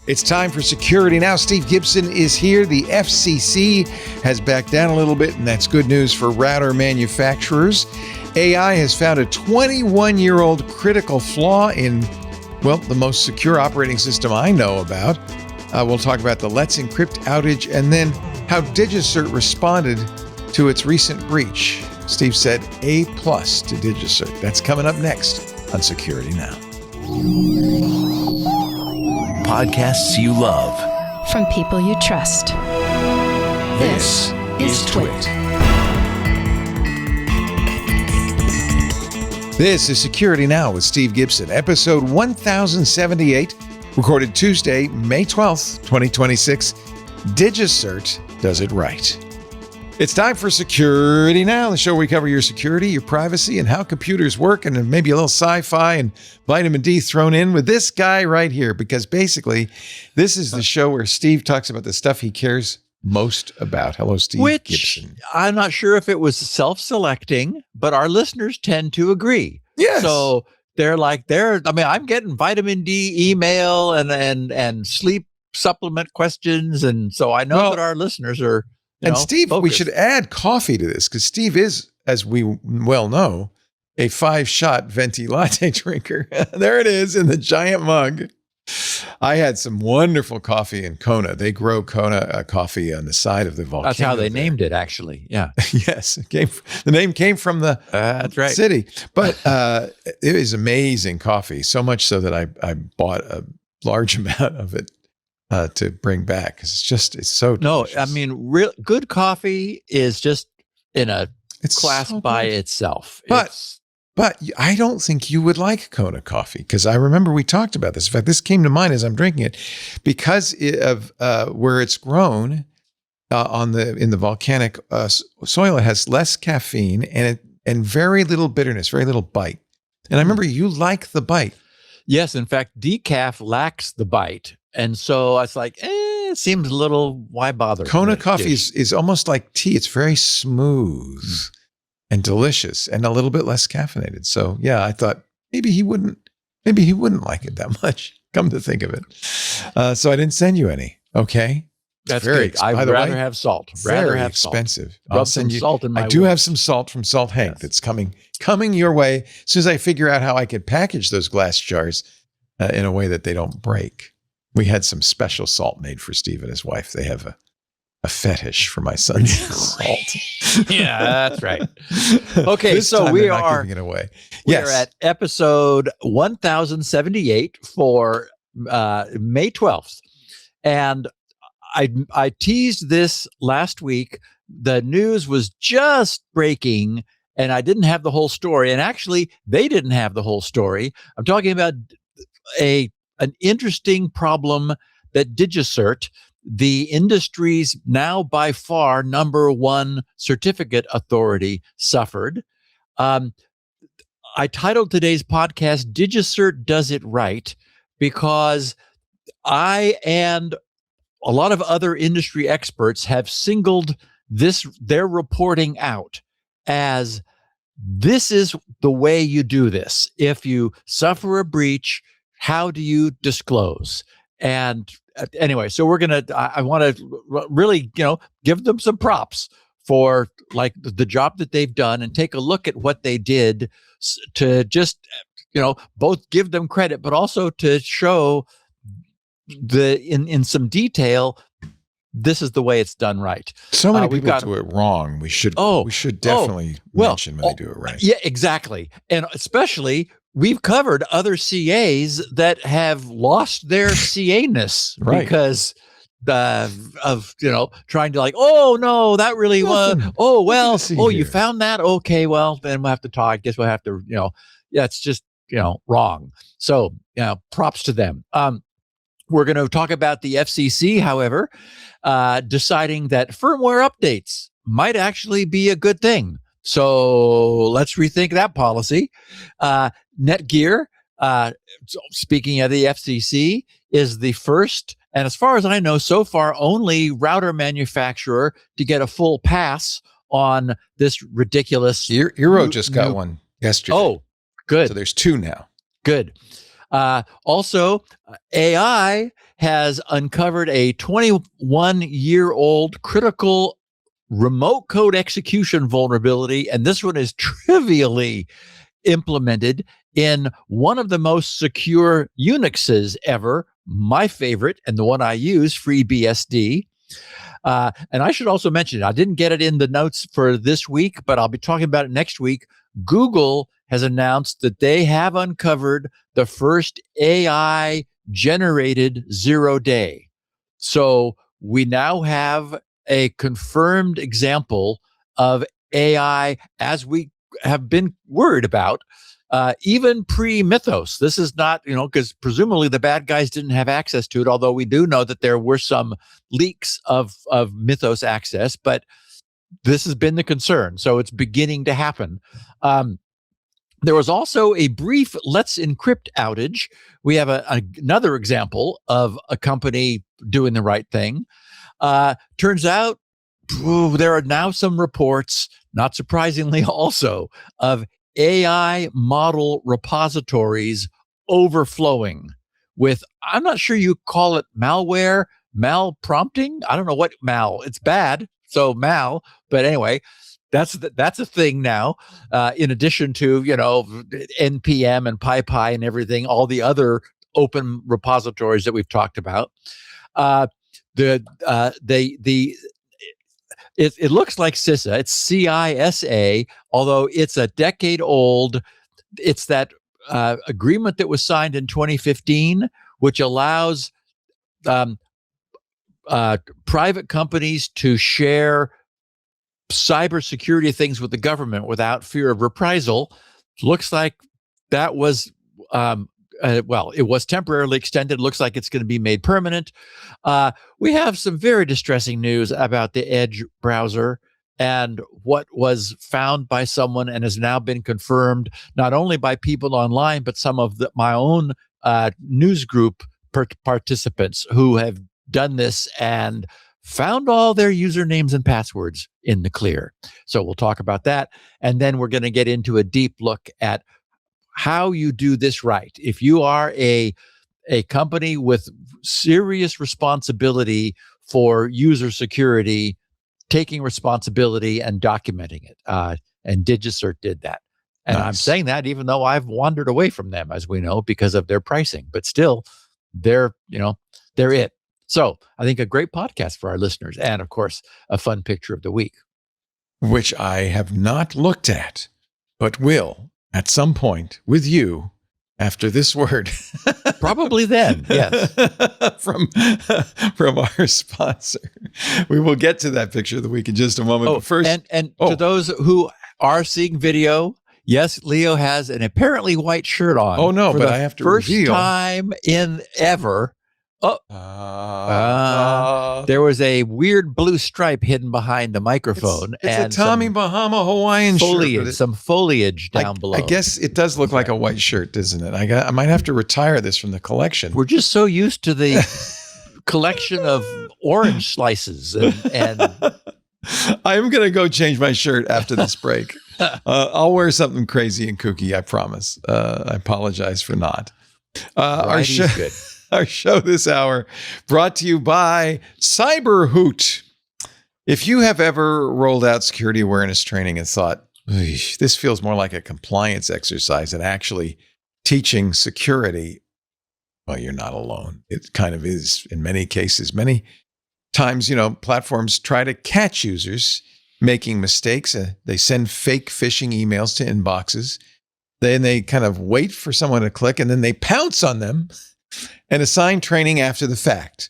It's time for Security Now. Steve Gibson is here. The FCC has backed down a little bit, and that's good news for router manufacturers. AI has found a 21-year-old critical flaw in, well, the most secure operating system I know about. We'll talk about the Let's Encrypt outage and then how DigiCert responded to its recent breach. Steve said A+ to DigiCert. That's coming up next on Security Now. Podcasts you love. From people you trust. This is Twit. This is Security Now with Steve Gibson, episode 1078, recorded Tuesday, May 12th, 2026. DigiCert does it right. It's time for Security Now, the show where we cover your security, your privacy, and how computers work, and maybe a little sci-fi and vitamin D thrown in with this guy right here, because basically, this is the show where Steve talks about the stuff he cares most about. Hello, Steve Gibson. I'm not sure if it was self-selecting, but our listeners tend to agree. Yes. So I'm getting vitamin D email and sleep supplement questions, and so I know that our listeners are. And Steve, focused. We should add coffee to this because Steve is, as we well know, a 5-shot venti latte drinker. There it is in the giant mug. I had some wonderful coffee in Kona. They grow Kona coffee on the side of the volcano. That's how they named it, actually. Yeah. Yes. The name came from the that's right. city. But it is amazing coffee, so much so that I bought a large amount of it. To bring back because it's so delicious. No, I mean, real good coffee is just in a class so by itself. But I don't think you would like Kona coffee because I remember we talked about this. In fact, this came to mind as I'm drinking it because of where it's grown in the volcanic soil. It has less caffeine and very little bitterness, very little bite. And I remember you like the bite. Yes, in fact, decaf lacks the bite. And so I was like, it seems a little, why bother? Kona coffee is almost like tea. It's very smooth and delicious and a little bit less caffeinated. So yeah, I thought maybe he wouldn't like it that much. Come to think of it. So I didn't send you any. Okay. That's very good. I'd rather have salt. Very expensive. I'll send you salt in my I do have some salt from Salt Hank that's coming your way as soon as I figure out how I could package those glass jars in a way that they don't break. We had some special salt made for Steve and his wife. They have a fetish for my son's salt. Yeah, that's right. Okay, so we are giving it away. We are at episode 1078 for May 12th. And I teased this last week. The news was just breaking and I didn't have the whole story. And actually, they didn't have the whole story. I'm talking about an interesting problem that DigiCert, the industry's now by far number one certificate authority, suffered. I titled today's podcast, DigiCert Does It Right, because I and a lot of other industry experts have singled their reporting out as this is the way you do this. If you suffer a breach, how do you disclose? And anyway, so I want to really, give them some props for like the job that they've done and take a look at what they did to just, both give them credit, but also to show in some detail, this is the way it's done right. So many people do it wrong. We should definitely mention when they do it right. Yeah, exactly. And especially we've covered other CAs that have lost their CA-ness because of trying to oh no, that really was you found that, okay, well then we'll have to talk. I guess we'll have to it's just wrong. So props to them. We're going to talk about the FCC, however, deciding that firmware updates might actually be a good thing. So let's rethink that policy. Netgear, speaking of the FCC, is the first, and as far as I know, so far only router manufacturer to get a full pass on this ridiculous. Eero just got one yesterday. Oh, good. So there's two now. Good. Also, AI has uncovered a 21-year-old critical remote code execution vulnerability, and this one is trivially implemented in one of the most secure Unixes ever, my favorite, and the one I use, FreeBSD. And I should also mention, I didn't get it in the notes for this week, but I'll be talking about it next week. Google has announced that they have uncovered the first AI-generated zero-day. So we now have a confirmed example of AI as we have been worried about, even pre-Mythos. This is not, because presumably the bad guys didn't have access to it, although we do know that there were some leaks of Mythos access, but this has been the concern. So it's beginning to happen. There was also a brief Let's Encrypt outage. We have another example of a company doing the right thing. Turns out there are now some reports, not surprisingly also, of AI model repositories overflowing with, I'm not sure you call it malware, malprompting. I don't know what it's bad. So mal, but anyway, that's a thing now. In addition to, NPM and PyPy and everything, all the other open repositories that we've talked about. It looks like CISA. It's CISA, although it's a decade old. It's that agreement that was signed in 2015, which allows private companies to share cybersecurity things with the government without fear of reprisal. Looks like that was it was temporarily extended. Looks like it's going to be made permanent. We have some very distressing news about the Edge browser and what was found by someone and has now been confirmed, not only by people online, but some of my own news group participants who have done this and found all their usernames and passwords in the clear. So we'll talk about that. And then we're going to get into a deep look at how you do this right. If you are a company with serious responsibility for user security, taking responsibility and documenting it. And DigiCert did that. And nice. I'm saying that even though I've wandered away from them, as we know, because of their pricing, but still they're it. So I think a great podcast for our listeners. And of course, a fun picture of the week. Which I have not looked at, but will at some point with you after this word. Probably then, yes. From our sponsor. We will get to that picture of the week in just a moment. But first, to those who are seeing video, yes, Leo has an apparently white shirt on. Oh no, but I have to reveal. First time in ever. There was a weird blue stripe hidden behind the microphone. It's a Tommy Bahama Hawaiian shirt. Some foliage down below. I guess it does look like a white shirt, doesn't it? I might have to retire this from the collection. We're just so used to the collection of orange slices. And I'm going to go change my shirt after this break. I'll wear something crazy and kooky, I promise. I apologize for not. Our show this hour brought to you by CyberHoot. If you have ever rolled out security awareness training and thought, this feels more like a compliance exercise than actually teaching security, well, you're not alone. It kind of is in many cases. Many times, platforms try to catch users making mistakes. They send fake phishing emails to inboxes. Then they kind of wait for someone to click, and then they pounce on them and assign training after the fact.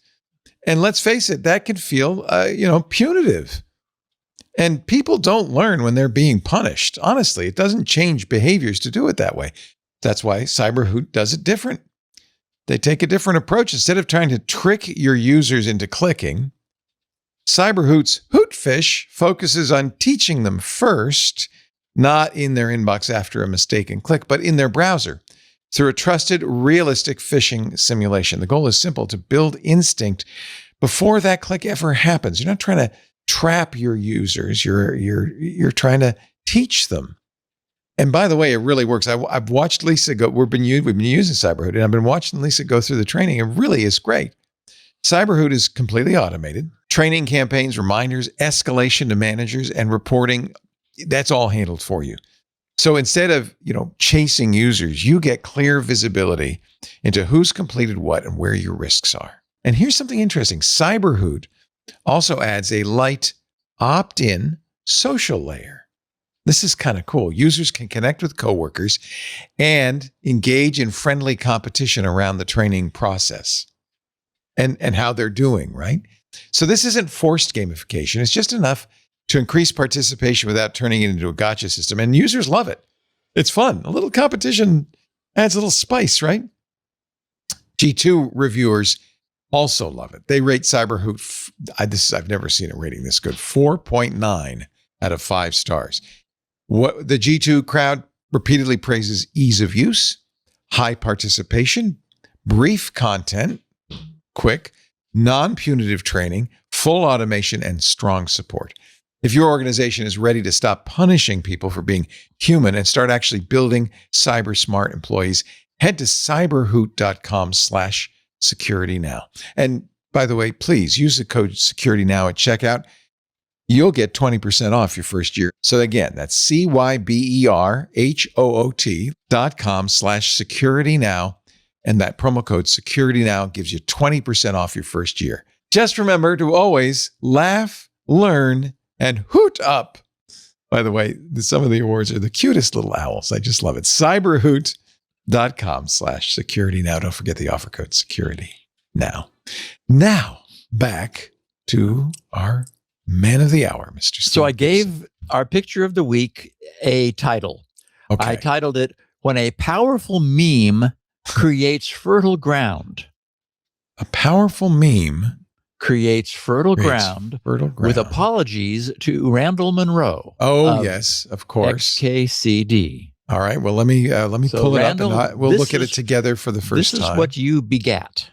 And let's face it, that can feel, punitive. And people don't learn when they're being punished. Honestly, it doesn't change behaviors to do it that way. That's why CyberHoot does it different. They take a different approach. Instead of trying to trick your users into clicking, CyberHoot's Hootfish focuses on teaching them first, not in their inbox after a mistaken click, but in their browser, through a trusted, realistic phishing simulation. The goal is simple: to build instinct before that click ever happens. You're not trying to trap your users. You're trying to teach them. And by the way, it really works. I've watched Lisa go. We've been using CyberHoot, and I've been watching Lisa go through the training. It really is great. CyberHoot is completely automated. Training campaigns, reminders, escalation to managers, and reporting, that's all handled for you. So instead of, chasing users, you get clear visibility into who's completed what and where your risks are. And here's something interesting. CyberHoot also adds a light opt-in social layer. This is kind of cool. Users can connect with coworkers and engage in friendly competition around the training process and how they're doing, right? So this isn't forced gamification. It's just enough to increase participation without turning it into a gotcha system. And users love it. It's fun. A little competition adds a little spice, right? G2 reviewers also love it. They rate CyberHoot, I've never seen a rating this good, 4.9 out of 5 stars. What the G2 crowd repeatedly praises: ease of use, high participation, brief content, quick, non-punitive training, full automation, and strong support. If your organization is ready to stop punishing people for being human and start actually building cyber smart employees, head to cyberhoot.com/security now. And by the way, please use the code security now at checkout. You'll get 20% off your first year. So again, that's cyberhoot.com/security now. And that promo code security now gives you 20% off your first year. Just remember to always laugh, learn, and hoot up. By the way, some of the awards are the cutest little owls. I just love it. cyberhoot.com/security now. Don't forget the offer code security now. Now, back to our man of the hour, Mr. Steve. So I gave our picture of the week a title. Okay. I titled it, "When a Powerful Meme Creates Fertile Ground." A powerful meme creates fertile ground with apologies to Randall Monroe. Oh, yes, of course. XKCD. All right. Well, let me pull Randall, it up and we'll look at it together for the first time. This is what you begat.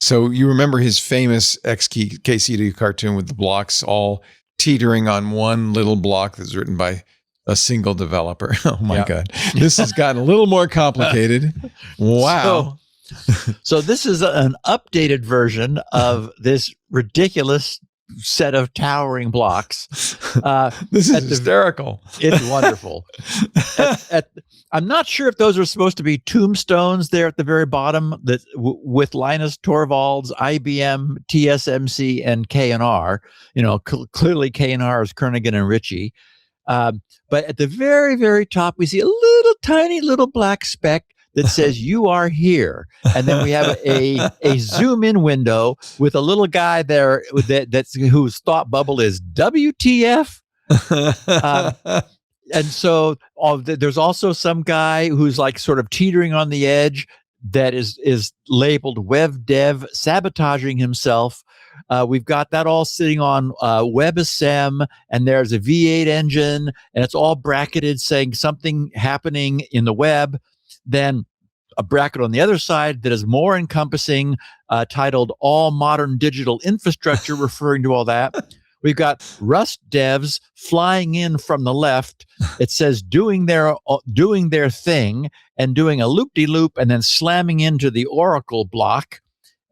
So you remember his famous XKCD cartoon with the blocks all teetering on one little block that's written by a single developer. Oh my God. This has gotten a little more complicated. Wow. So this is an updated version of this ridiculous set of towering blocks. This is hysterical. It's wonderful. I'm not sure if those are supposed to be tombstones there at the very bottom that with Linus Torvalds, IBM, TSMC, and K&R. Clearly K&R is Kernighan and Ritchie. But at the very, very top, we see a little tiny little black speck that says "you are here," and then we have a zoom in window with a little guy there that's whose thought bubble is WTF. And so there's also some guy who's like sort of teetering on the edge that is labeled Web Dev sabotaging himself. We've got that all sitting on WebAssem, and there's a V8 engine, and it's all bracketed saying something happening in the web. Then a bracket on the other side that is more encompassing, titled All Modern Digital Infrastructure, referring to all that. We've got Rust devs flying in from the left. It says doing their thing and doing a loop-de-loop and then slamming into the Oracle block.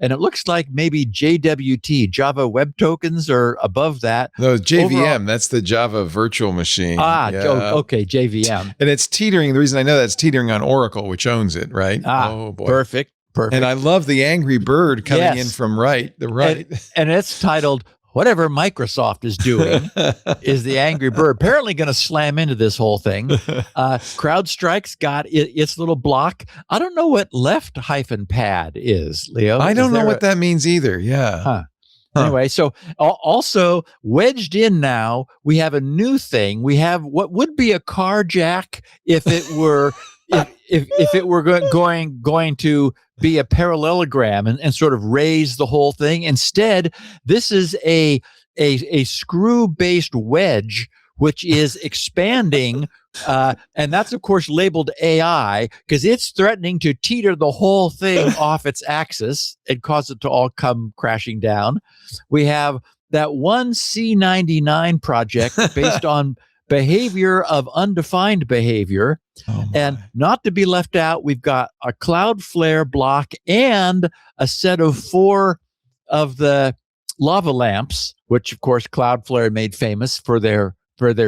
And it looks like maybe JWT, Java Web Tokens, are above that. No, JVM, overall, that's the Java Virtual Machine. Okay, JVM. And it's teetering. The reason I know that's teetering on Oracle, which owns it, right? Oh, boy. Perfect. And I love the angry bird coming in from the right. And it's titled, "Whatever Microsoft is doing," is the angry bird. Apparently going to slam into this whole thing. CrowdStrike's got its little block. I don't know what left-pad is, Leo. I don't know what that means either. Yeah. Anyway, so also wedged in now, we have a new thing. We have what would be a car jack if it were if it were going to be a parallelogram and sort of raise the whole thing. Instead, this is a screw-based wedge, which is expanding, and that's, of course, labeled AI because it's threatening to teeter the whole thing off its axis and cause it to all come crashing down. We have that one C99 project based on behavior of undefined behavior. Oh my. And not to be left out, we've got a Cloudflare block and a set of 4 of the lava lamps, which of course Cloudflare made famous for their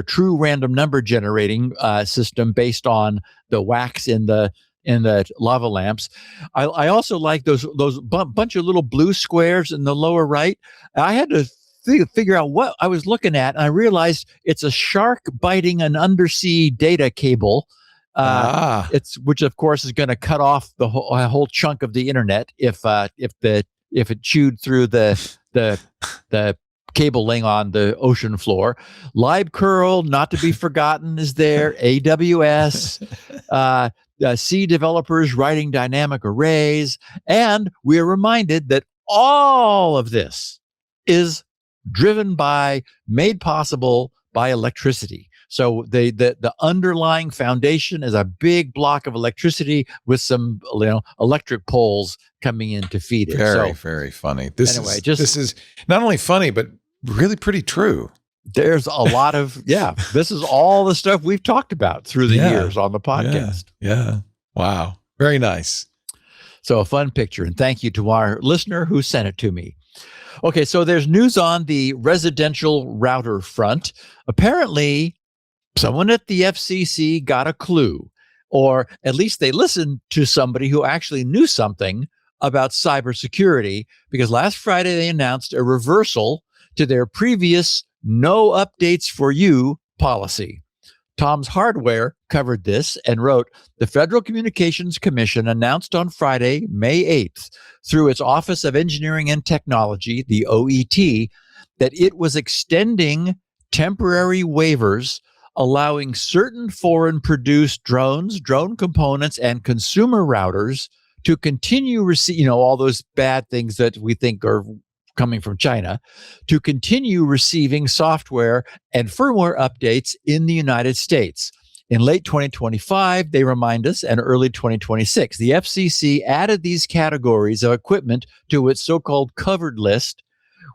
true random number generating system based on the wax in the lava lamps. I also like those bunch of little blue squares in the lower right. I had to figure out what I was looking at, and I realized it's a shark biting an undersea data cable. Which of course is going to cut off the whole chunk of the internet if it chewed through the cable laying on the ocean floor. LibCurl, not to be forgotten, is there. AWS, C developers writing dynamic arrays, and we are reminded that all of this is made possible by electricity. So the underlying foundation is a big block of electricity with some electric poles coming in to feed it. Very funny. This is not only funny, but really pretty true. There's a lot of, this is all the stuff we've talked about through the years on the podcast. Yeah. Wow. Very nice. So a fun picture. And thank you to our listener who sent it to me. Okay, so there's news on the residential router front. Apparently, someone at the FCC got a clue, or at least they listened to somebody who actually knew something about cybersecurity, because last Friday they announced a reversal to their previous no updates for you policy. Tom's Hardware covered this and wrote, the Federal Communications Commission announced on Friday, May 8th, through its Office of Engineering and Technology, the OET, that it was extending temporary waivers allowing certain foreign-produced drones, drone components, and consumer routers to continue receiving, all those bad things that we think are coming from China, to continue receiving software and firmware updates in the United States. In late 2025, they remind us, and early 2026, the FCC added these categories of equipment to its so-called covered list,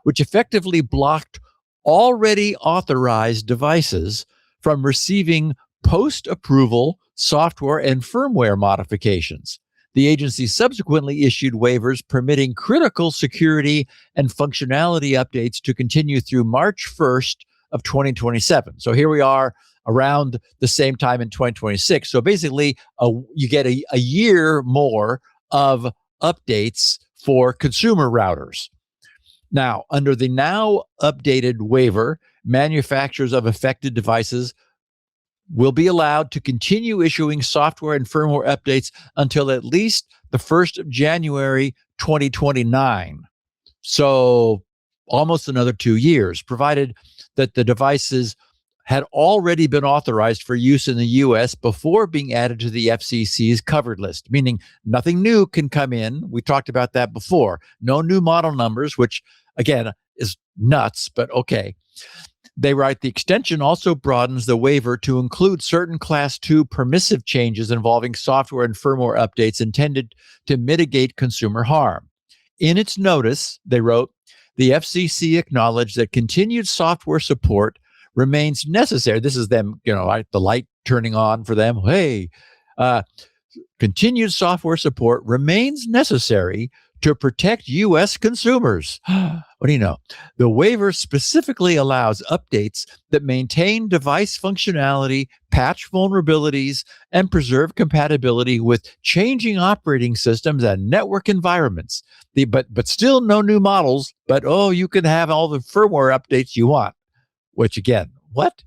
which effectively blocked already authorized devices from receiving post-approval software and firmware modifications. The agency subsequently issued waivers permitting critical security and functionality updates to continue through March 1st of 2027. So here we are around the same time in 2026. So basically, you get a year more of updates for consumer routers. Now, under the now updated waiver, manufacturers of affected devices will be allowed to continue issuing software and firmware updates until at least the 1st of January 2029. So almost another 2 years, provided that the devices had already been authorized for use in the U.S. before being added to the FCC's covered list, meaning nothing new can come in. We talked about that before. No new model numbers, which again is nuts, but okay. They write, the extension also broadens the waiver to include certain Class 2 permissive changes involving software and firmware updates intended to mitigate consumer harm. In its notice, they wrote, the FCC acknowledged that continued software support remains necessary. This is them, the light turning on for them. Hey, continued software support remains necessary to protect U.S. consumers. What do you know? The waiver specifically allows updates that maintain device functionality, patch vulnerabilities, and preserve compatibility with changing operating systems and network environments. But still no new models, but you can have all the firmware updates you want. Which again, what?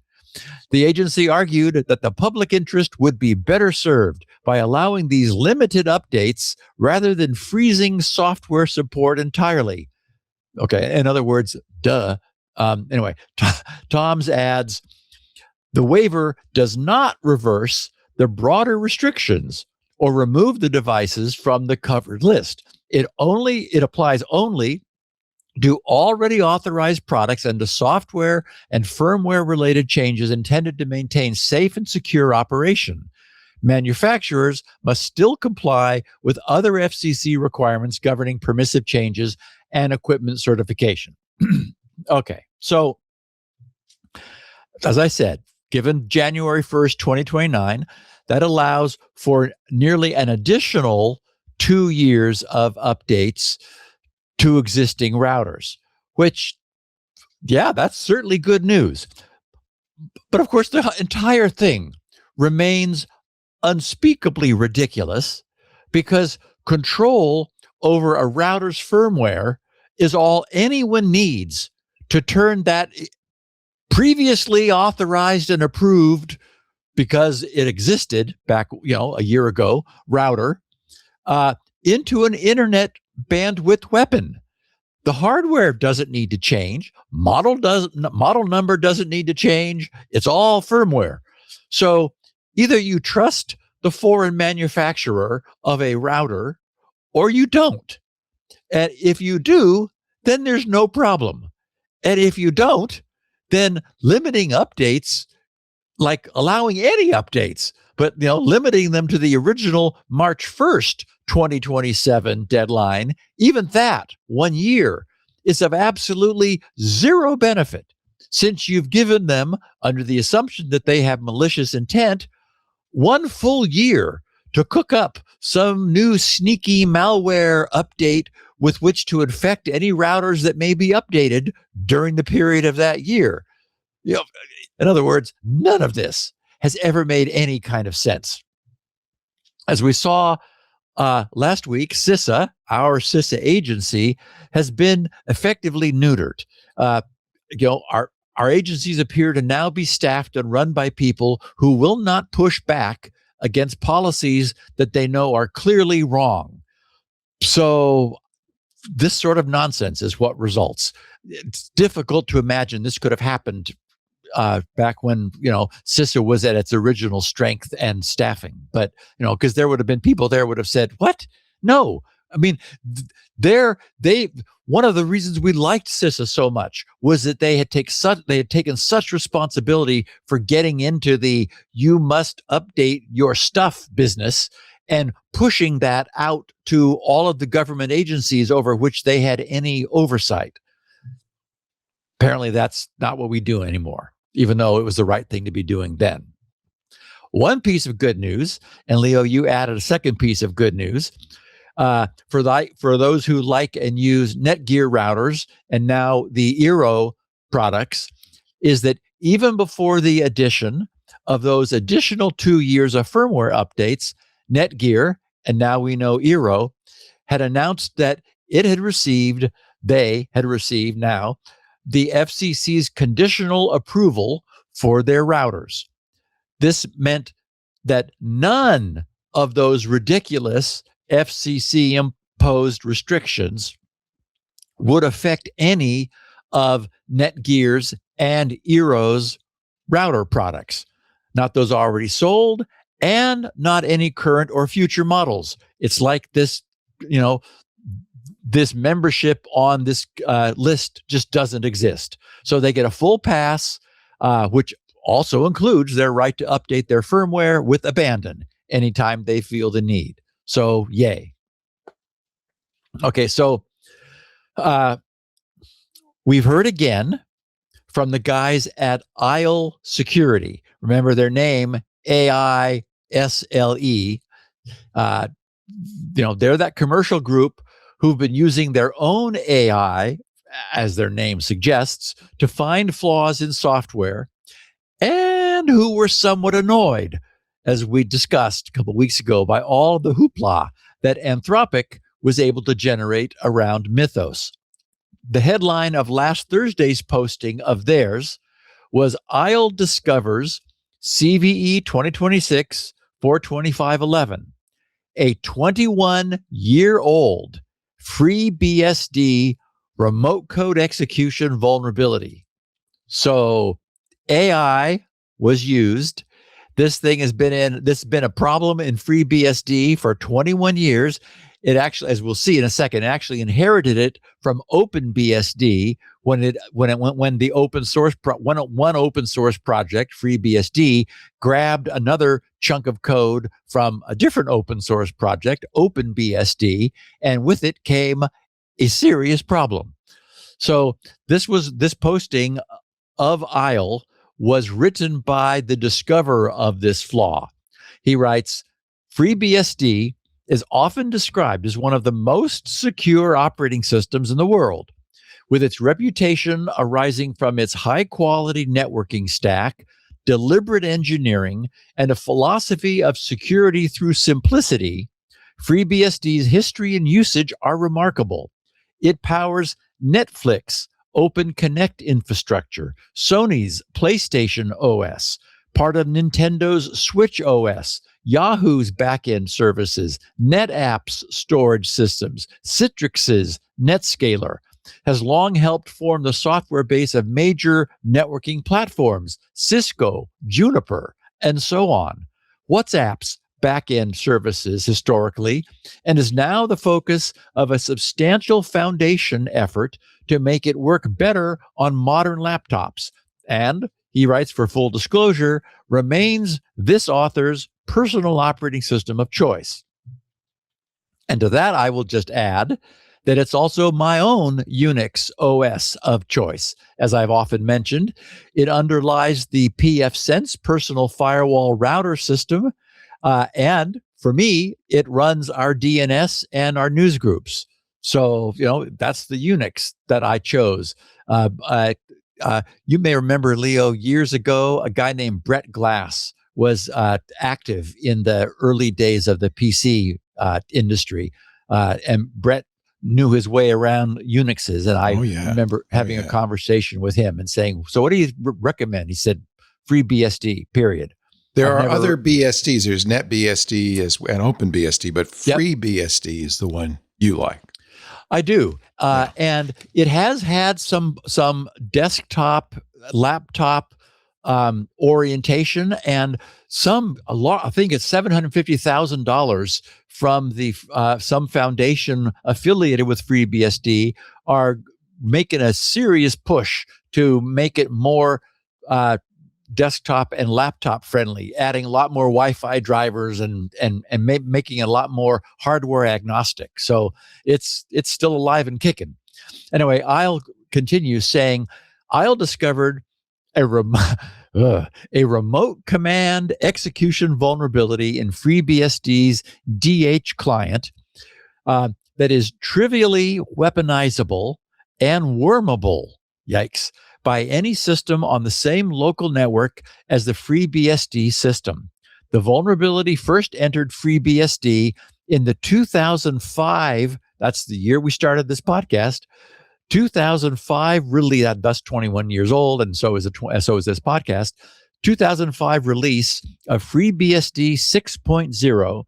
The agency argued that the public interest would be better served by allowing these limited updates rather than freezing software support entirely. Okay, in other words, duh. Anyway, Tom's adds, the waiver does not reverse the broader restrictions or remove the devices from the covered list. It applies only to already authorized products and to software and firmware related changes intended to maintain safe and secure operation. Manufacturers must still comply with other FCC requirements governing permissive changes and equipment certification. Okay, so as I said, given January 1st, 2029, that allows for nearly an additional 2 years of updates to existing routers, which, yeah, that's certainly good news. But of course, the entire thing remains unspeakably ridiculous because control over a router's firmware is all anyone needs to turn that previously authorized and approved, because it existed back, a year ago, router into an internet bandwidth weapon. The hardware doesn't need to change. Model number doesn't need to change. It's all firmware. So either you trust the foreign manufacturer of a router or you don't. And if you do, then there's no problem. And if you don't, then limiting updates, like allowing any updates, but limiting them to the original March 1st, 2027 deadline, even that 1 year, is of absolutely zero benefit, since you've given them, under the assumption that they have malicious intent, 1 full year to cook up some new sneaky malware update with which to infect any routers that may be updated during the period of that year. In other words, none of this has ever made any kind of sense. As we saw last week, CISA, our CISA agency, has been effectively neutered. Our agencies appear to now be staffed and run by people who will not push back against policies that they know are clearly wrong. So this sort of nonsense is what results. It's difficult to imagine this could have happened back when, CISA was at its original strength and staffing. But, because there would have been people there would have said, what? No. I mean, one of the reasons we liked CISA so much was that they had taken such responsibility for getting into the you must update your stuff business and pushing that out to all of the government agencies over which they had any oversight. Apparently, that's not what we do anymore, even though it was the right thing to be doing then. One piece of good news, and Leo, you added a second piece of good news, for those who like and use Netgear routers and now the Eero products, is that even before the addition of those additional 2 years of firmware updates, Netgear, and now we know Eero, had announced that they had received now the FCC's conditional approval for their routers. This meant that none of those ridiculous FCC imposed restrictions would affect any of Netgear's and Eero's router products, not those already sold and not any current or future models. It's like this, this membership on this list just doesn't exist. So they get a full pass, which also includes their right to update their firmware with abandon anytime they feel the need. So, yay. Okay, so we've heard again from the guys at Isle Security. Remember their name, AISLE. They're that commercial group who've been using their own AI, as their name suggests, to find flaws in software, and who were somewhat annoyed, as we discussed a couple of weeks ago, by all the hoopla that Anthropic was able to generate around Mythos. The headline of last Thursday's posting of theirs was Isle discovers CVE 2026 42511, a 21-year-old FreeBSD remote code execution vulnerability. So AI was used. This has been a problem in FreeBSD for 21 years. It actually, as we'll see in a second, actually inherited it from OpenBSD when the open source one open source project, FreeBSD, grabbed another chunk of code from a different open source project, OpenBSD, and with it came a serious problem. So this posting of Isle was written by the discoverer of this flaw. He writes, FreeBSD is often described as one of the most secure operating systems in the world, with its reputation arising from its high-quality networking stack, deliberate engineering, and a philosophy of security through simplicity. FreeBSD's history and usage are remarkable. It powers Netflix, Open Connect infrastructure, Sony's PlayStation OS, part of Nintendo's Switch OS, Yahoo's backend services, NetApp's storage systems, Citrix's NetScaler, has long helped form the software base of major networking platforms, Cisco, Juniper, and so on. WhatsApp's backend services historically, and is now the focus of a substantial foundation effort to make it work better on modern laptops. And, he writes, for full disclosure, remains this author's personal operating system of choice. And to that, I will just add that it's also my own Unix OS of choice. As I've often mentioned, it underlies the pfSense personal firewall router system. And for me, it runs our DNS and our news groups. So, that's the Unix that I chose. You may remember, Leo, years ago, a guy named Brett Glass was active in the early days of the PC industry. And Brett knew his way around Unixes. And I remember having a conversation with him and saying, so what do you recommend? He said, FreeBSD, period. There are other BSDs. There's NetBSD and OpenBSD, but FreeBSD is the one you like. I do. And it has had some desktop, laptop orientation, and a lot. I think it's $750,000 from the some foundation affiliated with FreeBSD are making a serious push to make it more desktop and laptop friendly, adding a lot more Wi-Fi drivers and making it a lot more hardware agnostic. So it's still alive and kicking. Anyway, I'll continue saying, I'll discovered a remote command execution vulnerability in FreeBSD's DH client that is trivially weaponizable and wormable. Yikes. By any system on the same local network as the FreeBSD system. The vulnerability first entered FreeBSD in the 2005, that's the year we started this podcast, 2005 release, that's 21 years old, and so is this podcast, 2005 release of FreeBSD 6.0,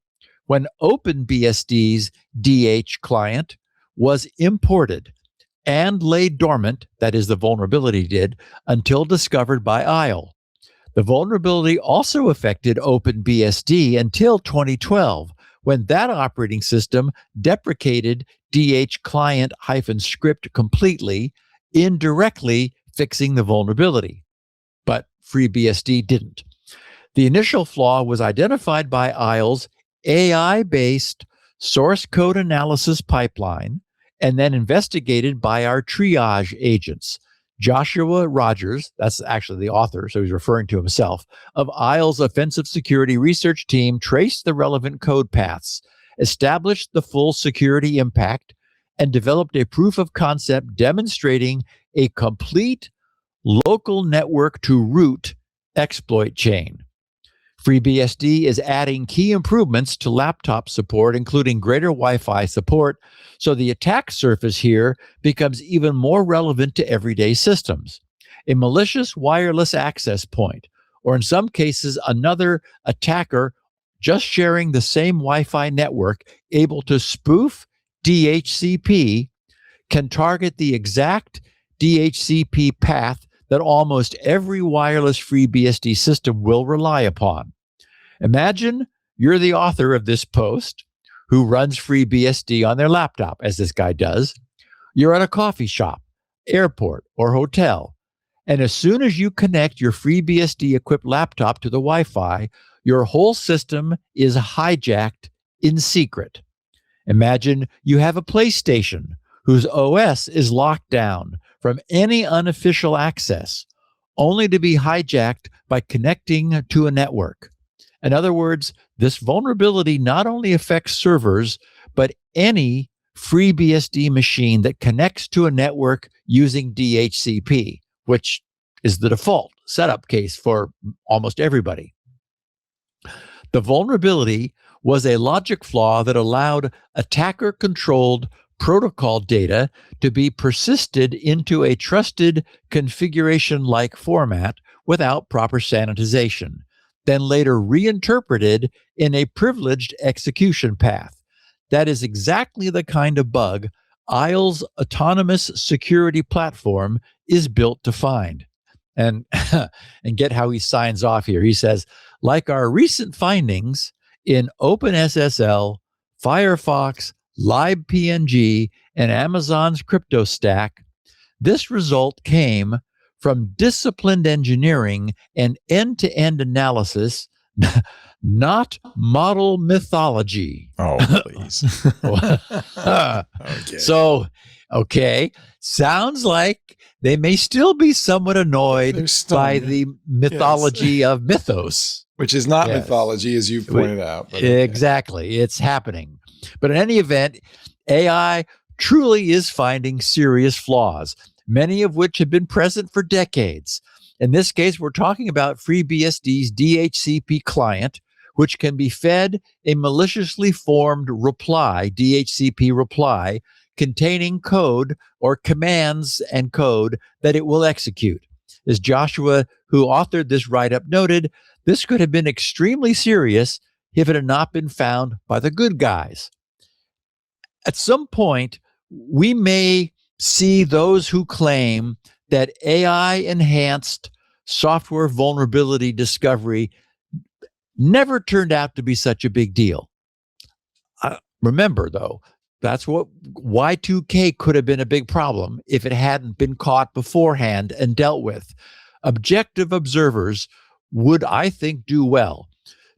when OpenBSD's DH client was imported and lay dormant, that is, the vulnerability did, until discovered by ISLE. The vulnerability also affected OpenBSD until 2012, when that operating system deprecated DH client-script completely, indirectly fixing the vulnerability. But FreeBSD didn't. The initial flaw was identified by ISLE's AI-based source code analysis pipeline, and then investigated by our triage agents. Joshua Rogers, that's actually the author, so he's referring to himself, of ISLE's offensive security research team traced the relevant code paths, established the full security impact, and developed a proof of concept demonstrating a complete local network to root exploit chain. FreeBSD is adding key improvements to laptop support, including greater Wi-Fi support, so the attack surface here becomes even more relevant to everyday systems. A malicious wireless access point, or in some cases, another attacker just sharing the same Wi-Fi network, able to spoof DHCP, can target the exact DHCP path that almost every wireless FreeBSD system will rely upon. Imagine you're the author of this post who runs FreeBSD on their laptop, as this guy does. You're at a coffee shop, airport, or hotel, and as soon as you connect your FreeBSD-equipped laptop to the Wi-Fi, your whole system is hijacked in secret. Imagine you have a PlayStation whose OS is locked down from any unofficial access, only to be hijacked by connecting to a network. In other words, this vulnerability not only affects servers, but any FreeBSD machine that connects to a network using DHCP, which is the default setup case for almost everybody. The vulnerability was a logic flaw that allowed attacker-controlled protocol data to be persisted into a trusted configuration-like format without proper sanitization, then later reinterpreted in a privileged execution path. That is exactly the kind of bug ISLE's autonomous security platform is built to find. And get how he signs off here. He says, like our recent findings in OpenSSL, Firefox, LibPNG, and Amazon's crypto stack, this result came from disciplined engineering and end-to-end analysis, not model mythology. Oh, please. Okay. So, okay, sounds like they may still be somewhat annoyed by the mythology of mythos. Which is not mythology, as you pointed out. But exactly. It's happening. But in any event, AI truly is finding serious flaws, many of which have been present for decades. In this case, we're talking about FreeBSD's DHCP client, which can be fed a maliciously formed reply, DHCP reply, containing code or commands and code that it will execute. As Joshua, who authored this write-up, noted, this could have been extremely serious if it had not been found by the good guys. At some point, we may see those who claim that AI-enhanced software vulnerability discovery never turned out to be such a big deal. Remember, though, that's what Y2K could have been a big problem if it hadn't been caught beforehand and dealt with. Objective observers would, I think, do well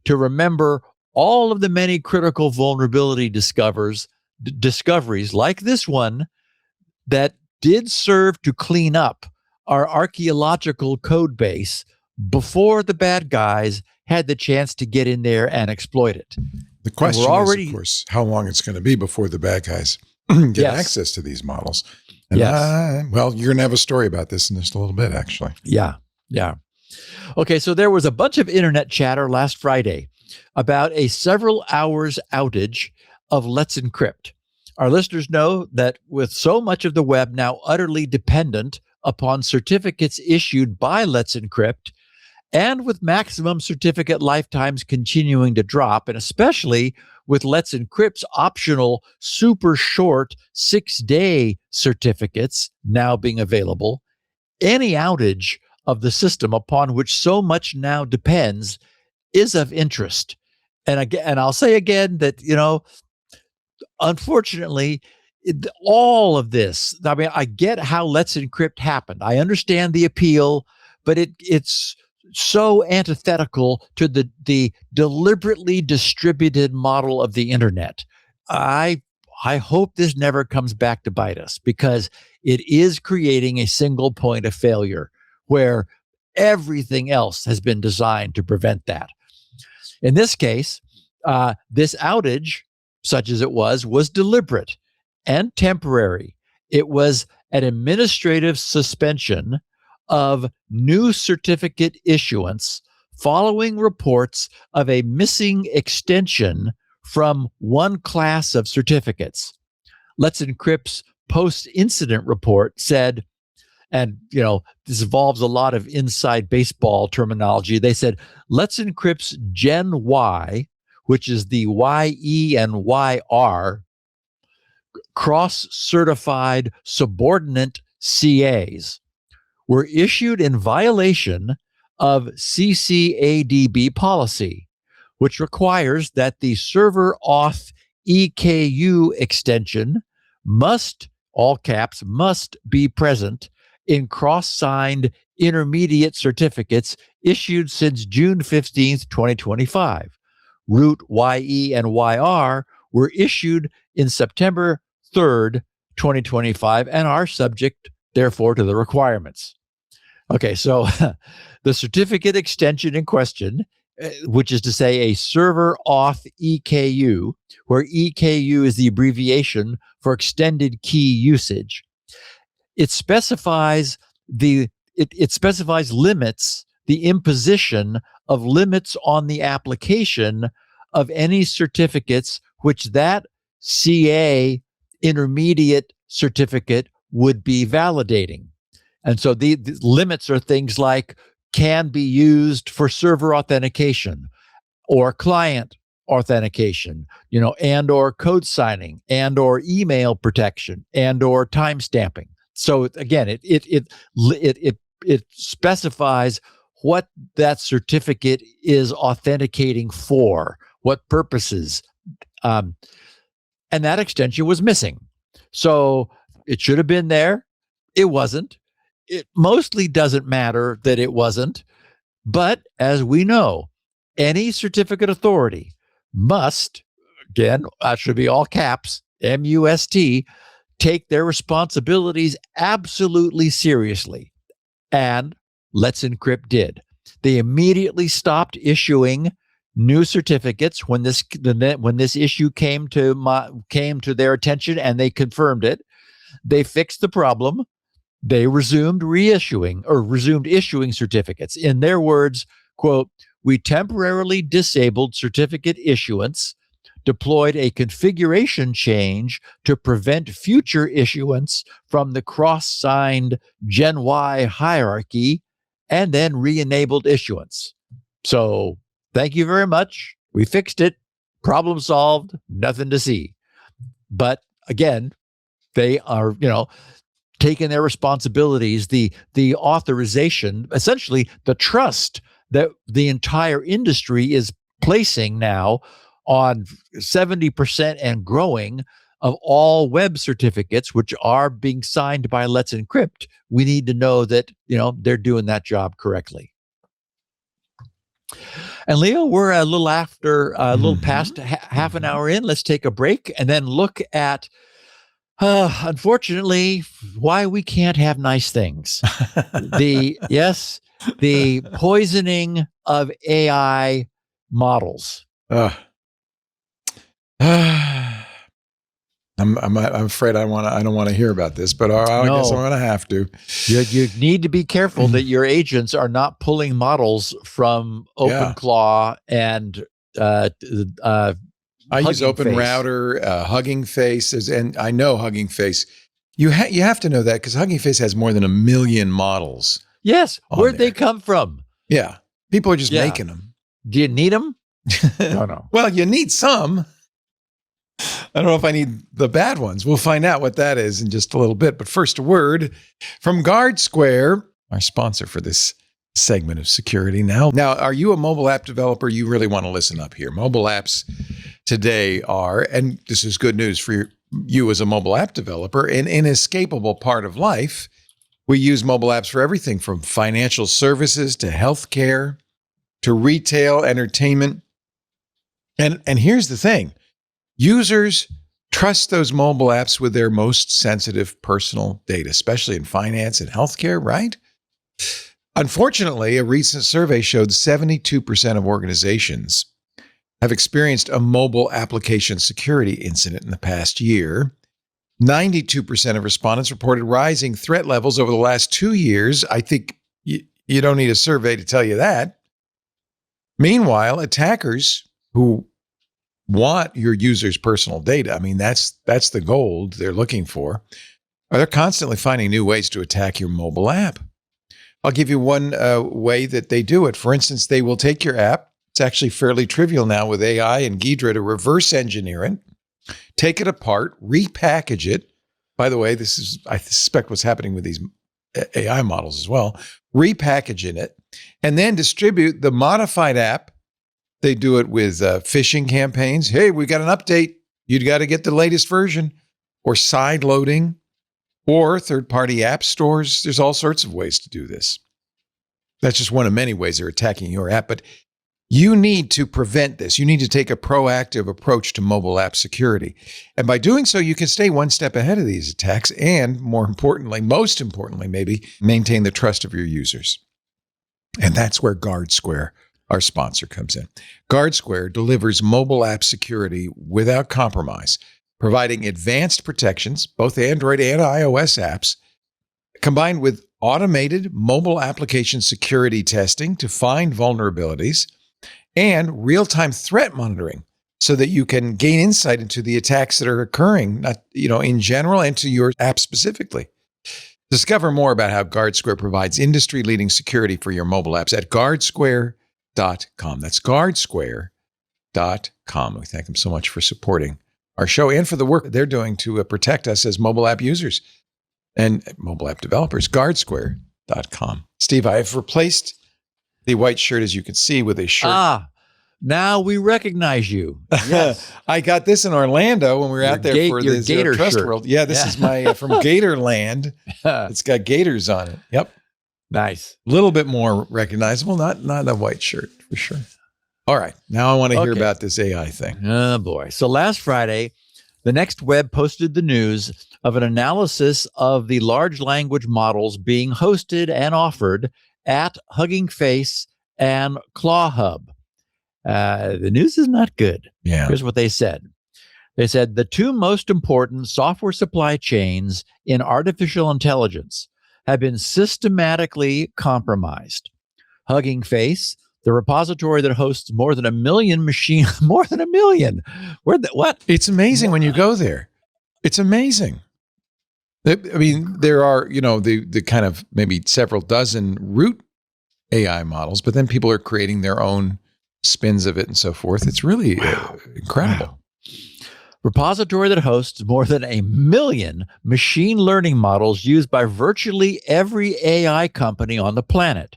to remember all of the many critical vulnerability discoveries like this one that did serve to clean up our archaeological code base before the bad guys had the chance to get in there and exploit it. The question is, of course, how long it's going to be before the bad guys get access to these models. And well, you're going to have a story about this in just a little bit, actually. Yeah. Okay, so there was a bunch of internet chatter last Friday about a several hours outage of Let's Encrypt. Our listeners know that with so much of the web now utterly dependent upon certificates issued by Let's Encrypt, and with maximum certificate lifetimes continuing to drop, and especially with Let's Encrypt's optional super short 6-day certificates now being available, any outage of the system upon which so much now depends is of interest. And again, and I'll say again that, unfortunately, all of this, I mean, I get how Let's Encrypt happened. I understand the appeal, but it's so antithetical to the deliberately distributed model of the internet. I hope this never comes back to bite us, because it is creating a single point of failure where everything else has been designed to prevent that. In this case, this outage, such as it was deliberate and temporary. It was an administrative suspension of new certificate issuance following reports of a missing extension from one class of certificates. Let's Encrypt's post-incident report said, and this involves a lot of inside baseball terminology. They said, Let's Encrypt's Gen Y, which is the YE and YR, cross-certified subordinate CAs, were issued in violation of CCADB policy, which requires that the server auth EKU extension must, all caps, must be present in cross-signed intermediate certificates issued since June 15th, 2025. Root YE and YR were issued in September 3rd, 2025, and are subject, therefore, to the requirements. Okay, so the certificate extension in question, which is to say a server auth EKU, where EKU is the abbreviation for extended key usage. It specifies it specifies limits, the imposition of limits on the application of any certificates which that CA intermediate certificate would be validating. And so the limits are things like can be used for server authentication or client authentication, and or code signing and or email protection and or timestamping. So again, it specifies what that certificate is authenticating for, what purposes, and that extension was missing. So it should have been there. It wasn't. It mostly doesn't matter that it wasn't, but as we know, any certificate authority must, again, that should be all caps, MUST, take their responsibilities absolutely seriously. And Let's Encrypt did. They immediately stopped issuing new certificates when this issue came to their attention, and they confirmed it. They fixed the problem. They resumed issuing certificates. In their words, quote, "We temporarily disabled certificate issuance, deployed a configuration change to prevent future issuance from the cross-signed Gen Y hierarchy, and then re-enabled issuance." So thank you very much. We fixed it. Problem solved. Nothing to see. But again, they are, taking their responsibilities, the authorization, essentially the trust that the entire industry is placing now on 70% and growing of all web certificates, which are being signed by Let's Encrypt. We need to know that, they're doing that job correctly. And Leo, we're a little past half an hour in. Let's take a break and then look at, unfortunately, why we can't have nice things. The poisoning of AI models. I'm afraid I don't want to hear about this, but I guess I'm going to have to. You need to be careful that your agents are not pulling models from OpenClaw and I use OpenRouter, Hugging Face, and I know Hugging Face. You have to know that because Hugging Face has more than 1 million models. Yes, where'd they come from? Yeah, people are just making them. Do you need them? No. Well, you need some. I don't know if I need the bad ones. We'll find out what that is in just a little bit. But first, a word from GuardSquare, our sponsor for this segment of security. Now, are you a mobile app developer? You really want to listen up here. Mobile apps today are, and this is good news for you as a mobile app developer, an inescapable part of life. We use mobile apps for everything from financial services to healthcare to retail, entertainment. And here's the thing. Users trust those mobile apps with their most sensitive personal data, especially in finance and healthcare, right? Unfortunately, a recent survey showed 72% of organizations have experienced a mobile application security incident in the past year. 92% of respondents reported rising threat levels over the last 2 years. I think you don't need a survey to tell you that. Meanwhile, attackers who want your users' personal data, I mean, that's the gold they're looking for, they're constantly finding new ways to attack your mobile app. I'll give you one way that they do it. For instance, they will take your app. It's actually fairly trivial now with AI and Ghidra to reverse engineer it, take it apart, repackage it. By the way, this is, I suspect, what's happening with these AI models as well, repackaging it, and then distribute the modified app. They do it with phishing campaigns. Hey, we got an update. You got to get the latest version, or side loading, or third-party app stores. There's all sorts of ways to do this. That's just one of many ways they're attacking your app. But You need to prevent this. You need to take a proactive approach to mobile app security. And by doing so, you can stay one step ahead of these attacks and, more importantly, most importantly, maybe, maintain the trust of your users. And that's where GuardSquare, our sponsor, comes in. GuardSquare delivers mobile app security without compromise, providing advanced protections, both Android and iOS apps, combined with automated mobile application security testing to find vulnerabilities, and real-time threat monitoring so that you can gain insight into the attacks that are occurring, in general and to your app specifically. Discover more about how GuardSquare provides industry-leading security for your mobile apps at guardsquare.com. That's guardsquare.com. We thank them so much for supporting our show and for the work they're doing to protect us as mobile app users and mobile app developers. Guardsquare.com. Steve, I have replaced the white shirt, as you can see, with a shirt. Now we recognize you. Yes. I got this in Orlando when we were out there for the Zero Trust shirt. World. Yeah, this is my from Gatorland. It's got gators on it. Yep. Nice. A little bit more recognizable, not a white shirt for sure. All right. Now I want to hear about this AI thing. Oh, boy. So last Friday, the Next Web posted the news of an analysis of the large language models being hosted and offered at Hugging Face and ClawHub. The news is not good. Yeah. Here's what they said. They said the two most important software supply chains in artificial intelligence have been systematically compromised. Hugging Face, the repository that hosts more than 1 million machines, more than 1 million. What? It's amazing when you go there. It's amazing. I mean, there are, the kind of maybe several dozen root AI models, but then people are creating their own spins of it and so forth. It's really incredible. Wow. Repository that hosts more than 1 million machine learning models used by virtually every AI company on the planet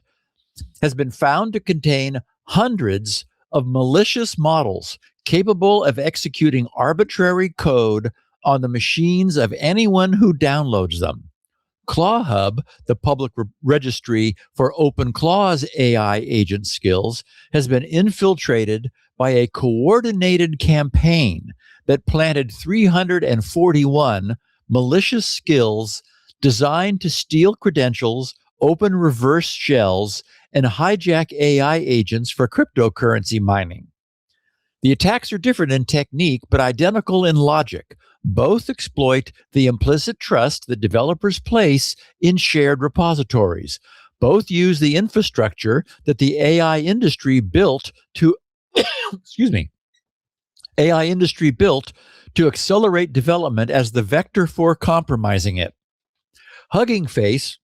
has been found to contain hundreds of malicious models capable of executing arbitrary code on the machines of anyone who downloads them. ClawHub, the public registry for OpenClaw's AI agent skills, has been infiltrated by a coordinated campaign that planted 341 malicious skills designed to steal credentials, open reverse shells, and hijack AI agents for cryptocurrency mining. The attacks are different in technique, but identical in logic. Both exploit the implicit trust that developers place in shared repositories. Both use the infrastructure that the AI industry built to, AI industry built to accelerate development as the vector for compromising it. Hugging Face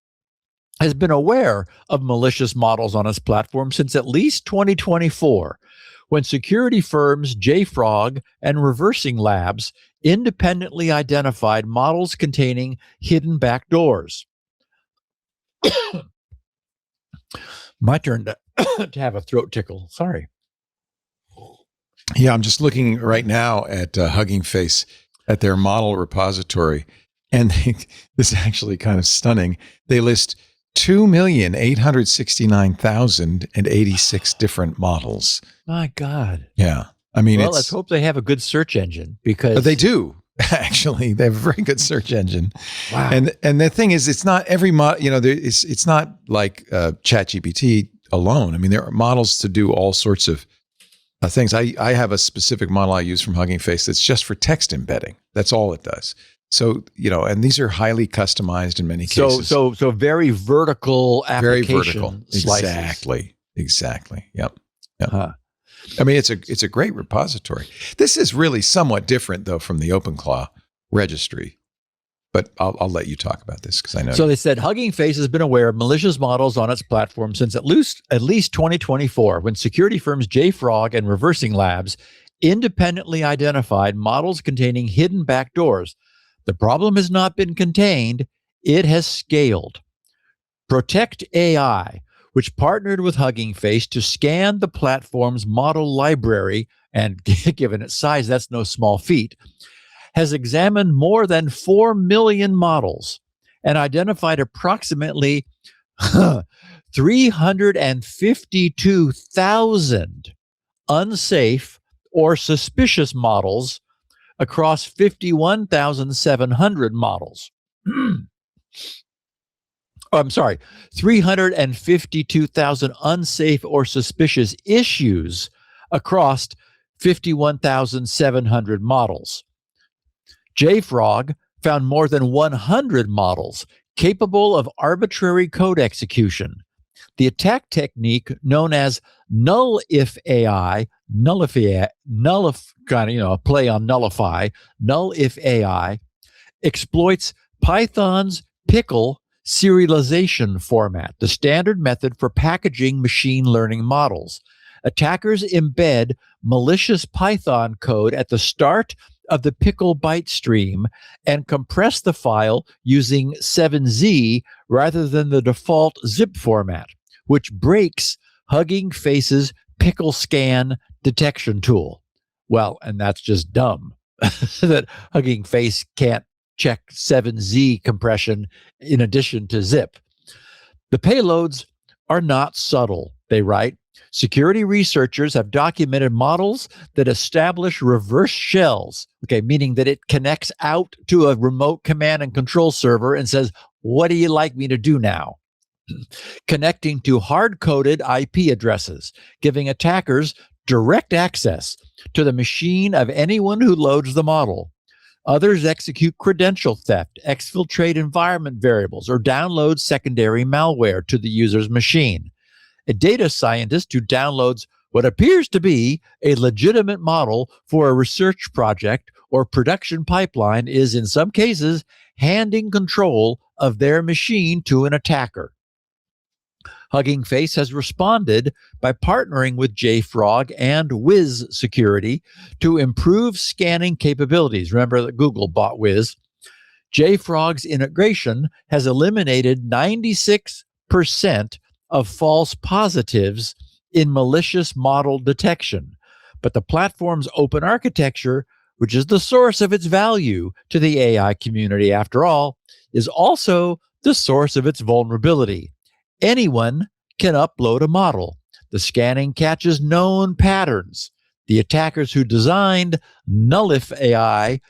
has been aware of malicious models on its platform since at least 2024, when security firms JFrog and Reversing Labs independently identified models containing hidden backdoors. My turn to have a throat tickle. Sorry. Yeah, I'm just looking right now at Hugging Face at their model repository, and this is actually kind of stunning. They list 2,869,086 different models. My God. Yeah. I mean, let's hope they have a good search engine, because they do. Actually, they have a very good search engine. Wow. And the thing is, it's not every model, it's not like ChatGPT alone. I mean, there are models to do all sorts of things. I have a specific model I use from Hugging Face that's just for text embedding. That's all it does. So, and these are highly customized in many cases. So very vertical application. Very vertical. Slices. Exactly. Yep. Huh. I mean, it's a great repository. This is really somewhat different, though, from the OpenClaw registry. But I'll let you talk about this because I know. So they said Hugging Face has been aware of malicious models on its platform since at least 2024, when security firms JFrog and Reversing Labs independently identified models containing hidden backdoors. The problem has not been contained, it has scaled. Protect AI, which partnered with Hugging Face to scan the platform's model library, and given its size, that's no small feat, has examined more than 4 million models and identified approximately 352,000 unsafe or suspicious models across 51,700 models. I'm sorry, 352,000 unsafe or suspicious issues across 51,700 models. JFrog found more than 100 models capable of arbitrary code execution. The attack technique known as null-if AI, play on nullify, null-if AI, exploits Python's pickle serialization format, the standard method for packaging machine learning models. Attackers embed malicious Python code at the start of the pickle byte stream and compress the file using 7Z rather than the default zip format, which breaks Hugging Face's pickle scan detection tool. Well, and that's just dumb that Hugging Face can't check 7Z compression in addition to zip. The payloads are not subtle, they write. Security researchers have documented models that establish reverse shells, meaning that it connects out to a remote command and control server and says, what do you like me to do now? Connecting to hard-coded IP addresses, giving attackers direct access to the machine of anyone who loads the model. Others execute credential theft, exfiltrate environment variables, or download secondary malware to the user's machine. A data scientist who downloads what appears to be a legitimate model for a research project or production pipeline is, in some cases, handing control of their machine to an attacker. Hugging Face has responded by partnering with JFrog and Wiz Security to improve scanning capabilities. Remember that Google bought Wiz. JFrog's integration has eliminated 96% of false positives in malicious model detection. But the platform's open architecture, which is the source of its value to the AI community after all, is also the source of its vulnerability. Anyone can upload a model. The scanning catches known patterns. The attackers who designed null-if AI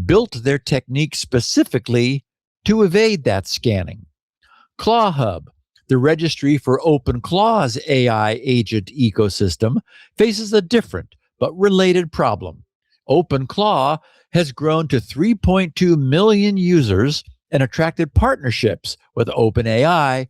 built their technique specifically to evade that scanning. ClawHub, the registry for OpenClaw's AI agent ecosystem, faces a different but related problem. OpenClaw has grown to 3.2 million users and attracted partnerships with OpenAI,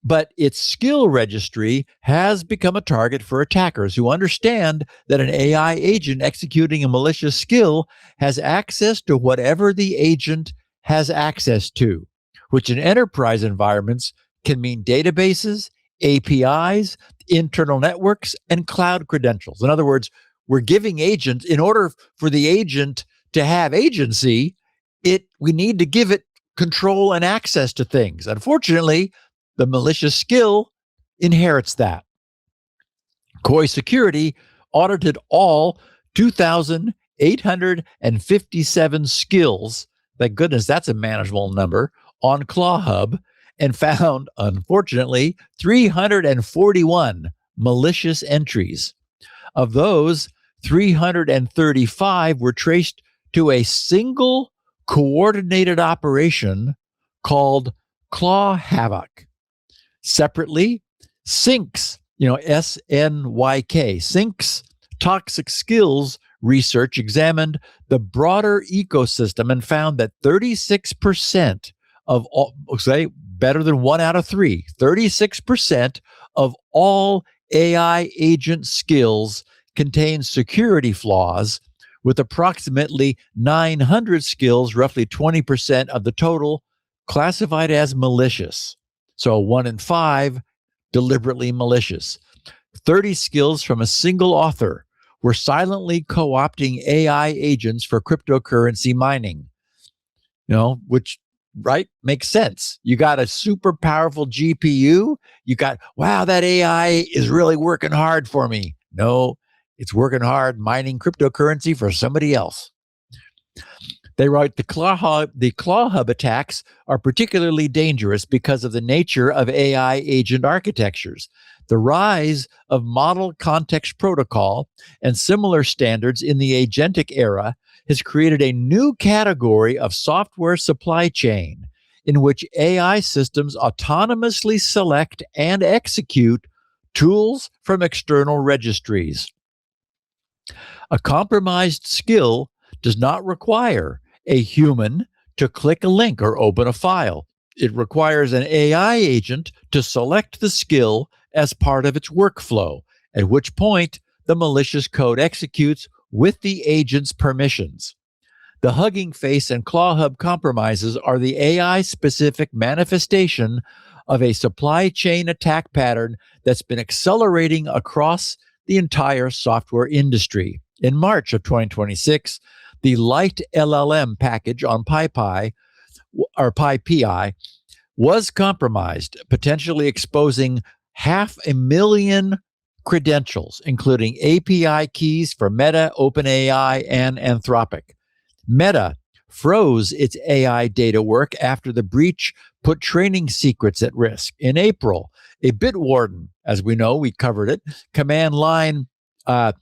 but its skill registry has become a target for attackers who understand that an AI agent executing a malicious skill has access to whatever the agent has access to, which in enterprise environments can mean databases, APIs, internal networks, and cloud credentials. In other words, we're giving agents, in order for the agent to have agency, we need to give it control and access to things. Unfortunately, the malicious skill inherits that. Koi Security audited all 2,857 skills. Thank goodness that's a manageable number on ClawHub, and found, unfortunately, 341 malicious entries. Of those, 335 were traced to a single coordinated operation called Claw Havoc. Separately, Sync's, SNYK, Sync's toxic skills research examined the broader ecosystem and found that 36% of all, better than 1 out of 3, 36% of all AI agent skills contain security flaws, with approximately 900 skills, roughly 20% of the total, classified as malicious. So 1 in 5 deliberately malicious. 30 skills from a single author were silently co-opting AI agents for cryptocurrency mining. Which makes sense. You got a super powerful GPU. You got, wow, that AI is really working hard for me. No, it's working hard mining cryptocurrency for somebody else. They write the claw hub attacks are particularly dangerous because of the nature of AI agent architectures. The rise of model context protocol and similar standards in the agentic era has created a new category of software supply chain in which AI systems autonomously select and execute tools from external registries. A compromised skill does not require a human to click a link or open a file. It requires an AI agent to select the skill as part of its workflow, at which point the malicious code executes with the agent's permissions. The Hugging Face and Claw Hub compromises are the AI-specific manifestation of a supply chain attack pattern that's been accelerating across the entire software industry. In March of 2026, the Light LLM package on PyPI was compromised, potentially exposing 500,000 credentials, including API keys for Meta, OpenAI, and Anthropic. Meta froze its AI data work after the breach put training secrets at risk. In April, a Bitwarden, as we know, we covered it, command line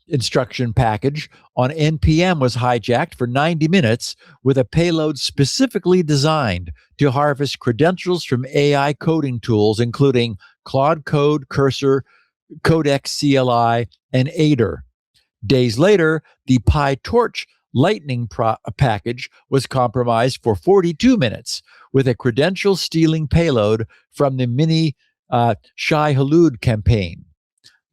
instruction package on NPM was hijacked for 90 minutes with a payload specifically designed to harvest credentials from AI coding tools, including Claude Code, Cursor, Codex CLI, and Aider. Days later, the PyTorch Lightning package was compromised for 42 minutes with a credential stealing payload from the mini Shai-Hulud campaign.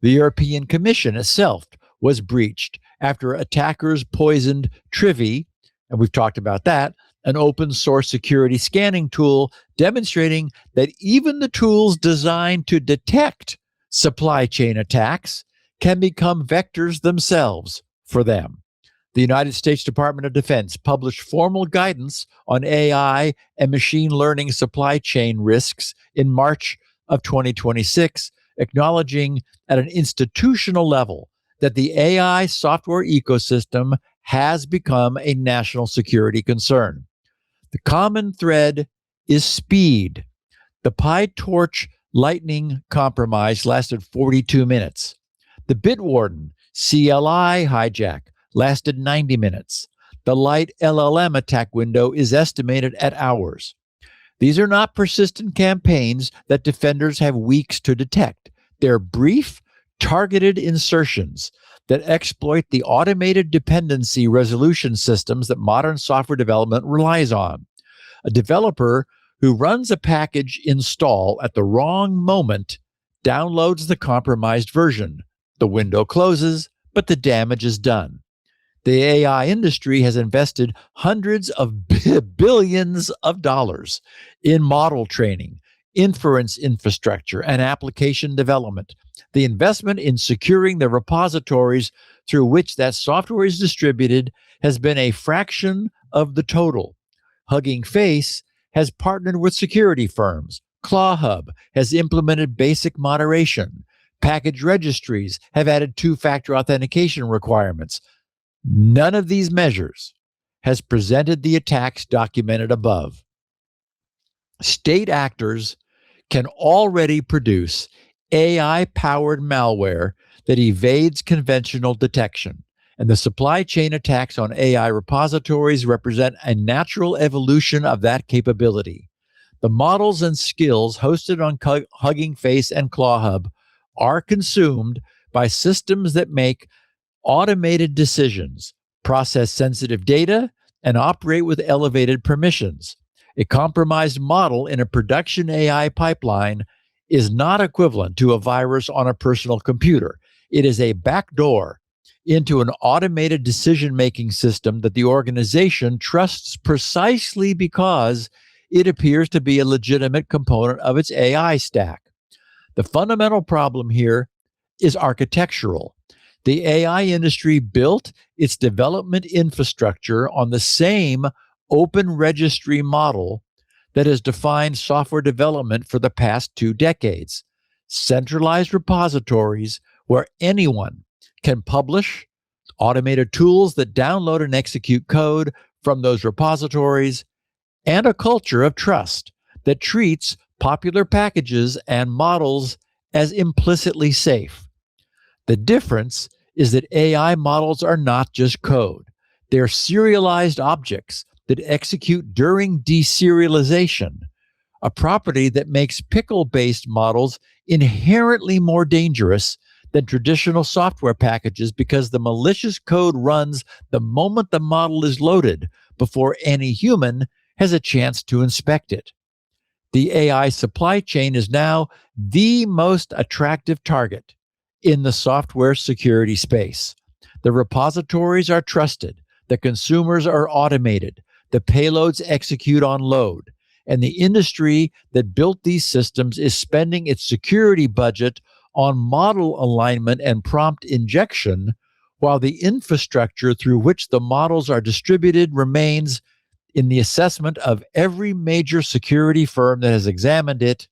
The European Commission itself was breached after attackers poisoned Trivy, and we've talked about that, an open source security scanning tool demonstrating that even the tools designed to detect supply chain attacks can become vectors themselves for them. The United States Department of Defense published formal guidance on AI and machine learning supply chain risks in March of 2026, acknowledging at an institutional level that the AI software ecosystem has become a national security concern. The common thread is speed. The PyTorch Lightning compromise lasted 42 minutes. The Bitwarden CLI hijack lasted 90 minutes. The Light LLM attack window is estimated at hours. These are not persistent campaigns that defenders have weeks to detect. They're brief, targeted insertions that exploit the automated dependency resolution systems that modern software development relies on. A developer who runs a package install at the wrong moment downloads the compromised version. The window closes, but the damage is done. The AI industry has invested hundreds of billions of dollars in model training, inference infrastructure, and application development. The investment in securing the repositories through which that software is distributed has been a fraction of the total. Hugging Face has partnered with security firms. ClawHub has implemented basic moderation. Package registries have added two-factor authentication requirements. None of these measures has presented the attacks documented above. State actors can already produce AI-powered malware that evades conventional detection, and the supply chain attacks on AI repositories represent a natural evolution of that capability. The models and skills hosted on Hugging Face and ClawHub are consumed by systems that make automated decisions, process sensitive data, and operate with elevated permissions. A compromised model in a production AI pipeline is not equivalent to a virus on a personal computer. It is a backdoor into an automated decision-making system that the organization trusts precisely because it appears to be a legitimate component of its AI stack. The fundamental problem here is architectural. The AI industry built its development infrastructure on the same open registry model that has defined software development for the past 2 decades. Centralized repositories where anyone can publish automated tools that download and execute code from those repositories, and a culture of trust that treats popular packages and models as implicitly safe. The difference is that AI models are not just code. They're serialized objects that execute during deserialization, a property that makes pickle-based models inherently more dangerous than traditional software packages because the malicious code runs the moment the model is loaded before any human has a chance to inspect it. The AI supply chain is now the most attractive target in the software security space. The repositories are trusted, the consumers are automated, the payloads execute on load, and the industry that built these systems is spending its security budget on model alignment and prompt injection, while the infrastructure through which the models are distributed remains, in the assessment of every major security firm that has examined it,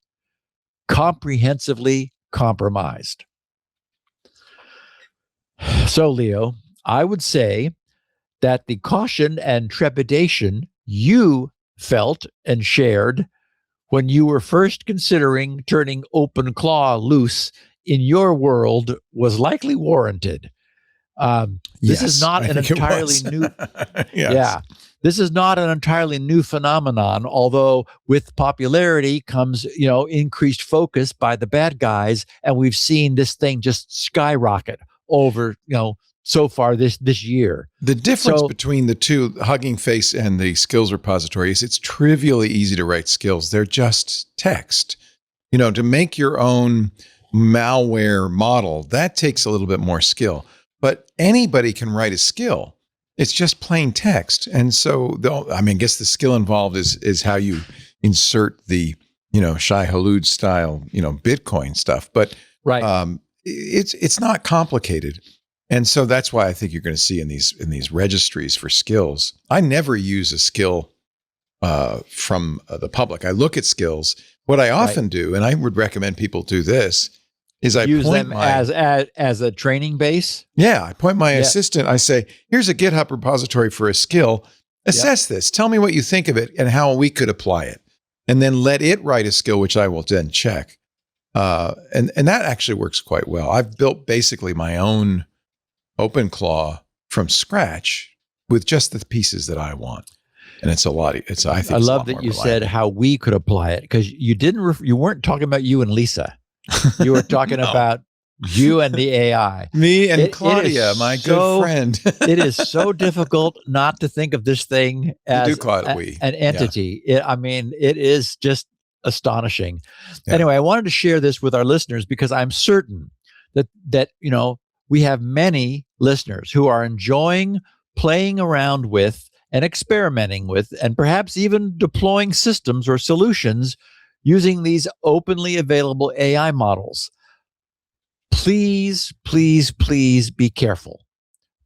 comprehensively compromised. So, Leo, I would say that the caution and trepidation you felt and shared when you were first considering turning OpenClaw loose in your world was likely warranted. This is not an entirely new. Yes. Yeah, this is not an entirely new phenomenon. Although with popularity comes, increased focus by the bad guys, and we've seen this thing just skyrocket over, so far this year. The difference between the two, Hugging Face and the skills repository, is it's trivially easy to write skills. They're just text. To make your own malware model, that takes a little bit more skill. But anybody can write a skill. It's just plain text. And so, I guess the skill involved is how you insert the, Shai Hulud style, Bitcoin stuff. But right. It's not complicated. And so that's why I think you're going to see in these registries for skills. I never use a skill from the public. I look at skills. What I often do, and I would recommend people do this, is I use point them as a training base. Yeah, I point my assistant. I say, "Here's a GitHub repository for a skill. Assess this. Tell me what you think of it and how we could apply it, and then let it write a skill, which I will then check." And that actually works quite well. I've built basically my own OpenClaw from scratch with just the pieces that I want, and it's a lot. I love that you said how we could apply it, because you didn't. You weren't talking about you and Lisa. You were talking about you and the AI. Me and Claudia, my good friend. It is so difficult not to think of this thing as an entity. Yeah. It is just astonishing. Yeah. Anyway, I wanted to share this with our listeners because I'm certain that we have many listeners who are enjoying playing around with and experimenting with, and perhaps even deploying systems or solutions using these openly available AI models. Please, please, please be careful,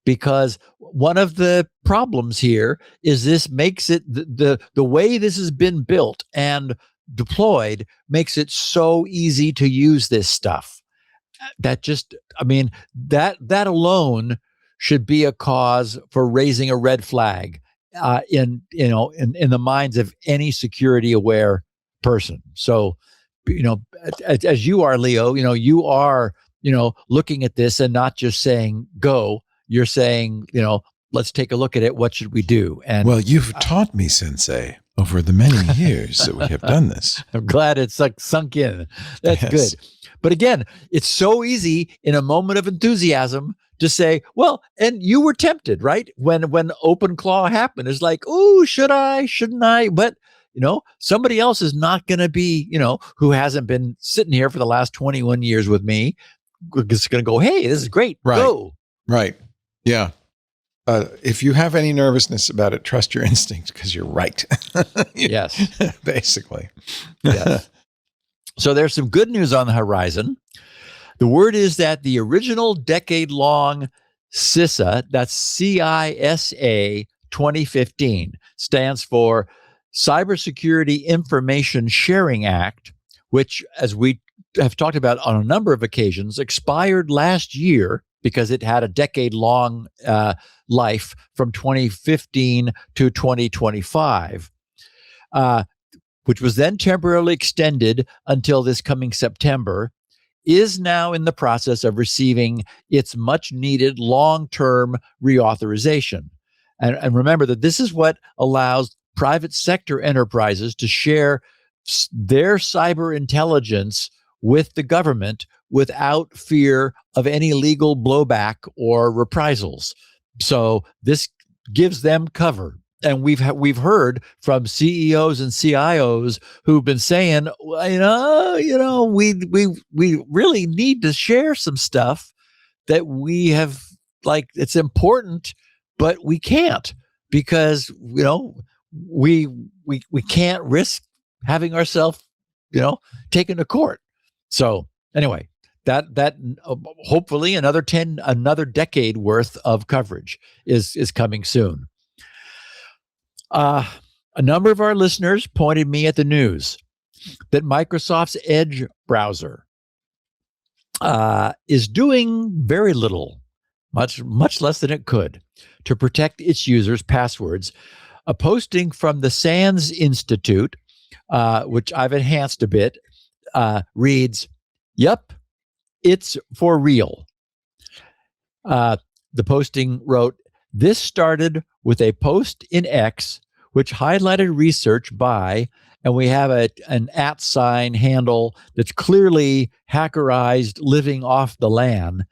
because one of the problems here is this makes it the way this has been built and deployed makes it so easy to use this stuff. That that alone should be a cause for raising a red flag in the minds of any security aware person. So, as you are, Leo, you are, looking at this and not just saying go. You're saying, let's take a look at it. What should we do? And well, you've taught me, Sensei, over the many years that we have done this. I'm glad it's sunk in. That's good. But again, it's so easy in a moment of enthusiasm to say, well, and you were tempted, right? When OpenClaw happened, it's like, oh, should I? Shouldn't I? But somebody else is not going to be, who hasn't been sitting here for the last 21 years with me, is going to go, hey, this is great. Right. Go. Right. Yeah. If you have any nervousness about it, trust your instinct, because you're right. Yes. Basically. Yes. So there's some good news on the horizon. The word is that the original decade-long CISA, that's CISA 2015, stands for Cybersecurity Information Sharing Act, which, as we have talked about on a number of occasions, expired last year, because it had a decade-long life from 2015 to 2025, which was then temporarily extended until this coming September, is now in the process of receiving its much-needed long-term reauthorization. And remember that this is what allows private sector enterprises to share their cyber intelligence with the government without fear of any legal blowback or reprisals. So this gives them cover. And we've heard from CEOs and CIOs who've been saying, we really need to share some stuff that we have, like, it's important, but we can't because we can't risk having ourselves taken to court. So anyway, that hopefully another decade worth of coverage is coming soon. A number of our listeners pointed me at the news that Microsoft's Edge browser is doing very little, much less than it could, to protect its users' passwords. A posting from the SANS Institute, which I've enhanced a bit, reads, "Yep, it's for real." The posting wrote, "This started with a post in X, which highlighted research by," and we have an @ handle that's clearly hackerized, living off the LAN,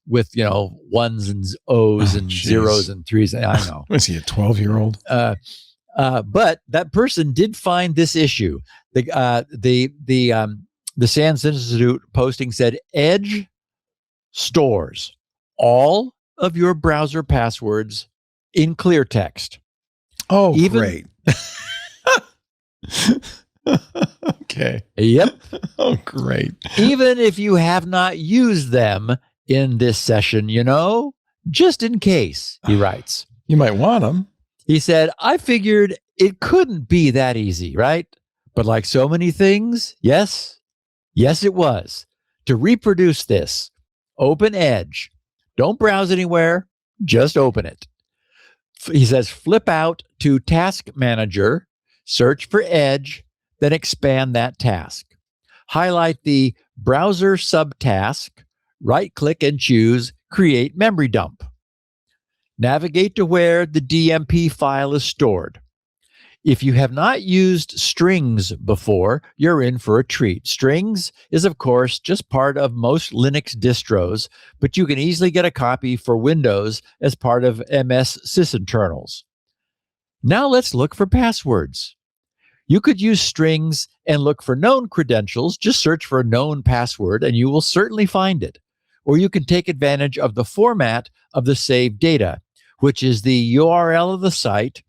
with ones and O's and zeros and threes. I know. Was he a 12-year-old? But that person did find this issue. The SANS Institute posting said, "Edge stores all of your browser passwords in clear text." Oh, great. Okay. Yep. Oh, great. Even if you have not used them in this session, just in case, he writes. You might want them. He said, "I figured it couldn't be that easy, right? But like so many things, yes, it was. To reproduce this, open Edge. Don't browse anywhere, just open it." He says, "Flip out to Task Manager, search for Edge, then expand that task. Highlight the browser subtask, right-click and choose Create Memory Dump. Navigate to where the DMP file is stored. If you have not used strings before, you're in for a treat. Strings is, of course, just part of most Linux distros, but you can easily get a copy for Windows as part of MS sysinternals. Now let's look for passwords. You could use strings and look for known credentials. Just search for a known password and you will certainly find it. Or you can take advantage of the format of the saved data, which is the URL of the site,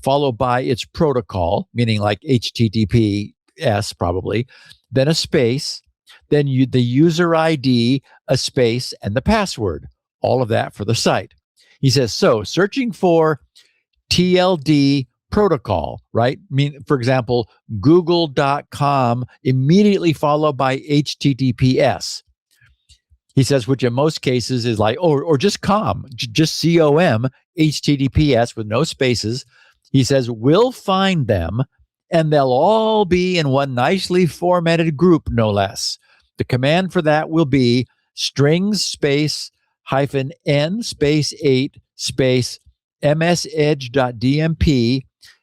followed by its protocol, meaning like HTTPS probably, then a space, then the user ID, a space, and the password. All of that for the site. He says, so searching for TLD protocol, right? For example, google.com immediately followed by HTTPS. He says, which in most cases is like, or just COM, just COM, HTTPS with no spaces. He says, we'll find them and they'll all be in one nicely formatted group, no less. The command for that will be strings space -n space 8 space msedge.dmp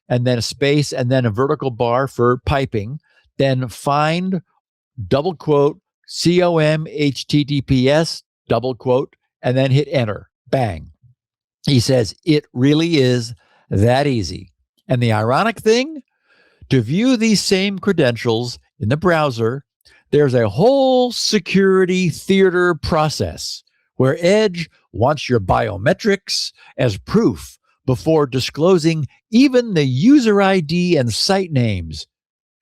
and then a space and then a vertical bar for piping. Then find double quote COM HTTPS double quote and then hit enter. Bang. He says it really is that easy. And the ironic thing, to view these same credentials in the browser, there's a whole security theater process where Edge wants your biometrics as proof before disclosing even the user ID and site names,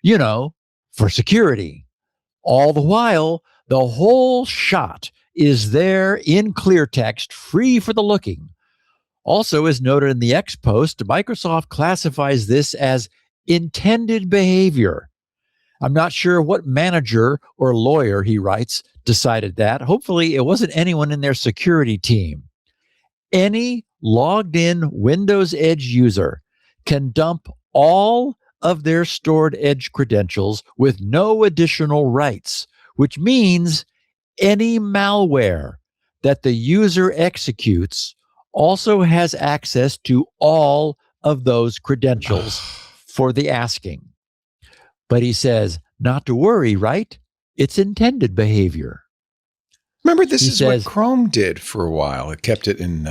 for security. All the while, the whole shot is there in clear text, free for the looking. Also, as noted in the X post, Microsoft classifies this as intended behavior. I'm not sure what manager or lawyer," he writes, "decided that. Hopefully, it wasn't anyone in their security team. Any logged in Windows Edge user can dump all of their stored Edge credentials with no additional rights, which means any malware that the user executes also has access to all of those credentials for the asking." But he says, not to worry, right? It's intended behavior. Remember, this He is says- what Chrome did for a while. It kept it in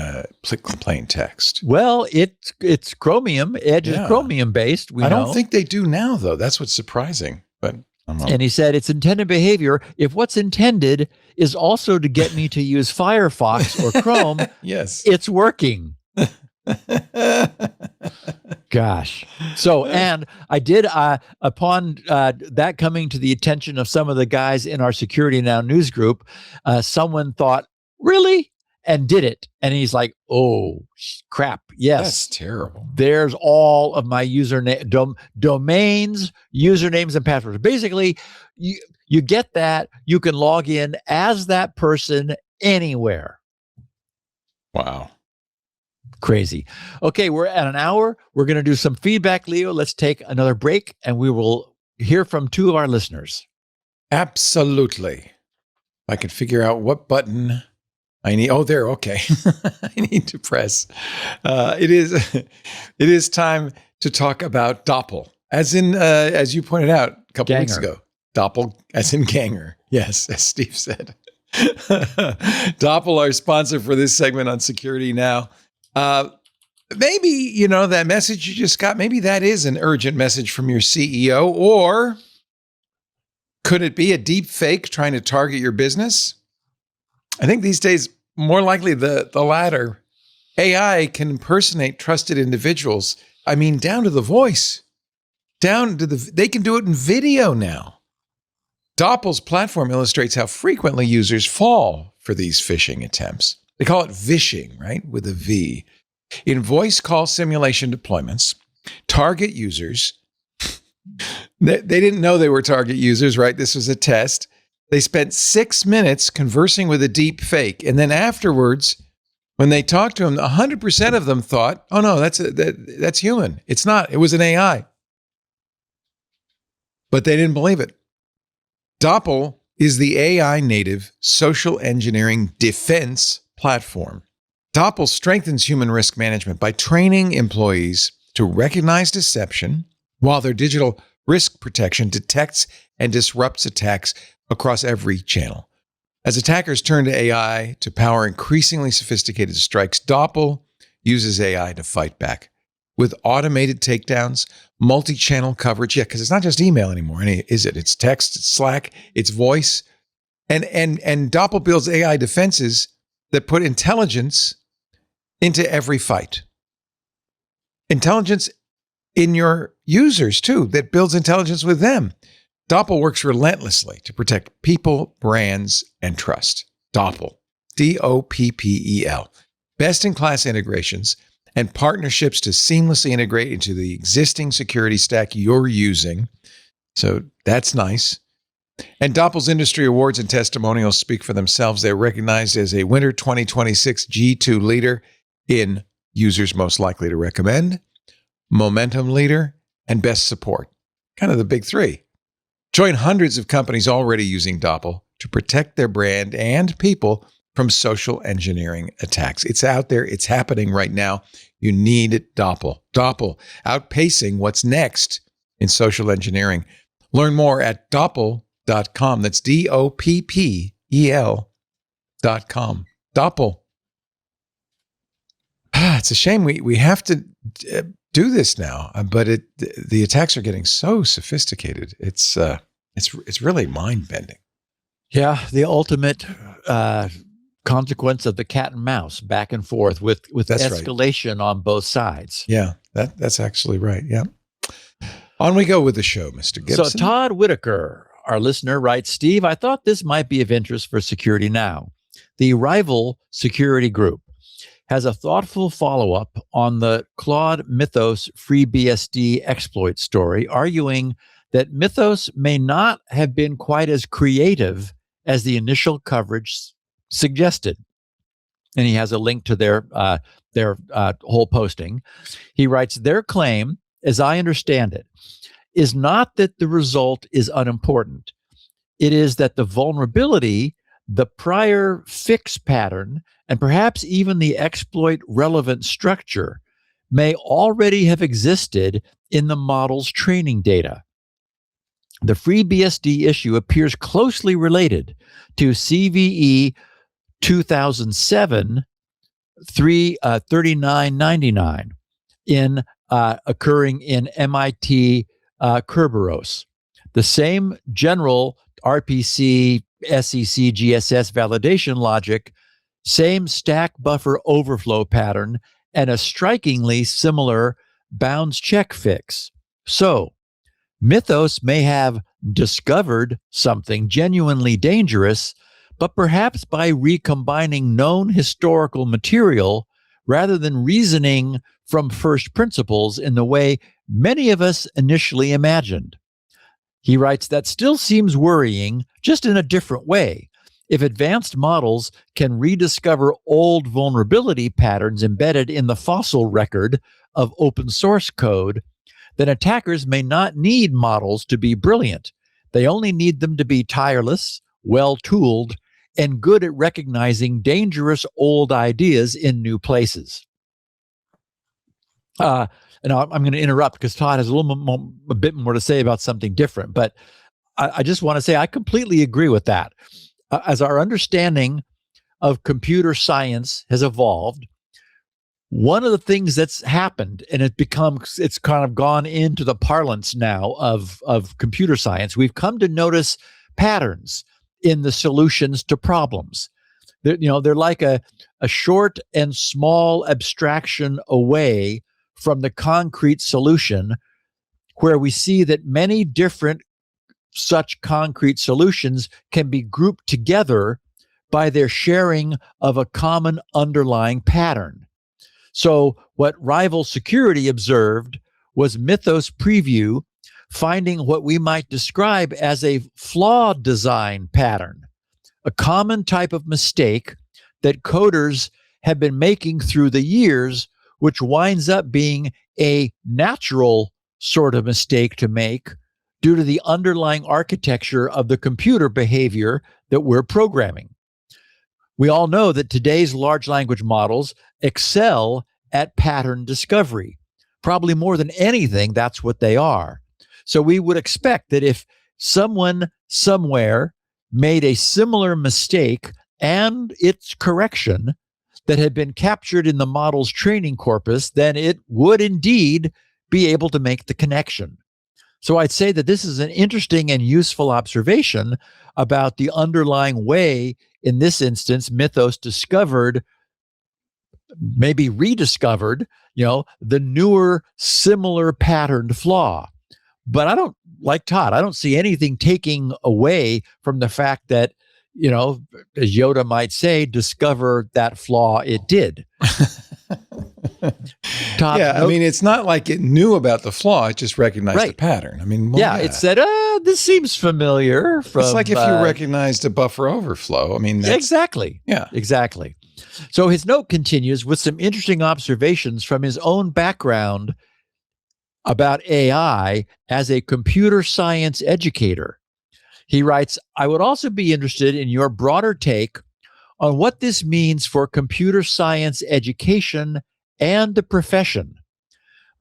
plain text. Well, it's Chromium. Edge is Yeah. Chromium based. I don't think they do now, though. That's what's surprising. But I'm wrong. And he said it's intended behavior. If what's intended is also to get me to use Firefox or Chrome, Yes. it's working. Gosh. So, and I did, upon that coming to the attention of some of the guys in our Security Now news group, someone thought, really? And did it. And he's like, oh, crap. Yes. That's terrible. There's all of my username, domains, usernames, and passwords. Basically, you get that. You can log in as that person anywhere. Wow. Crazy. Okay, we're at an hour. We're going to do some feedback, Leo. Let's take another break, and we will hear from two of our listeners. Absolutely. If I could figure out what button I need. Oh, there. Okay. I need to press. It is time to talk about Doppel, as you pointed out a couple weeks ago. Doppel, as in ganger. Yes, as Steve said. Doppel, our sponsor for this segment on Security Now. Maybe, that message you just got, maybe that is an urgent message from your CEO, or could it be a deep fake trying to target your business? I think these days, more likely the latter. AI can impersonate trusted individuals. I mean, down to the voice, they can do it in video now. Doppel's platform illustrates how frequently users fall for these phishing attempts. They call it vishing, right? With a V. In voice call simulation deployments, target users, they didn't know they were target users, right? This was a test. They spent 6 minutes conversing with a deep fake. And then afterwards, when they talked to him, 100% of them thought, oh no, that's human. It's not. It was an AI. But they didn't believe it. Doppel is the AI native social engineering defense platform. Doppel strengthens human risk management by training employees to recognize deception while their digital risk protection detects and disrupts attacks across every channel. As attackers turn to AI to power increasingly sophisticated strikes, Doppel uses AI to fight back with automated takedowns, multi-channel coverage. Yeah, because it's not just email anymore, is it? It's text, it's Slack, it's voice. And Doppel builds AI defenses that put intelligence into every fight. Intelligence in your users, too, that builds intelligence with them. Doppel works relentlessly to protect people, brands, and trust. Doppel, Doppel. Best-in-class integrations and partnerships to seamlessly integrate into the existing security stack you're using. So that's nice. And Doppel's industry awards and testimonials speak for themselves. They're recognized as a Winter 2026 G2 leader in users most likely to recommend, momentum leader, and best support. Kind of the big three. Join hundreds of companies already using Doppel to protect their brand and people from social engineering attacks. It's out there. It's happening right now. You need Doppel. Doppel, outpacing what's next in social engineering. Learn more at Doppel.com. That's Doppel.com. Doppel. It's a shame we have to do this now, but the attacks are getting so sophisticated. It's really mind-bending. Yeah, the ultimate consequence of the cat and mouse, back and forth with That's escalation on both sides. Yeah, that's actually right. Yeah. On we go with the show, Mr. Gibson. So Todd Whitaker, our listener, writes, Steve, I thought this might be of interest for Security Now. The rival security group has a thoughtful follow-up on the Claude Mythos FreeBSD exploit story, arguing that Mythos may not have been quite as creative as the initial coverage suggested. And he has a link to their whole posting. He writes, their claim, as I understand it, is not that the result is unimportant. It is that the vulnerability, the prior fix pattern, and perhaps even the exploit relevant structure may already have existed in the model's training data. The FreeBSD issue appears closely related to CVE 2007 3999 occurring in MIT Kerberos. The same general RPC, SEC, GSS validation logic, same stack buffer overflow pattern, and a strikingly similar bounds check fix. So, Mythos may have discovered something genuinely dangerous, but perhaps by recombining known historical material rather than reasoning from first principles in the way many of us initially imagined. He writes, that still seems worrying, just in a different way. If advanced models can rediscover old vulnerability patterns embedded in the fossil record of open source code, then attackers may not need models to be brilliant. They only need them to be tireless, well-tooled, and good at recognizing dangerous old ideas in new places. And I'm going to interrupt because Todd has a bit more to say about something different. But I just want to say I completely agree with that. As our understanding of computer science has evolved, one of the things that's happened, and it's kind of gone into the parlance now of computer science, we've come to notice patterns in the solutions to problems. They're like a short and small abstraction away from the concrete solution, where we see that many different such concrete solutions can be grouped together by their sharing of a common underlying pattern. So what Rival Security observed was Mythos Preview finding what we might describe as a flawed design pattern, a common type of mistake that coders have been making through the years, which winds up being a natural sort of mistake to make due to the underlying architecture of the computer behavior that we're programming. We all know that today's large language models excel at pattern discovery. Probably more than anything, that's what they are. So we would expect that if someone somewhere made a similar mistake and its correction that had been captured in the model's training corpus, then it would indeed be able to make the connection. So I'd say that this is an interesting and useful observation about the underlying way, in this instance, Mythos discovered, maybe rediscovered, the newer, similar patterned flaw. But I don't, like Todd, I don't see anything taking away from the fact that, as Yoda might say, discover that flaw it did. Todd, I mean, it's not like it knew about the flaw. It just recognized the pattern. I mean, it said, this seems familiar. It's like if you recognized a buffer overflow. I mean, exactly. Yeah. Exactly. So his note continues with some interesting observations from his own background about AI as a computer science educator. He writes, I would also be interested in your broader take on what this means for computer science education and the profession.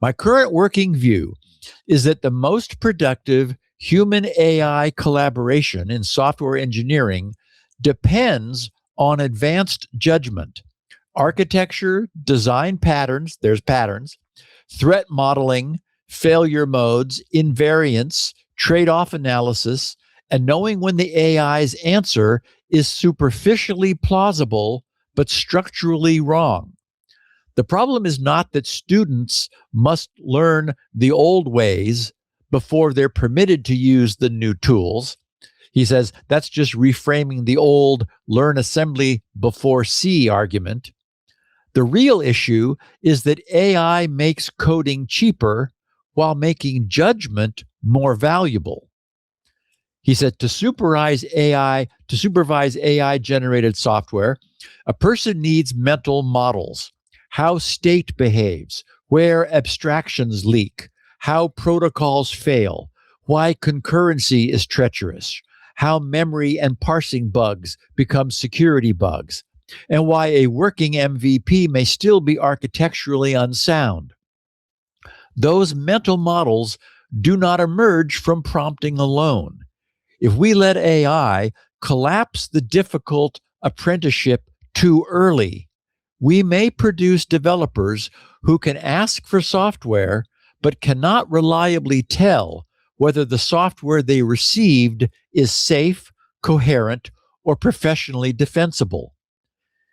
My current working view is that the most productive human AI collaboration in software engineering depends on advanced judgment, architecture, design patterns, there's patterns, threat modeling, failure modes, invariance, trade-off analysis, and knowing when the AI's answer is superficially plausible but structurally wrong. The problem is not that students must learn the old ways before they're permitted to use the new tools. He says that's just reframing the old learn assembly before C argument. The real issue is that AI makes coding cheaper while making judgment more valuable. He said to supervise AI generated software, a person needs mental models, how state behaves, where abstractions leak, how protocols fail, why concurrency is treacherous, how memory and parsing bugs become security bugs, and why a working MVP may still be architecturally unsound. Those mental models do not emerge from prompting alone. If we let AI collapse the difficult apprenticeship too early, we may produce developers who can ask for software but cannot reliably tell whether the software they received is safe, coherent, or professionally defensible.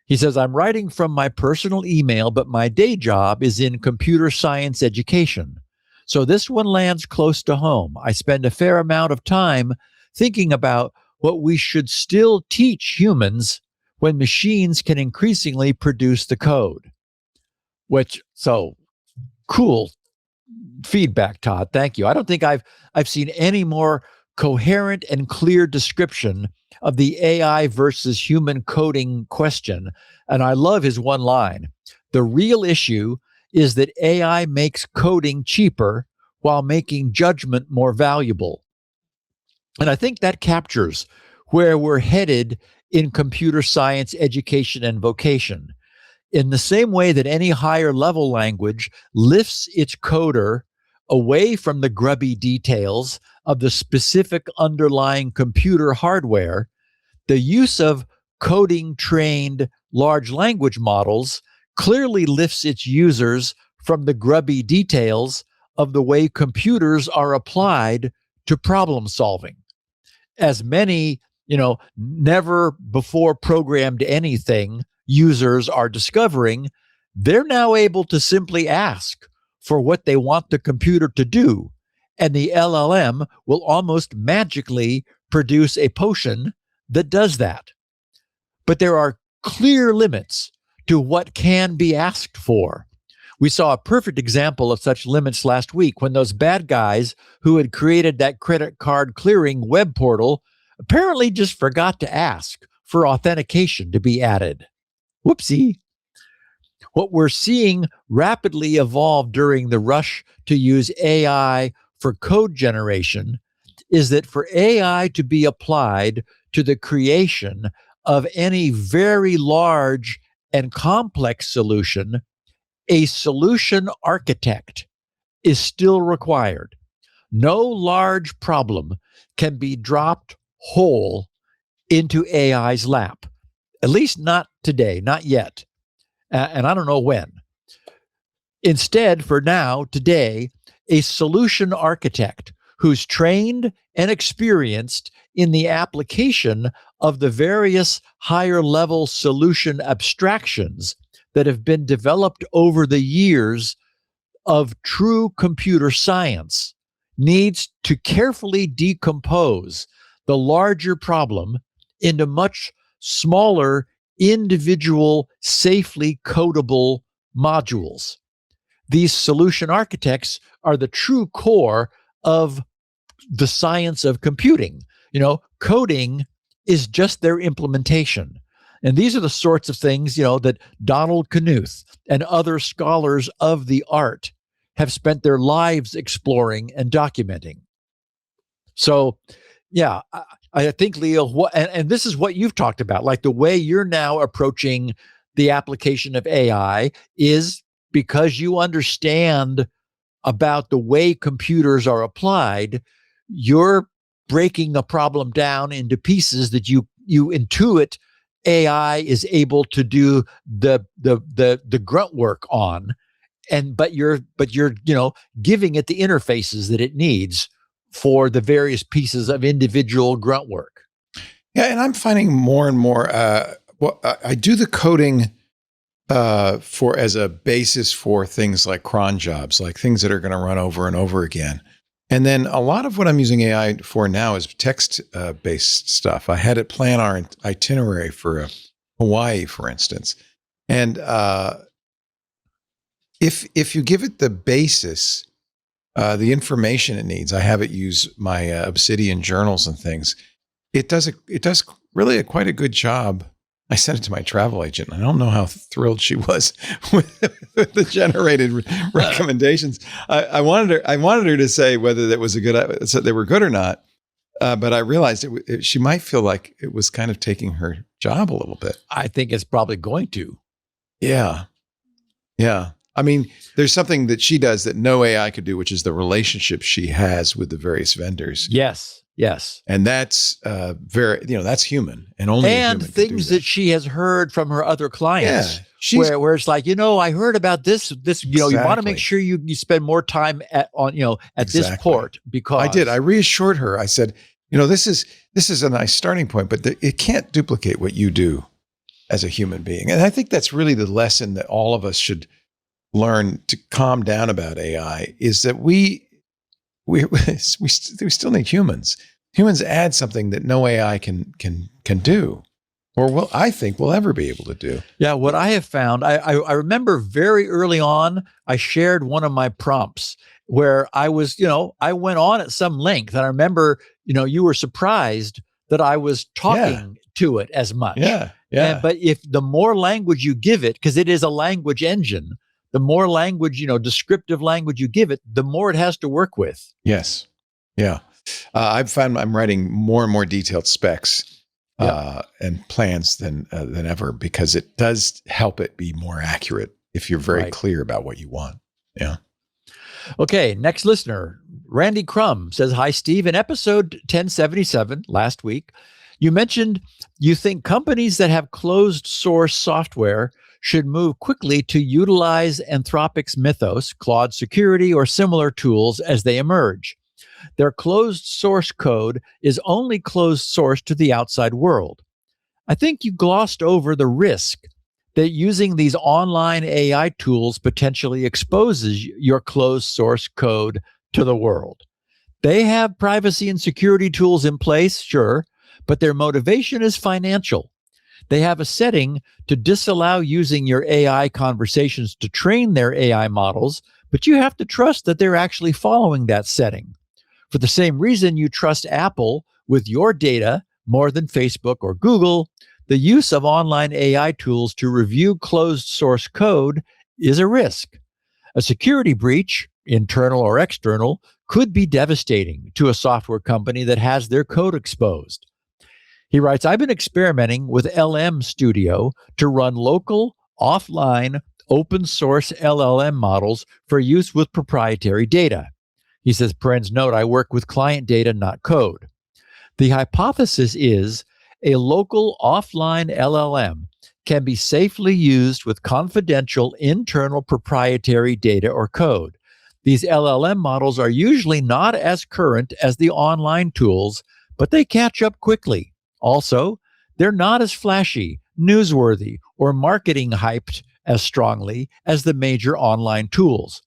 He says, I'm writing from my personal email, but my day job is in computer science education. So this one lands close to home. I spend a fair amount of time thinking about what we should still teach humans when machines can increasingly produce the code. So cool feedback, Todd. Thank you. I don't think I've seen any more coherent and clear description of the AI versus human coding question. And I love his one line. The real issue is that AI makes coding cheaper while making judgment more valuable. And I think that captures where we're headed in computer science education and vocation. In the same way that any higher level language lifts its coder away from the grubby details of the specific underlying computer hardware, the use of coding trained large language models clearly lifts its users from the grubby details of the way computers are applied to problem solving. As many, never before programmed anything users are discovering, they're now able to simply ask for what they want the computer to do, and the LLM will almost magically produce a potion that does that. But there are clear limits to what can be asked for. We saw a perfect example of such limits last week when those bad guys who had created that credit card clearing web portal apparently just forgot to ask for authentication to be added. Whoopsie. What we're seeing rapidly evolve during the rush to use AI for code generation is that for AI to be applied to the creation of any very large and complex solution, a solution architect is still required. No large problem can be dropped whole into AI's lap, at least not today, not yet. And I don't know when. Instead, for now, today, a solution architect who's trained and experienced in the application of the various higher level solution abstractions that have been developed over the years of true computer science needs to carefully decompose the larger problem into much smaller individual, safely codable modules. These solution architects are the true core of the science of computing. Coding is just their implementation. And these are the sorts of things, that Donald Knuth and other scholars of the art have spent their lives exploring and documenting. So, yeah, I think, Leo, and this is what you've talked about, like the way you're now approaching the application of AI is because you understand about the way computers are applied, you're breaking a problem down into pieces that you intuit AI is able to do the grunt work on, but you're giving it the interfaces that it needs for the various pieces of individual grunt work. Yeah, and I'm finding more and more. I do the coding for as a basis for things like cron jobs, like things that are going to run over and over again. And then a lot of what I'm using AI for now is text-based stuff. I had it plan our itinerary for Hawaii, for instance. And if you give it the basis, the information it needs. I have it use my Obsidian journals and things. It does really quite a good job. I sent it to my travel agent. I don't know how thrilled she was with the generated recommendations. I wanted her to say whether that was they were good or not. But I realized she might feel like it was kind of taking her job a little bit. I think it's probably going to. Yeah. Yeah. I mean, there's something that she does that no AI could do, which is the relationship she has with the various vendors. Yes. Yes. And that's that's human, and only and human things that she has heard from her other clients. Yeah, where it's like, I heard about this, you want to make sure you spend more time at this port, because I did. I reassured her. I said, this is a nice starting point, but it can't duplicate what you do as a human being. And I think that's really the lesson that all of us should learn to calm down about AI, is that we still need humans. Humans add something that no AI can do, or I think we'll ever be able to do. Yeah, what I have found, I remember very early on, I shared one of my prompts where I was, I went on at some length, and I remember, you were surprised that I was talking to it as much. Yeah, yeah. But if the more language you give it, because it is a language engine, the more language, descriptive language you give it, the more it has to work with. Yes. Yeah. I've found I'm writing more and more detailed specs and plans than ever, because it does help it be more accurate if you're very clear about what you want. Yeah. Okay. Next listener, Randy Crum says, "Hi, Steve. In episode 1077 last week, you mentioned you think companies that have closed source software should move quickly to utilize Anthropic's Mythos, Claude Security, or similar tools as they emerge. Their closed source code is only closed source to the outside world. I think you glossed over the risk that using these online AI tools potentially exposes your closed source code to the world. They have privacy and security tools in place, sure, but their motivation is financial. They have a setting to disallow using your AI conversations to train their AI models, but you have to trust that they're actually following that setting. For the same reason you trust Apple with your data more than Facebook or Google, the use of online AI tools to review closed source code is a risk. A security breach, internal or external, could be devastating to a software company that has their code exposed." He writes, "I've been experimenting with LM Studio to run local, offline, open source LLM models for use with proprietary data." He says, "Parens note, I work with client data, not code. The hypothesis is a local offline LLM can be safely used with confidential internal proprietary data or code. These LLM models are usually not as current as the online tools, but they catch up quickly. Also, they're not as flashy, newsworthy, or marketing hyped as strongly as the major online tools.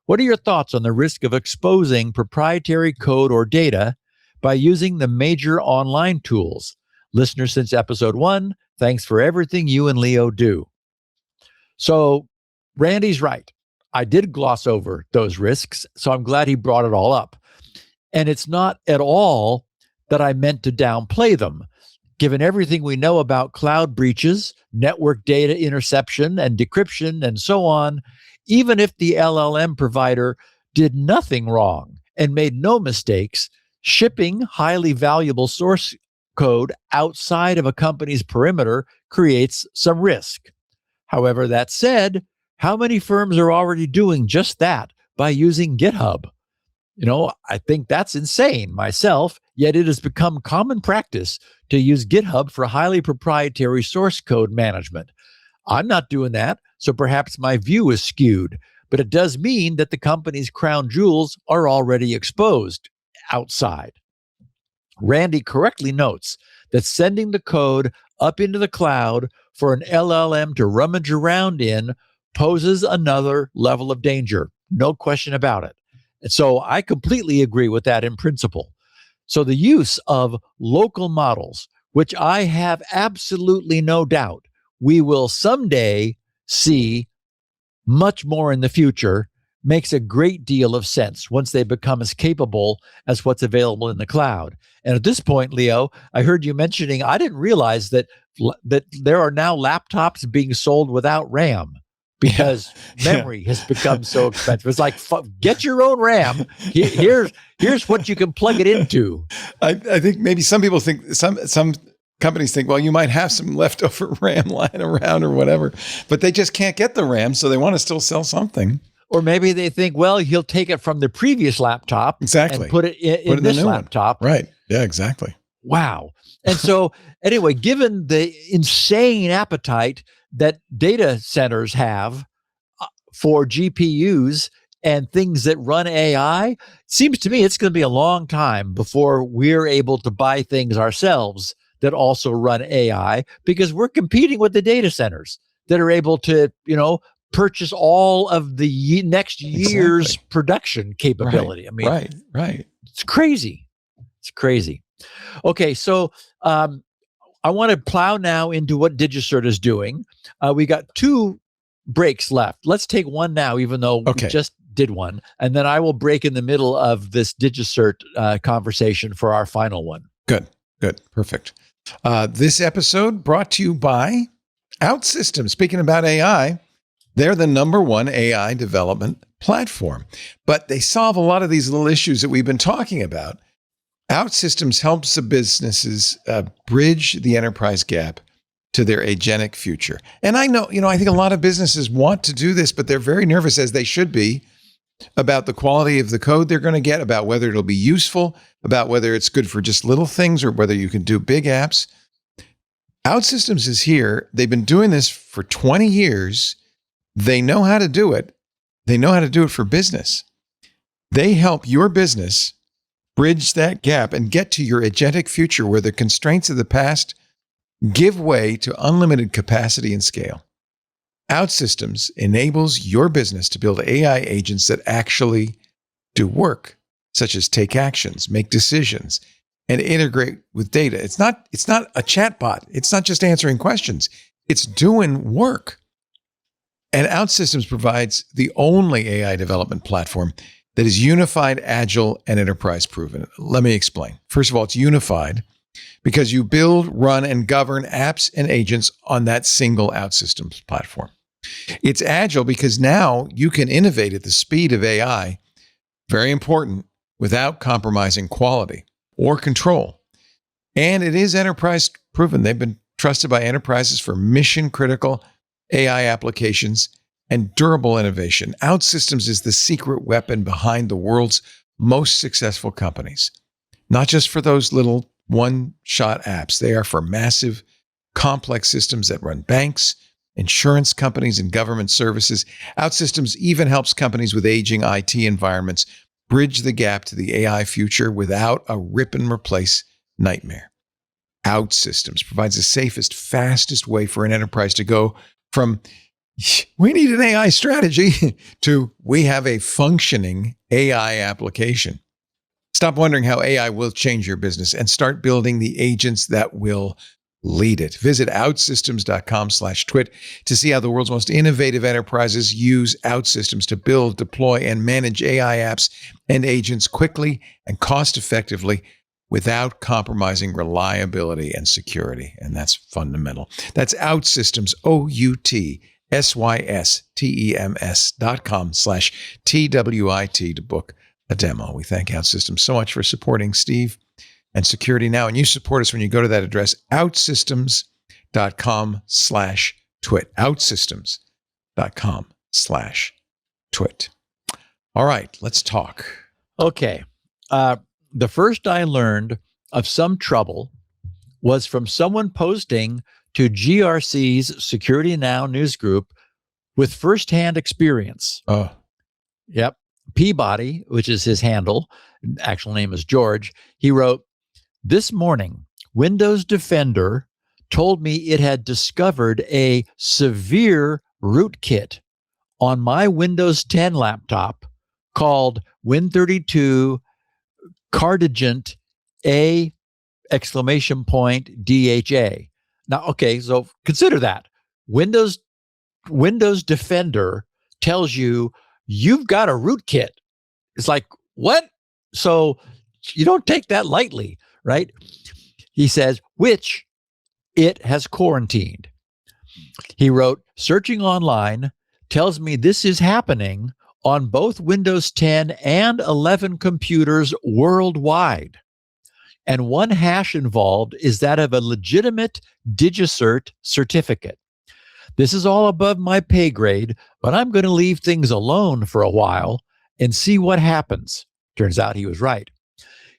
What are your thoughts on the risk of exposing proprietary code or data by using the major online tools? Listener since episode 1, thanks for everything you and Leo do." So Randy's right. I did gloss over those risks, so I'm glad he brought it all up. And it's not at all that I meant to downplay them. Given everything we know about cloud breaches, network data interception and decryption and so on, even if the LLM provider did nothing wrong and made no mistakes, shipping highly valuable source code outside of a company's perimeter creates some risk. However, that said, how many firms are already doing just that by using GitHub? I think that's insane myself, yet it has become common practice to use GitHub for highly proprietary source code management. I'm not doing that, so perhaps my view is skewed, but it does mean that the company's crown jewels are already exposed outside. Randy correctly notes that sending the code up into the cloud for an LLM to rummage around in poses another level of danger. No question about it. And so I completely agree with that in principle. So the use of local models, which I have absolutely no doubt we will someday see much more in the future, makes a great deal of sense once they become as capable as what's available in the cloud. And at this point, Leo, I heard you mentioning, I didn't realize that there are now laptops being sold without RAM because memory has become so expensive. It's like, get your own RAM. Here's what you can plug it into. I think maybe some people think, some companies think, well, you might have some leftover RAM lying around or whatever, but they just can't get the RAM, so they want to still sell something. Or maybe they think, well, he'll take it from the previous laptop and put it in this laptop. One. Right. Yeah, exactly. Wow. And so anyway, given the insane appetite that data centers have for GPUs and things that run AI, it seems to me it's going to be a long time before we're able to buy things ourselves that also run AI, because we're competing with the data centers that are able to, purchase all of the next year's production capability. Right. I mean, right. It's crazy. It's crazy. Okay, so I want to plow now into what DigiCert is doing. We got 2 breaks left. Let's take one now, even though we just did one, and then I will break in the middle of this DigiCert conversation for our final one. Good, perfect. This episode brought to you by Outsystems. Speaking about AI, they're the #1 AI development platform, but they solve a lot of these little issues that we've been talking about. Outsystems helps the businesses bridge the enterprise gap to their agentic future. And I know, I think a lot of businesses want to do this, but they're very nervous, as they should be, about the quality of the code they're going to get, about whether it'll be useful, about whether it's good for just little things or whether you can do big apps. Outsystems is here. They've been doing this for 20 years. They know how to do it. They know how to do it for business. They help your business bridge that gap and get to your agentic future where the constraints of the past give way to unlimited capacity and scale. Outsystems enables your business to build AI agents that actually do work, such as take actions, make decisions, and integrate with data. It's not a chatbot. It's not just answering questions. It's doing work. And Outsystems provides the only AI development platform that is unified, agile, and enterprise proven. Let me explain. First of all, it's unified because you build, run, and govern apps and agents on that single Outsystems platform. It's agile because now you can innovate at the speed of AI, very important, without compromising quality or control. And it is enterprise proven. They've been trusted by enterprises for mission-critical AI applications and durable innovation. Outsystems is the secret weapon behind the world's most successful companies. Not just for those little one-shot apps. They are for massive, complex systems that run banks, insurance companies, and government services. Outsystems even helps companies with aging IT environments bridge the gap to the AI future without a rip and replace nightmare. Outsystems provides the safest, fastest way for an enterprise to go from we need an AI strategy to we have a functioning AI application. Stop wondering how AI will change your business and start building the agents that will lead it. Visit outsystems.com/twit to see how the world's most innovative enterprises use Outsystems to build, deploy, and manage AI apps and agents quickly and cost effectively without compromising reliability and security. And that's fundamental. That's Outsystems, OUTSYSTEMS.com/TWIT to book a demo. We thank Outsystems so much for supporting Steve and Security Now. And you support us when you go to that address, outsystems.com/twit. Outsystems.com/twit. All right, let's talk. Okay. The first I learned of some trouble was from someone posting to GRC's Security Now news group with firsthand experience. Oh. Yep. Peabody, which is his handle, actual name is George, he wrote, "This morning, Windows Defender told me it had discovered a severe rootkit on my Windows 10 laptop called Win32 Cardigent A !DHA. Now, okay, so consider that. Windows Defender tells you you've got a rootkit. It's like, what? So you don't take that lightly, right? He says, which it has quarantined. He wrote, searching online tells me this is happening on both Windows 10 and 11 computers worldwide. And one hash involved is that of a legitimate DigiCert certificate. This is all above my pay grade, but I'm going to leave things alone for a while and see what happens. Turns out he was right.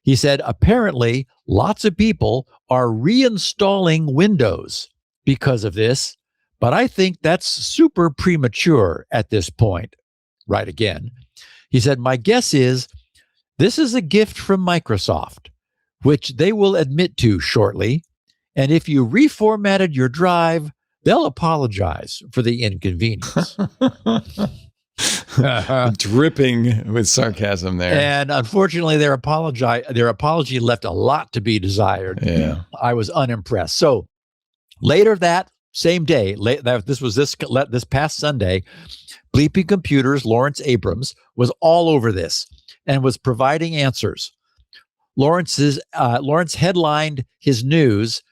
He said, apparently, lots of people are reinstalling Windows because of this, but I think that's super premature at this point. Right again. He said, my guess is this is a gift from Microsoft, which they will admit to shortly. And if you reformatted your drive, they'll apologize for the inconvenience. Dripping with sarcasm there. And unfortunately, their apology left a lot to be desired. Yeah. I was unimpressed. So later that same day, this past Sunday, Bleeping Computers' Lawrence Abrams was all over this and was providing answers. Lawrence headlined his news,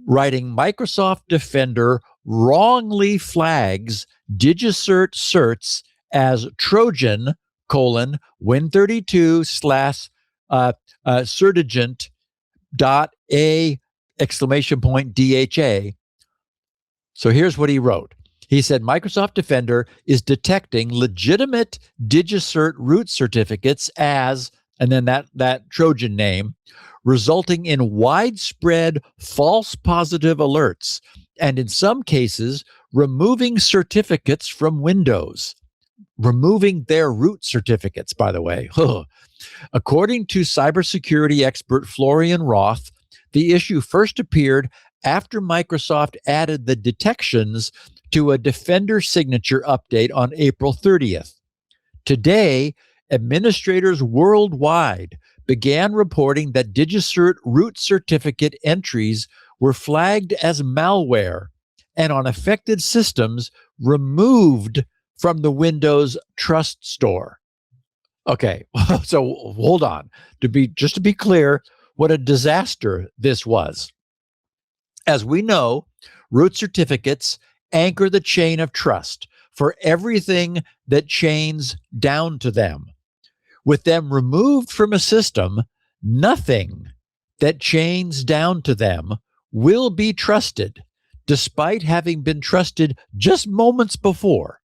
writing, Microsoft Defender wrongly flags DigiCert certs as Trojan, Win32 / certigent.a ! DHA. So here's what he wrote. He said, Microsoft Defender is detecting legitimate DigiCert root certificates as, and then that Trojan name, resulting in widespread false positive alerts, and in some cases, removing certificates from Windows. Removing their root certificates, by the way. According to cybersecurity expert Florian Roth, the issue first appeared after Microsoft added the detections to a Defender signature update on April 30th. Today, administrators worldwide began reporting that DigiCert root certificate entries were flagged as malware and on affected systems removed from the Windows Trust Store. Okay, so hold on. To be clear, what a disaster this was. As we know, root certificates anchor the chain of trust for everything that chains down to them. With them removed from a system, nothing that chains down to them will be trusted, despite having been trusted just moments before.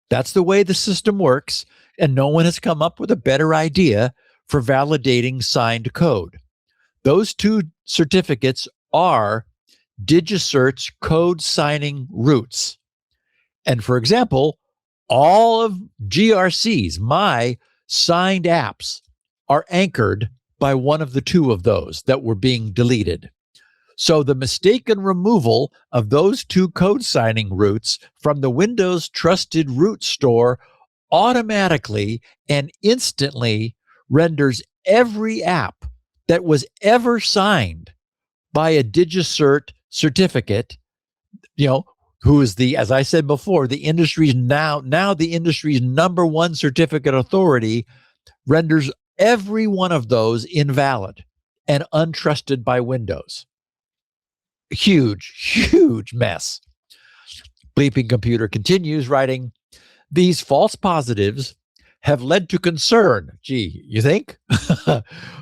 That's the way the system works, and no one has come up with a better idea for validating signed code. Those two certificates are DigiCert's code signing roots. And for example, all of GRC's, my signed apps, are anchored by one of the two of those that were being deleted. So the mistaken removal of those two code signing roots from the Windows Trusted Root Store automatically and instantly renders every app that was ever signed by a DigiCert certificate, who is as I said before, the industry's now the industry's number one certificate authority, renders every one of those invalid and untrusted by Windows. Huge mess. Bleeping Computer continues writing, these false positives have led to concern, you think,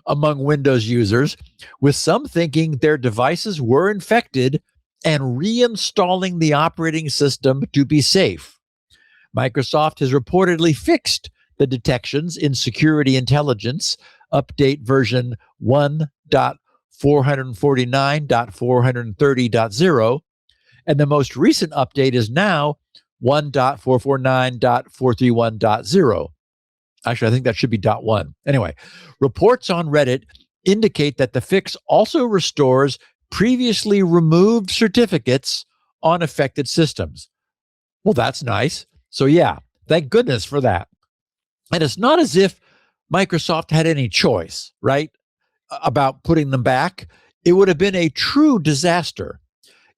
among Windows users, with some thinking their devices were infected and reinstalling the operating system to be safe. Microsoft has reportedly fixed the detections in Security Intelligence Update version 1.449.430.0, and the most recent update is now 1.449.431.0. Actually, I think that should be .1. Anyway, reports on Reddit indicate that the fix also restores previously removed certificates on affected systems. Well, that's nice. So yeah, thank goodness for that. And it's not as if Microsoft had any choice, right, about putting them back. It would have been a true disaster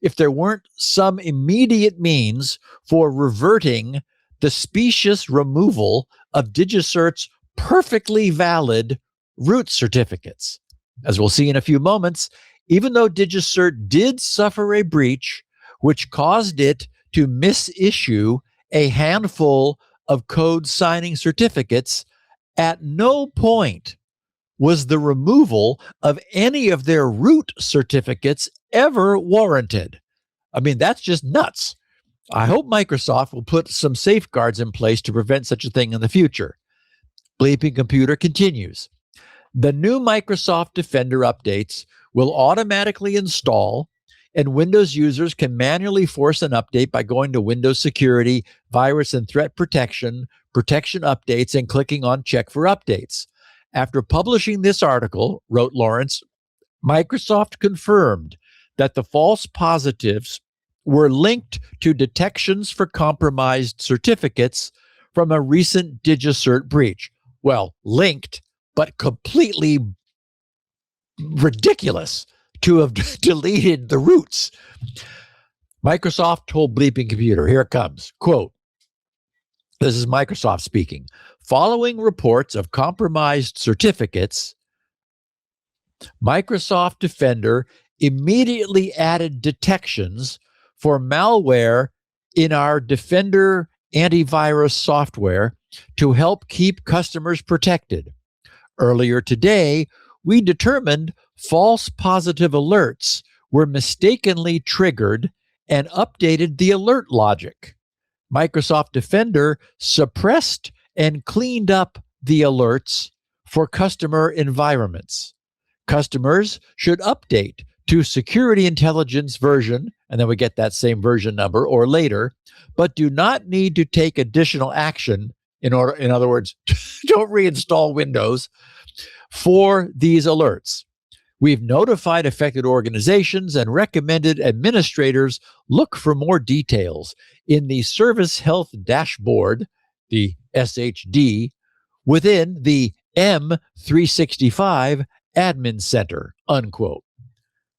if there weren't some immediate means for reverting the specious removal of DigiCert's perfectly valid root certificates. As we'll see in a few moments, even though DigiCert did suffer a breach which caused it to misissue a handful of code signing certificates, at no point was the removal of any of their root certificates ever warranted. I mean, that's just nuts. I hope Microsoft will put some safeguards in place to prevent such a thing in the future. Bleeping Computer continues. The new Microsoft Defender updates will automatically install, and Windows users can manually force an update by going to Windows Security, Virus and Threat Protection, Protection Updates, and clicking on Check for Updates. After publishing this article, wrote Lawrence, Microsoft confirmed that the false positives were linked to detections for compromised certificates from a recent DigiCert breach. Well, linked, but completely ridiculous to have deleted the roots. Microsoft told Bleeping Computer, here it comes, quote, this is Microsoft speaking, following reports of compromised certificates, Microsoft Defender immediately added detections for malware in our Defender antivirus software to help keep customers protected. Earlier today, we determined false positive alerts were mistakenly triggered and updated the alert logic. Microsoft Defender suppressed and cleaned up the alerts for customer environments. Customers should update to security intelligence version, and then we get that same version number or later, but do not need to take additional action in other words, don't reinstall Windows for these alerts. We've notified affected organizations and recommended administrators look for more details in the Service Health Dashboard, the SHD, within the M365 Admin Center, unquote.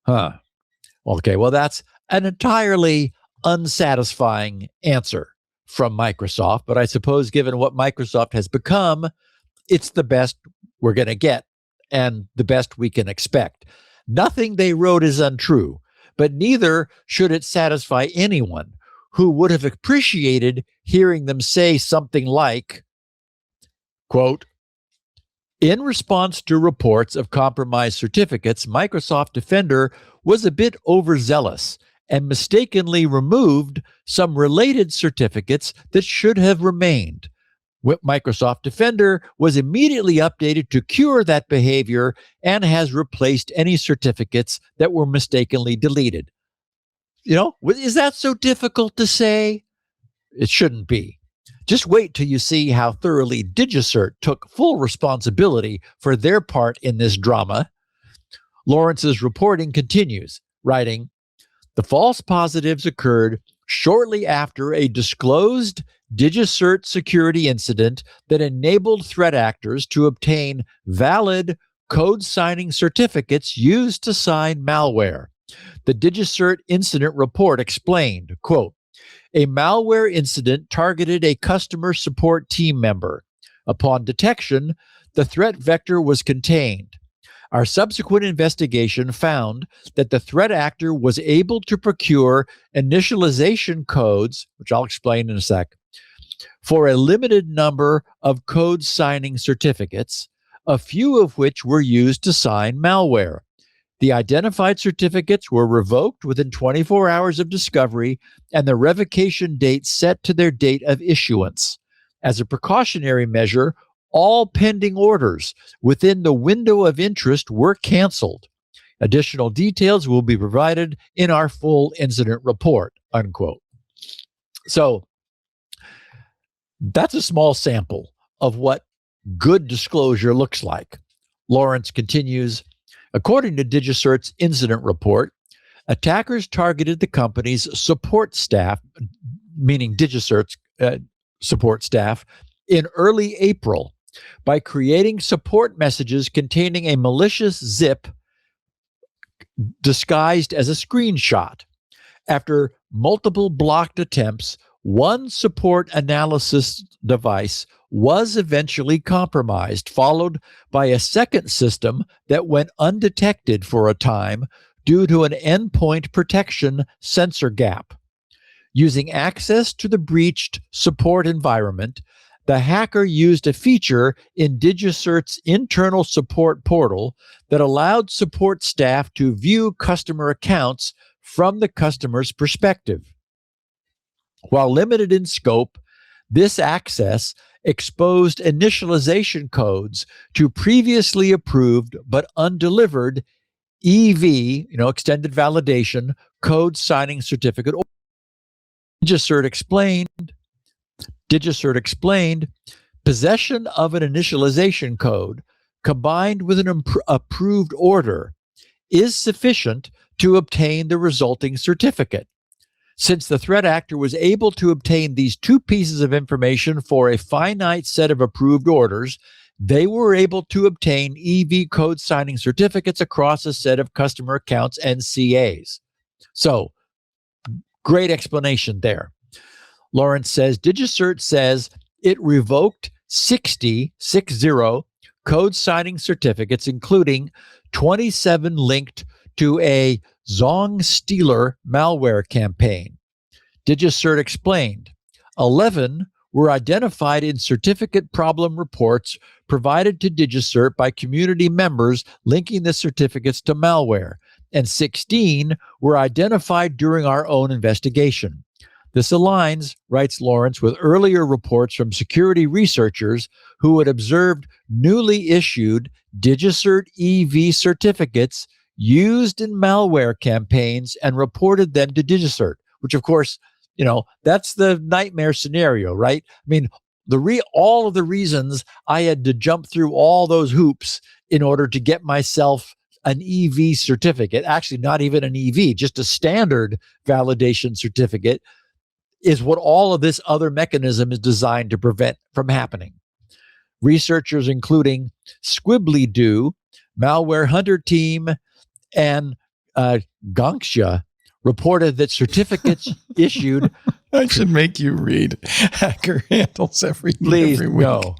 Okay, well, that's an entirely unsatisfying answer from Microsoft, but I suppose given what Microsoft has become, it's the best we're going to get and the best we can expect. Nothing they wrote is untrue, but neither should it satisfy anyone who would have appreciated hearing them say something like, quote, in response to reports of compromised certificates, Microsoft Defender was a bit overzealous and mistakenly removed some related certificates that should have remained. Microsoft Defender was immediately updated to cure that behavior and has replaced any certificates that were mistakenly deleted. You know, is that so difficult to say? It shouldn't be. Just wait till you see how thoroughly DigiCert took full responsibility for their part in this drama. Lawrence's reporting continues, writing, the false positives occurred shortly after a disclosed DigiCert security incident that enabled threat actors to obtain valid code signing certificates used to sign malware. The DigiCert incident report explained, quote, a malware incident targeted a customer support team member. Upon detection, the threat vector was contained. Our subsequent investigation found that the threat actor was able to procure initialization codes, which I'll explain in a sec, for a limited number of code signing certificates, a few of which were used to sign malware. The identified certificates were revoked within 24 hours of discovery and the revocation date set to their date of issuance. As a precautionary measure, all pending orders within the window of interest were canceled. Additional details will be provided in our full incident report, unquote. So that's a small sample of what good disclosure looks like. Lawrence continues, according to DigiCert's incident report, attackers targeted the company's support staff, meaning DigiCert's support staff, in early April by creating support messages containing a malicious zip disguised as a screenshot. After multiple blocked attempts, one support analysis device was eventually compromised, followed by a second system that went undetected for a time due to an endpoint protection sensor gap. Using access to the breached support environment, the hacker used a feature in DigiCert's internal support portal that allowed support staff to view customer accounts from the customer's perspective. While limited in scope, this access exposed initialization codes to previously approved but undelivered EV, extended validation, code signing certificate. DigiCert explained possession of an initialization code combined with an approved order is sufficient to obtain the resulting certificate. Since the threat actor was able to obtain these two pieces of information for a finite set of approved orders, they were able to obtain EV code signing certificates across a set of customer accounts and CAs. So, great explanation there. Lawrence says, DigiCert says it revoked 60 code signing certificates, including 27 linked to a Zong Stealer malware campaign. DigiCert explained 11 were identified in certificate problem reports provided to DigiCert by community members linking the certificates to malware, and 16 were identified during our own investigation. This aligns, writes Lawrence, with earlier reports from security researchers who had observed newly issued DigiCert EV certificates used in malware campaigns and reported them to DigiCert, which of course, that's the nightmare scenario, right? I mean, all of the reasons I had to jump through all those hoops in order to get myself an EV certificate, actually not even an EV, just a standard validation certificate, is what all of this other mechanism is designed to prevent from happening. Researchers including Squibbly-Doo, Malware Hunter Team, and Gonxia reported that certificates issued... I should make you read hacker handles every week. No.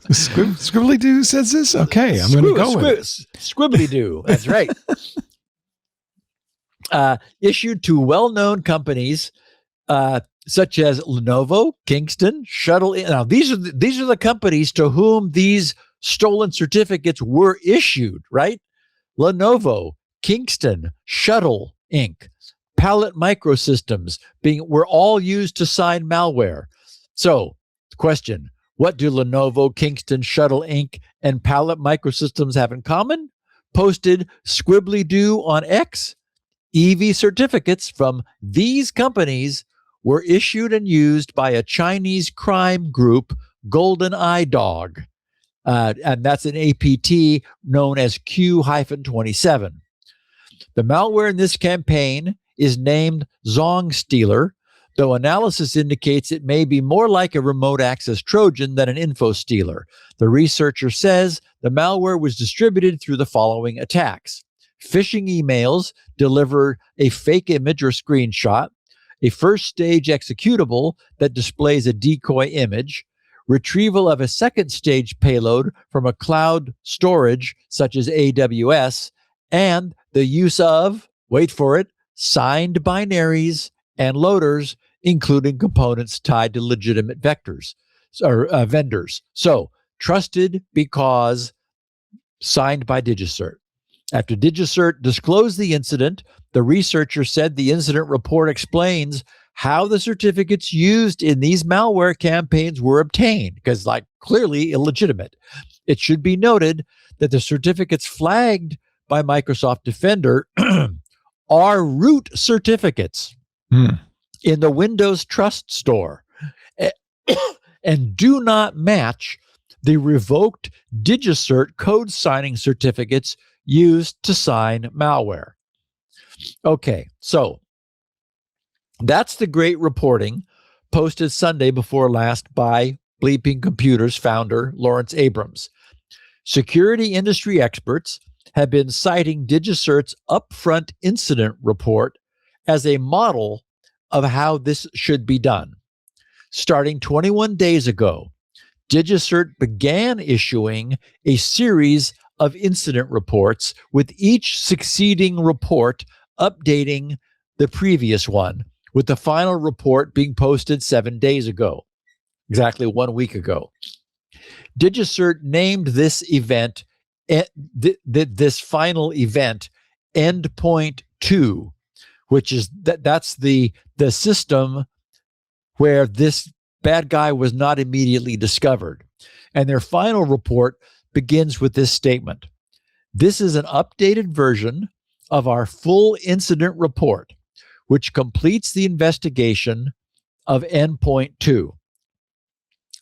Squibbly-Doo says this? Okay, I'm going to go with it. Squibbly-Doo, that's right. Issued to well-known companies such as Lenovo, Kingston, Shuttle. Now, these are the companies to whom these stolen certificates were issued, right? Lenovo, Kingston, Shuttle Inc., Pallet Microsystems were all used to sign malware. So, question, what do Lenovo, Kingston, Shuttle Inc., and Pallet Microsystems have in common? Posted Squibbly-Doo on X. EV certificates from these companies were issued and used by a Chinese crime group, Golden Eye Dog. And that's an APT known as Q-27. The malware in this campaign is named Zong Stealer, though analysis indicates it may be more like a remote access Trojan than an info stealer. The researcher says the malware was distributed through the following attacks: phishing emails deliver a fake image or screenshot, a first stage executable that displays a decoy image, retrieval of a second stage payload from a cloud storage such as AWS, and the use of, wait for it, signed binaries and loaders, including components tied to legitimate vectors or vendors. So trusted because signed by DigiCert. After DigiCert disclosed the incident, the researcher said the incident report explains how the certificates used in these malware campaigns were obtained, because clearly illegitimate. It should be noted that the certificates flagged by Microsoft Defender are root certificates in the Windows Trust Store and do not match the revoked DigiCert code signing certificates used to sign malware. Okay, so that's the great reporting posted Sunday before last by Bleeping Computers founder Lawrence Abrams. Security industry experts have been citing DigiCert's upfront incident report as a model of how this should be done. Starting 21 days ago, DigiCert began issuing a series of incident reports, with each succeeding report updating the previous one, with the final report being posted 7 days ago, exactly 1 week ago. DigiCert named this event, this final event, Endpoint 2, which is that's the system where this bad guy was not immediately discovered. And their final report begins with this statement: "This is an updated version of our full incident report, which completes the investigation of Endpoint 2.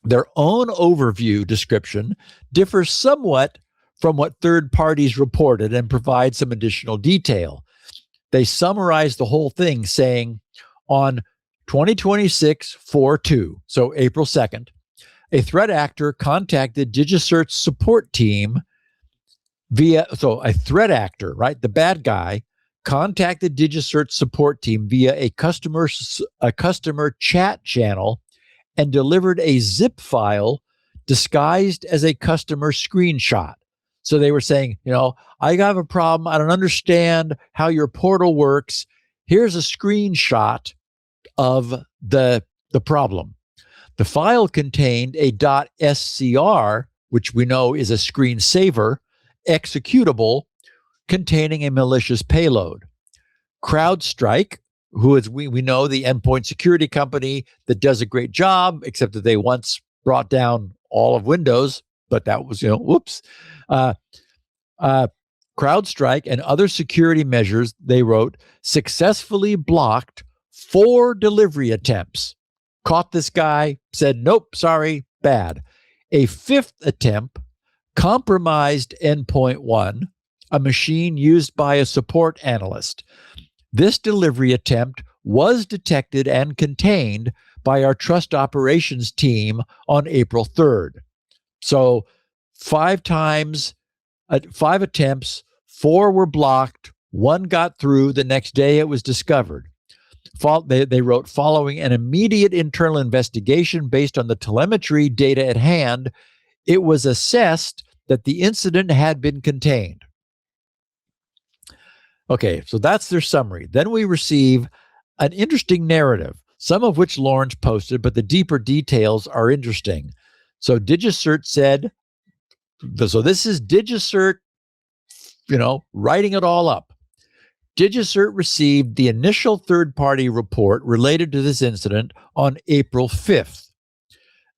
Their own overview description differs somewhat from what third parties reported and provides some additional detail. They summarize the whole thing saying, on 2026-4/2, so April 2nd, a threat actor contacted DigiCert's support team a threat actor, right, the bad guy, contacted DigiCert's support team via a customer chat channel and delivered a zip file disguised as a customer screenshot. So they were saying, I have a problem. I don't understand how your portal works. Here's a screenshot of the problem. The file contained a .scr, which we know is a screensaver, executable containing a malicious payload. CrowdStrike, who is we know the endpoint security company that does a great job, except that they once brought down all of Windows, but that was, whoops. CrowdStrike and other security measures, they wrote, successfully blocked 4 delivery attempts. Caught this guy, said, nope, sorry, bad. A 5th attempt compromised Endpoint 1, a machine used by a support analyst. This delivery attempt was detected and contained by our trust operations team on April 3rd. So 5 attempts, 4 were blocked, 1 got through. The next day it was discovered. They wrote, following an immediate internal investigation based on the telemetry data at hand, it was assessed that the incident had been contained. Okay, so that's their summary. Then we receive an interesting narrative, some of which Lawrence posted, but the deeper details are interesting. So DigiCert said, so this is DigiCert, writing it all up. DigiCert received the initial third-party report related to this incident on April 5th.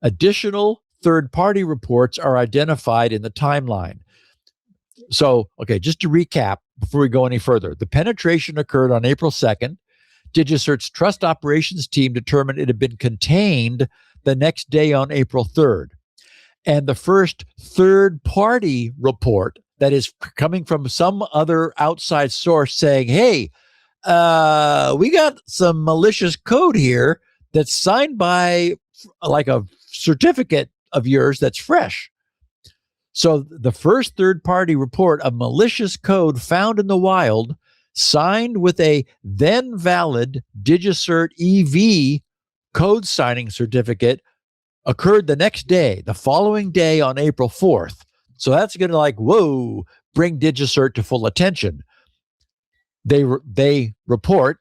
Additional third-party reports are identified in the timeline. So, okay, just to recap before we go any further, the penetration occurred on April 2nd. DigiCert's trust operations team determined it had been contained the next day on April 3rd. And the first third-party report that is coming from some other outside source saying, hey, we got some malicious code here that's signed by like a certificate of yours that's fresh. So the first third-party report of malicious code found in the wild, signed with a then valid DigiCert EV code signing certificate, occurred the next day, the following day on April 4th. So that's going to bring DigiCert to full attention. They report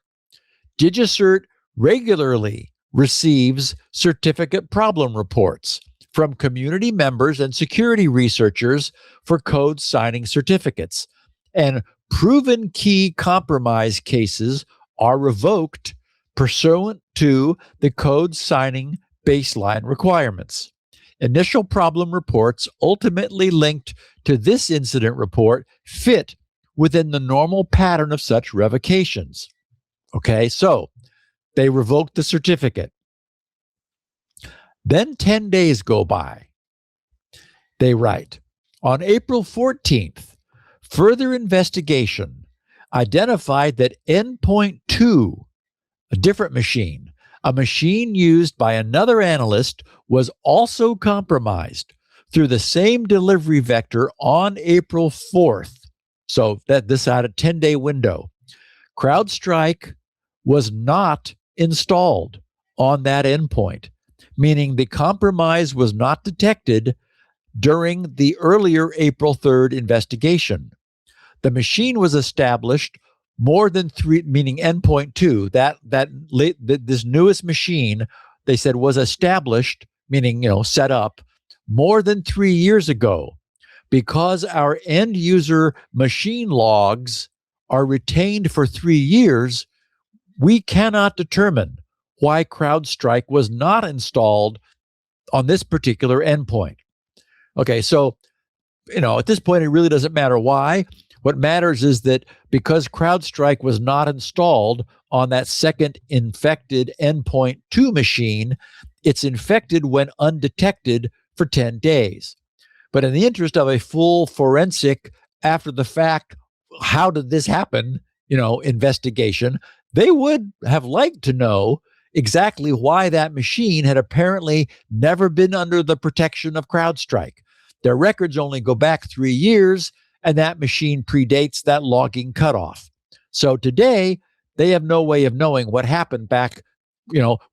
DigiCert regularly receives certificate problem reports from community members and security researchers for code signing certificates, and proven key compromise cases are revoked pursuant to the code signing baseline requirements. Initial problem reports ultimately linked to this incident report fit within the normal pattern of such revocations. Okay, so they revoked the certificate. Then 10 days go by. They write, on April 14th, further investigation identified that Endpoint 2, a different machine, a machine used by another analyst, was also compromised through the same delivery vector on April 4th. So that this had a 10-day window. CrowdStrike was not installed on that endpoint, meaning the compromise was not detected during the earlier April 3rd investigation. The machine was established more than meaning endpoint 2, this newest machine, they said, was established, meaning, set up more than 3 years ago. Because our end user machine logs are retained for 3 years, we cannot determine why CrowdStrike was not installed on this particular endpoint. Okay, so, at this point, it really doesn't matter why. What matters is that because CrowdStrike was not installed on that second infected endpoint 2 machine, it's infected when undetected for 10 days. But in the interest of a full forensic after the fact, how did this happen, investigation, they would have liked to know exactly why that machine had apparently never been under the protection of CrowdStrike. Their records only go back 3 years, and that machine predates that logging cutoff. So today, they have no way of knowing what happened back,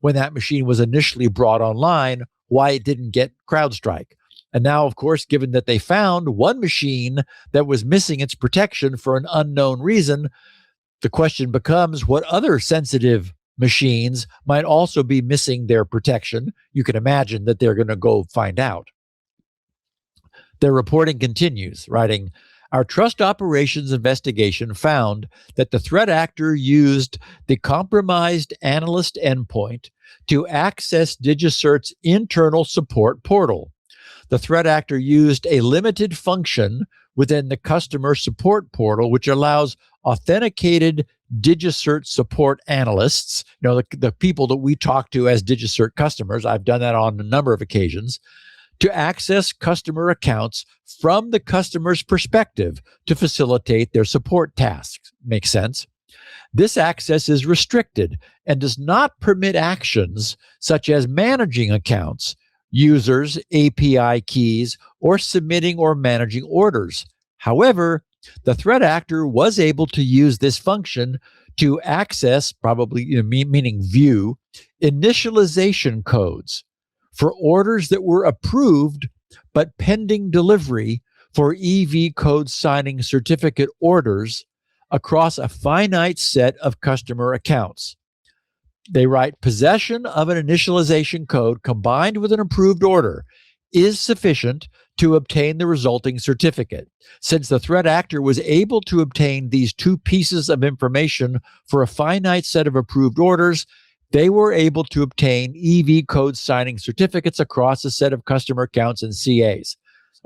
when that machine was initially brought online, why it didn't get CrowdStrike. And now, of course, given that they found one machine that was missing its protection for an unknown reason, the question becomes what other sensitive machines might also be missing their protection. You can imagine that they're going to go find out. Their reporting continues, writing, "Our trust operations investigation found that the threat actor used the compromised analyst endpoint to access DigiCert's internal support portal. The threat actor used a limited function within the customer support portal, which allows authenticated DigiCert support analysts, the people that we talk to as DigiCert customers, I've done that on a number of occasions, to access customer accounts from the customer's perspective to facilitate their support tasks." Makes sense? This access is restricted and does not permit actions such as managing accounts, users, API keys, or submitting or managing orders. However, the threat actor was able to use this function to access, probably meaning view, initialization codes for orders that were approved but pending delivery for EV code signing certificate orders across a finite set of customer accounts. They write, "Possession of an initialization code combined with an approved order is sufficient to obtain the resulting certificate. Since the threat actor was able to obtain these two pieces of information for a finite set of approved orders, they were able to obtain EV code signing certificates across a set of customer accounts and CAs."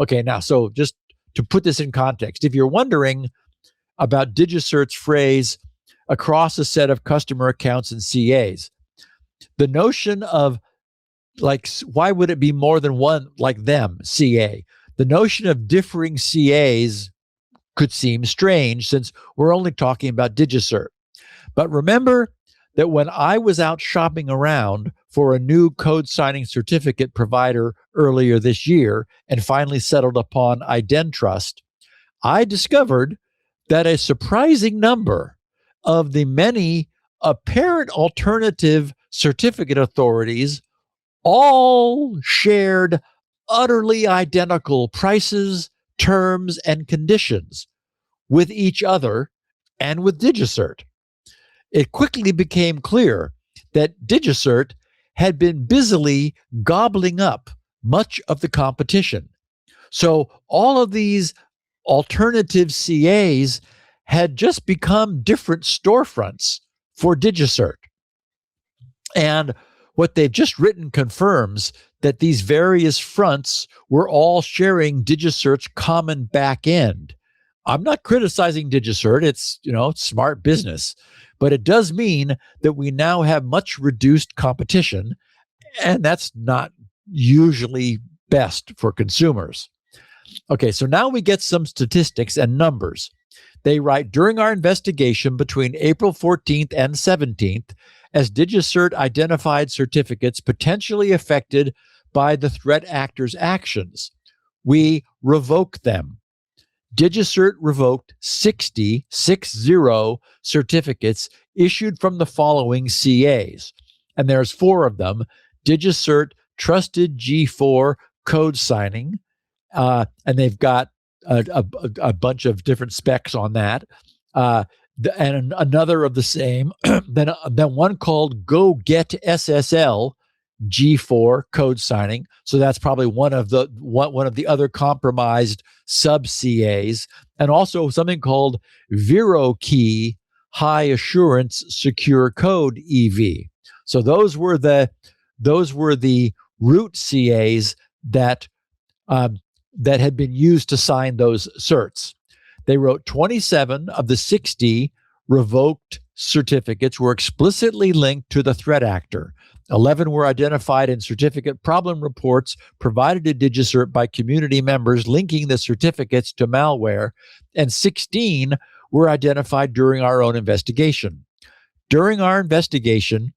Okay, now, so just to put this in context, if you're wondering about DigiCert's phrase, across a set of customer accounts and CAs, the notion of, why would it be more than one like them, CA? The notion of differing CAs could seem strange since we're only talking about DigiCert. But remember that when I was out shopping around for a new code signing certificate provider earlier this year and finally settled upon IdenTrust, I discovered that a surprising number of the many apparent alternative certificate authorities all shared utterly identical prices, terms, and conditions with each other and with DigiCert. It quickly became clear that DigiCert had been busily gobbling up much of the competition. So all of these alternative CAs had just become different storefronts for DigiCert. And what they've just written confirms that these various fronts were all sharing DigiCert's common back end. I'm not criticizing DigiCert. It's, smart business, but it does mean that we now have much reduced competition, and that's not usually best for consumers. Okay, so now we get some statistics and numbers. They write, during our investigation between April 14th and 17th, as DigiCert identified certificates potentially affected by the threat actor's actions, we revoke them. DigiCert revoked 60 certificates issued from the following CAs. And there's 4 of them: DigiCert Trusted G4 Code Signing. And they've got a bunch of different specs on that. And another of the same. then one called Go Get SSL G4 Code Signing. So that's probably one of the other compromised sub CAs, and also something called VeroKey High Assurance Secure Code EV. So those were the root CAs that had been used to sign those certs. They wrote 27 of the 60 revoked certificates were explicitly linked to the threat actor. 11 were identified in certificate problem reports provided to DigiCert by community members linking the certificates to malware, and 16 were identified during our own investigation. During our investigation,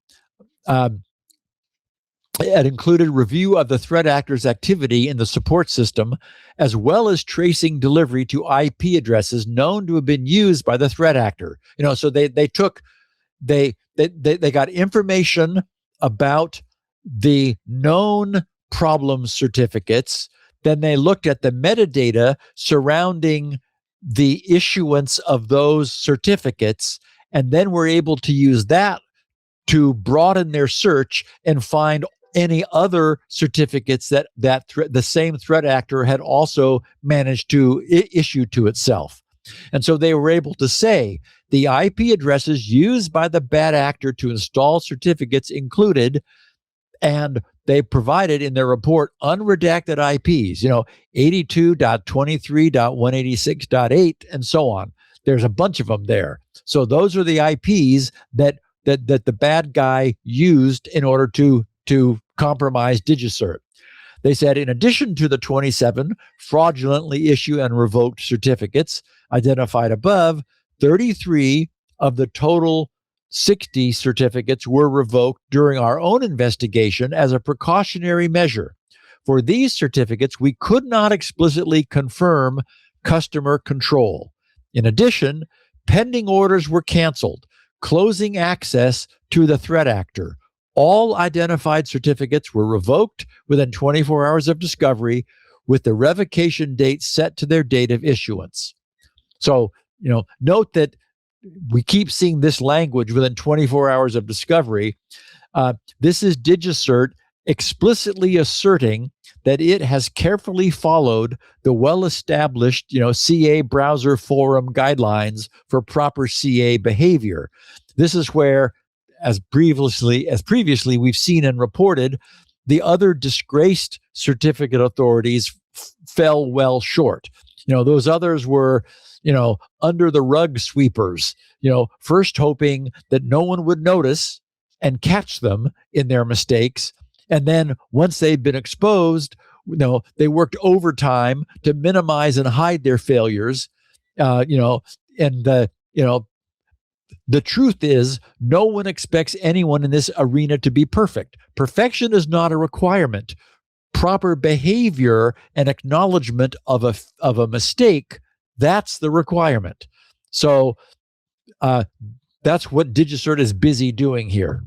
it included review of the threat actor's activity in the support system, as well as tracing delivery to IP addresses known to have been used by the threat actor. So they got information about the known problem certificates. Then they looked at the metadata surrounding the issuance of those certificates, and then were able to use that to broaden their search and find any other certificates that the same threat actor had also managed to issue to itself. And so they were able to say the IP addresses used by the bad actor to install certificates included, and they provided in their report unredacted IPs, 82.23.186.8 and so on. There's a bunch of them there. So those are the IPs that the bad guy used in order to compromise DigiCert. They said, in addition to the 27 fraudulently issued and revoked certificates identified above, 33 of the total 60 certificates were revoked during our own investigation as a precautionary measure. For these certificates, we could not explicitly confirm customer control. In addition, pending orders were canceled, closing access to the threat actor. All identified certificates were revoked within 24 hours of discovery, with the revocation date set to their date of issuance. So, note that we keep seeing this language within 24 hours of discovery. This is DigiCert explicitly asserting that it has carefully followed the well-established, CA browser forum guidelines for proper CA behavior. This is where, as previously we've seen and reported, the other disgraced certificate authorities fell well short. Those others were, under the rug sweepers, first hoping that no one would notice and catch them in their mistakes. And then once they've been exposed, they worked overtime to minimize and hide their failures. The truth is, no one expects anyone in this arena to be perfect. Perfection is not a requirement. Proper behavior and acknowledgement of a mistake, that's the requirement. So that's what DigiCert is busy doing here.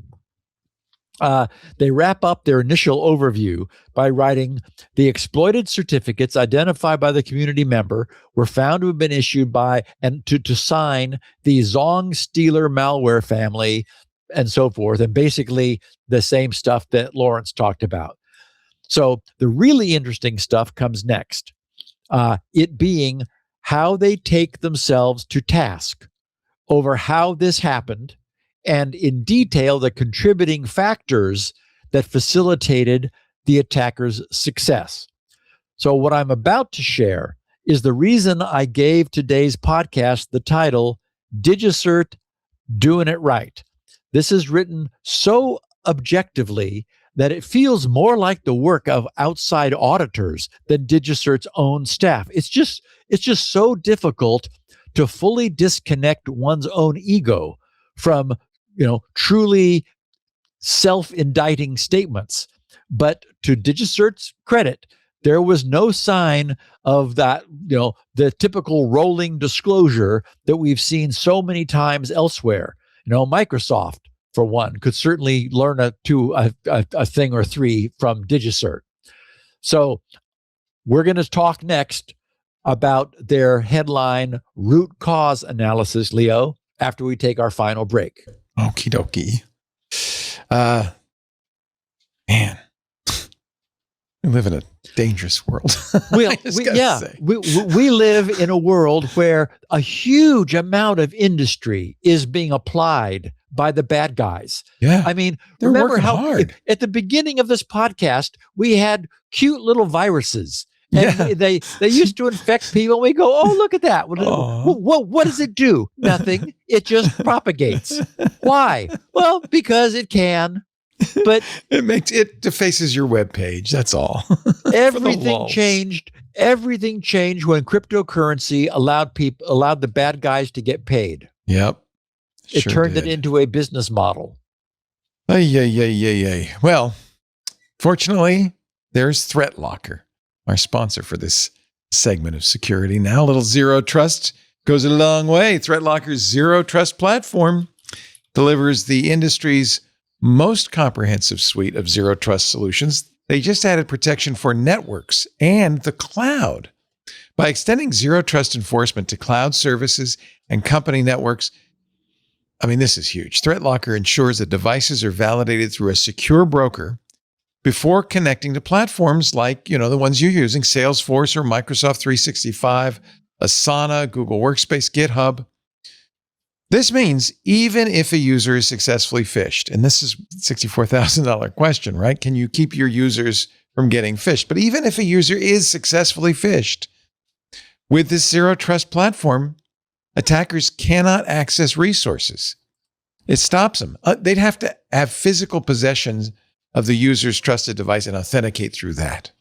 They wrap up their initial overview by writing, the exploited certificates identified by the community member were found to have been issued by and to sign the Zong Stealer malware family and so forth, and basically the same stuff that Lawrence talked about. So the really interesting stuff comes next, it being how they take themselves to task over how this happened, and in detail the contributing factors that facilitated the attacker's success. So what I'm about to share is the reason I gave today's podcast the title, DigiCert Doing It Right. This is written so objectively that it feels more like the work of outside auditors than DigiCert's own staff. It's just so difficult to fully disconnect one's own ego from truly self-indicting statements. But to DigiCert's credit, there was no sign of that, the typical rolling disclosure that we've seen so many times elsewhere. Microsoft, for one, could certainly learn a thing or three from DigiCert. So we're going to talk next about their headline root cause analysis, Leo, after we take our final break. Okie dokie. Man, we live in a dangerous world. We live in a world where a huge amount of industry is being applied by the bad guys. Yeah. I mean, they're remember working how hard. at the beginning of this podcast, we had cute little viruses. And they used to infect people. And we go, oh, look at that. What does it do? Nothing. It just propagates. Why? Well, because it can. But it defaces your web page. That's all. Everything changed. Everything changed when cryptocurrency allowed the bad guys to get paid. Yep. It turned it into a business model. Well, fortunately, there's ThreatLocker, our sponsor for this segment of security. Now, a little zero trust goes a long way. ThreatLocker's zero trust platform delivers the industry's most comprehensive suite of zero trust solutions. They just added protection for networks and the cloud. By extending zero trust enforcement to cloud services and company networks, this is huge. ThreatLocker ensures that devices are validated through a secure broker before connecting to platforms like, the ones you're using, Salesforce or Microsoft 365, Asana, Google Workspace, GitHub. This means even if a user is successfully phished, and this is $64,000 question, right? Can you keep your users from getting phished? But even if a user is successfully phished, with this zero trust platform, attackers cannot access resources. It stops them. They'd have to have physical possession of the user's trusted device and authenticate through that.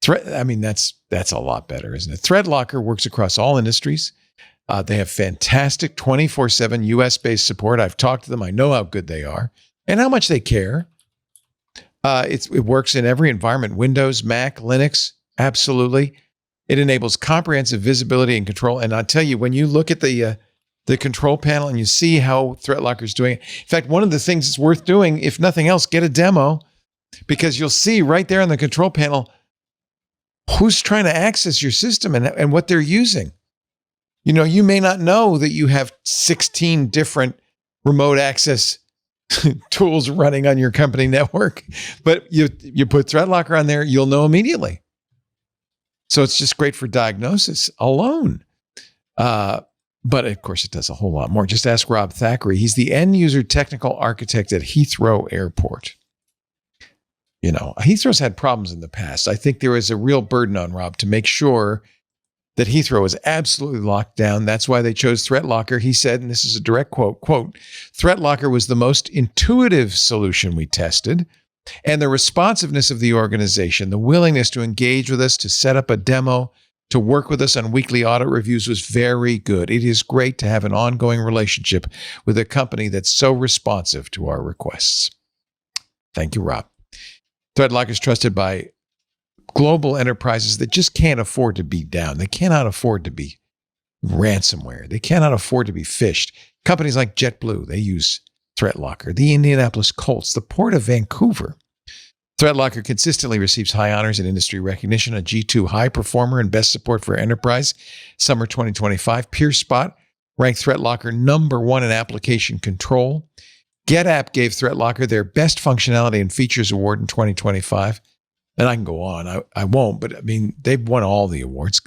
That's a lot better, isn't it? ThreatLocker works across all industries. They have fantastic 24/7 US-based support. I've talked to them. I know how good they are and how much they care. It works in every environment, Windows, Mac, Linux, absolutely. It enables comprehensive visibility and control. And I'll tell you, when you look at the control panel and you see how ThreatLocker is doing it, in fact, one of the things it's worth doing, if nothing else, get a demo, because you'll see right there on the control panel who's trying to access your system and what they're using. You may not know that you have 16 different remote access tools running on your company network, but you put ThreatLocker on there, you'll know immediately. So it's just great for diagnosis alone. But of course, it does a whole lot more. Just ask Rob Thackeray. He's the end user technical architect at Heathrow Airport. Heathrow's had problems in the past. I think there is a real burden on Rob to make sure that Heathrow is absolutely locked down. That's why they chose ThreatLocker. He said, and this is a direct quote, ThreatLocker was the most intuitive solution we tested, and the responsiveness of the organization, the willingness to engage with us, to set up a demo, to work with us on weekly audit reviews was very good. It is great to have an ongoing relationship with a company that's so responsive to our requests. Thank you, Rob. ThreatLocker is trusted by global enterprises that just can't afford to be down. They cannot afford to be ransomware. They cannot afford to be phished. Companies like JetBlue, they use ThreatLocker. The Indianapolis Colts, the Port of Vancouver. ThreatLocker consistently receives high honors and industry recognition, a G2 high performer and best support for enterprise. Summer 2025, PeerSpot ranked ThreatLocker number 1 in application control. GetApp gave ThreatLocker their best functionality and features award in 2025. And I can go on. I won't, but they've won all the awards.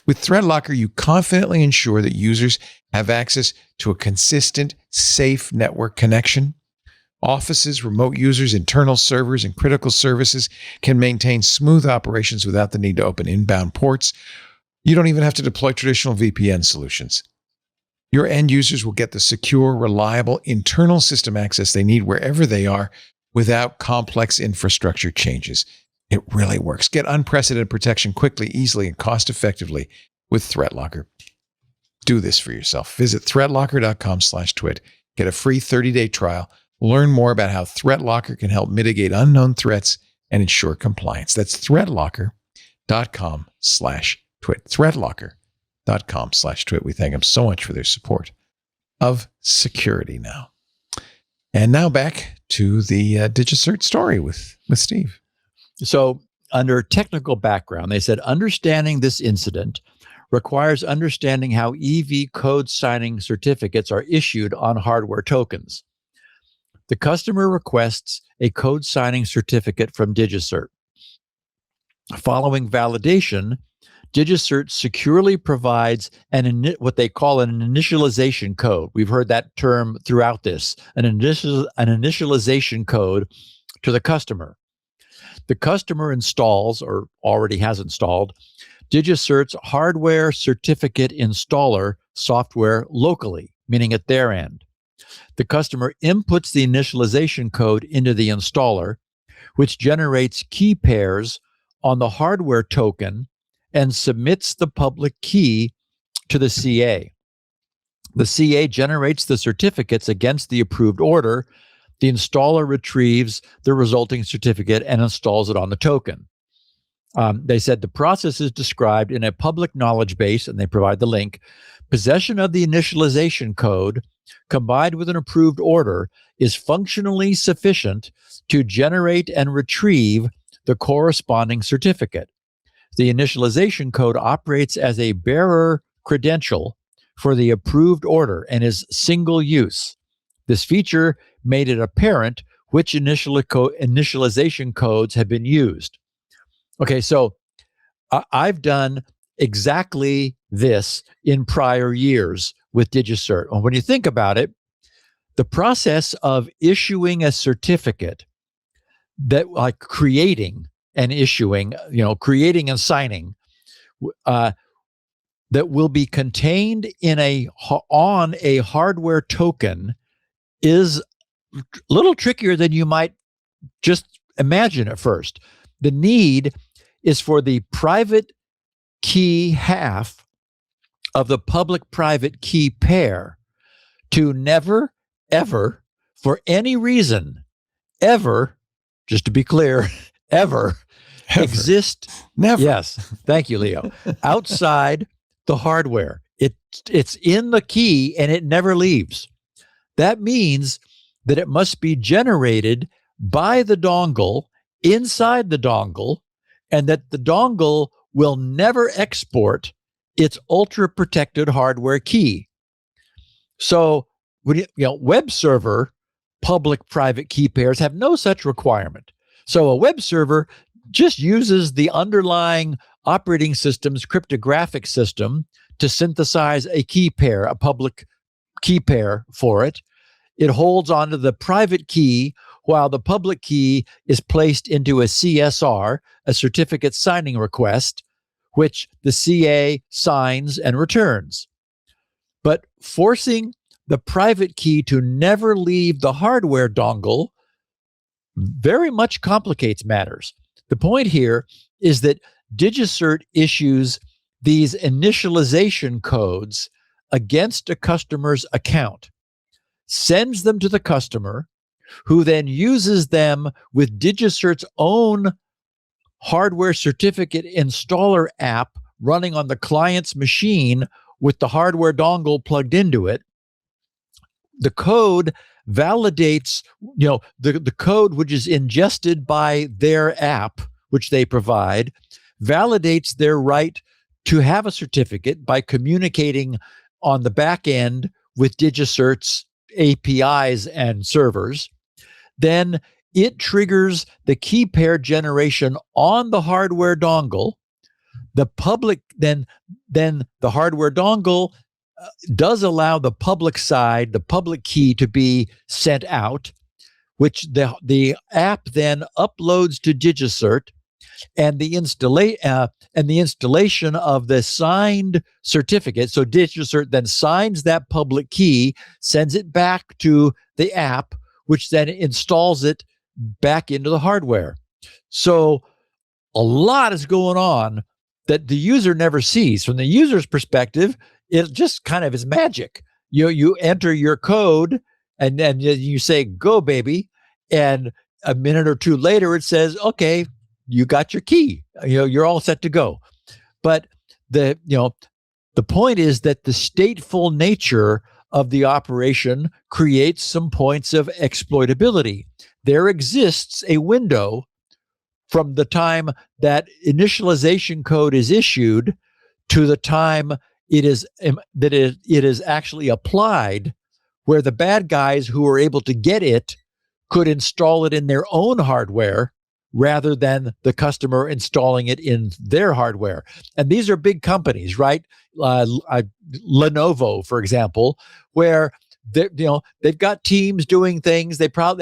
With ThreatLocker, you confidently ensure that users have access to a consistent, safe network connection. Offices, remote users, internal servers, and critical services can maintain smooth operations without the need to open inbound ports. You don't even have to deploy traditional VPN solutions. Your end users will get the secure, reliable internal system access they need wherever they are without complex infrastructure changes. It really works. Get unprecedented protection quickly, easily, and cost-effectively with ThreatLocker. Do this for yourself. Visit threatlocker.com/twit. Get a free 30-day trial. Learn more about how ThreatLocker can help mitigate unknown threats and ensure compliance. That's threadlocker.com/twit. Threadlocker.com/twit. We thank them so much for their support of security now. And now back to the DigiCert story with Steve. So under technical background, they said, understanding this incident requires understanding how EV code signing certificates are issued on hardware tokens. The customer requests a code signing certificate from DigiCert. Following validation, DigiCert securely provides what they call an initialization code. We've heard that term throughout this, an initialization code to the customer. The customer installs, or already has installed, DigiCert's hardware certificate installer software locally, meaning at their end. The customer inputs the initialization code into the installer, which generates key pairs on the hardware token and submits the public key to the CA. The CA generates the certificates against the approved order. The installer retrieves the resulting certificate and installs it on the token. They said the process is described in a public knowledge base, and they provide the link. Possession of the initialization code combined with an approved order is functionally sufficient to generate and retrieve the corresponding certificate. The initialization code operates as a bearer credential for the approved order and is single use. This feature made it apparent which initialization codes have been used. Okay, so I've done exactly this in prior years with DigiCert. And when you think about it, the process of issuing a certificate, that like creating and issuing, creating and signing, that will be contained on a hardware token is a little trickier than you might just imagine at first. The need is for the private key half of the public-private key pair to never, ever, for any reason, ever, just to be clear, ever exist. Never. Yes. Thank you, Leo. Outside the hardware. It's in the key and it never leaves. That means that it must be generated by the dongle inside the dongle, and that the dongle will never export its ultra protected hardware key. So when web server public private key pairs have no such requirement. So a web server just uses the underlying operating system's cryptographic system to synthesize a key pair, a public key pair for it. It holds onto the private key while the public key is placed into a CSR, a certificate signing request, which the CA signs and returns. But forcing the private key to never leave the hardware dongle very much complicates matters. The point here is that DigiCert issues these initialization codes against a customer's account, sends them to the customer, who then uses them with DigiCert's own hardware certificate installer app running on the client's machine with the hardware dongle plugged into it. The code validates, the code which is ingested by their app, which they provide, validates their right to have a certificate by communicating on the back end with DigiCert's APIs and servers. Then it triggers the key pair generation on the hardware dongle. The public, then the hardware dongle does allow the public side, the public key, to be sent out, which the app then uploads to DigiCert, and the installation of the signed certificate. So DigiCert then signs that public key, sends it back to the app, which then installs it back into the hardware. So a lot is going on that the user never sees. From the user's perspective, it just kind of is magic. You enter your code and then you say, go baby. And a minute or two later, it says, okay, you got your key. You're all set to go. But the point is that the stateful nature of the operation creates some points of exploitability. There exists a window from the time that initialization code is issued to the time it is actually applied, where the bad guys who are able to get it could install it in their own hardware rather than the customer installing it in their hardware. And these are big companies, right? Lenovo, for example, where they've got teams doing things. They have got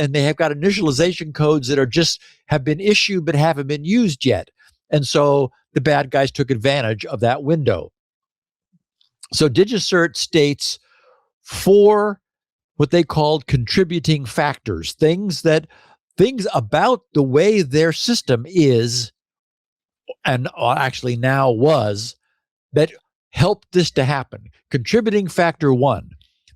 initialization codes that have been issued but haven't been used yet. And so the bad guys took advantage of that window. So DigiCert states 4 what they called contributing factors, things about the way their system is, and actually now was, that helped this to happen. Contributing factor 1,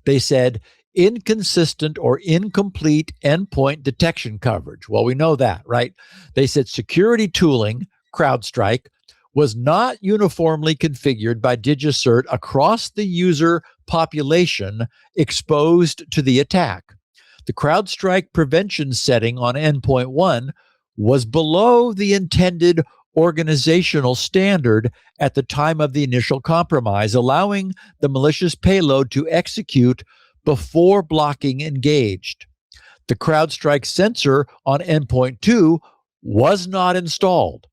they said inconsistent or incomplete endpoint detection coverage. Well, we know that, right? They said security tooling, CrowdStrike, was not uniformly configured by DigiCert across the user population exposed to the attack. The CrowdStrike prevention setting on endpoint 1 was below the intended organizational standard at the time of the initial compromise, allowing the malicious payload to execute before blocking engaged. The CrowdStrike sensor on endpoint 2 was not installed.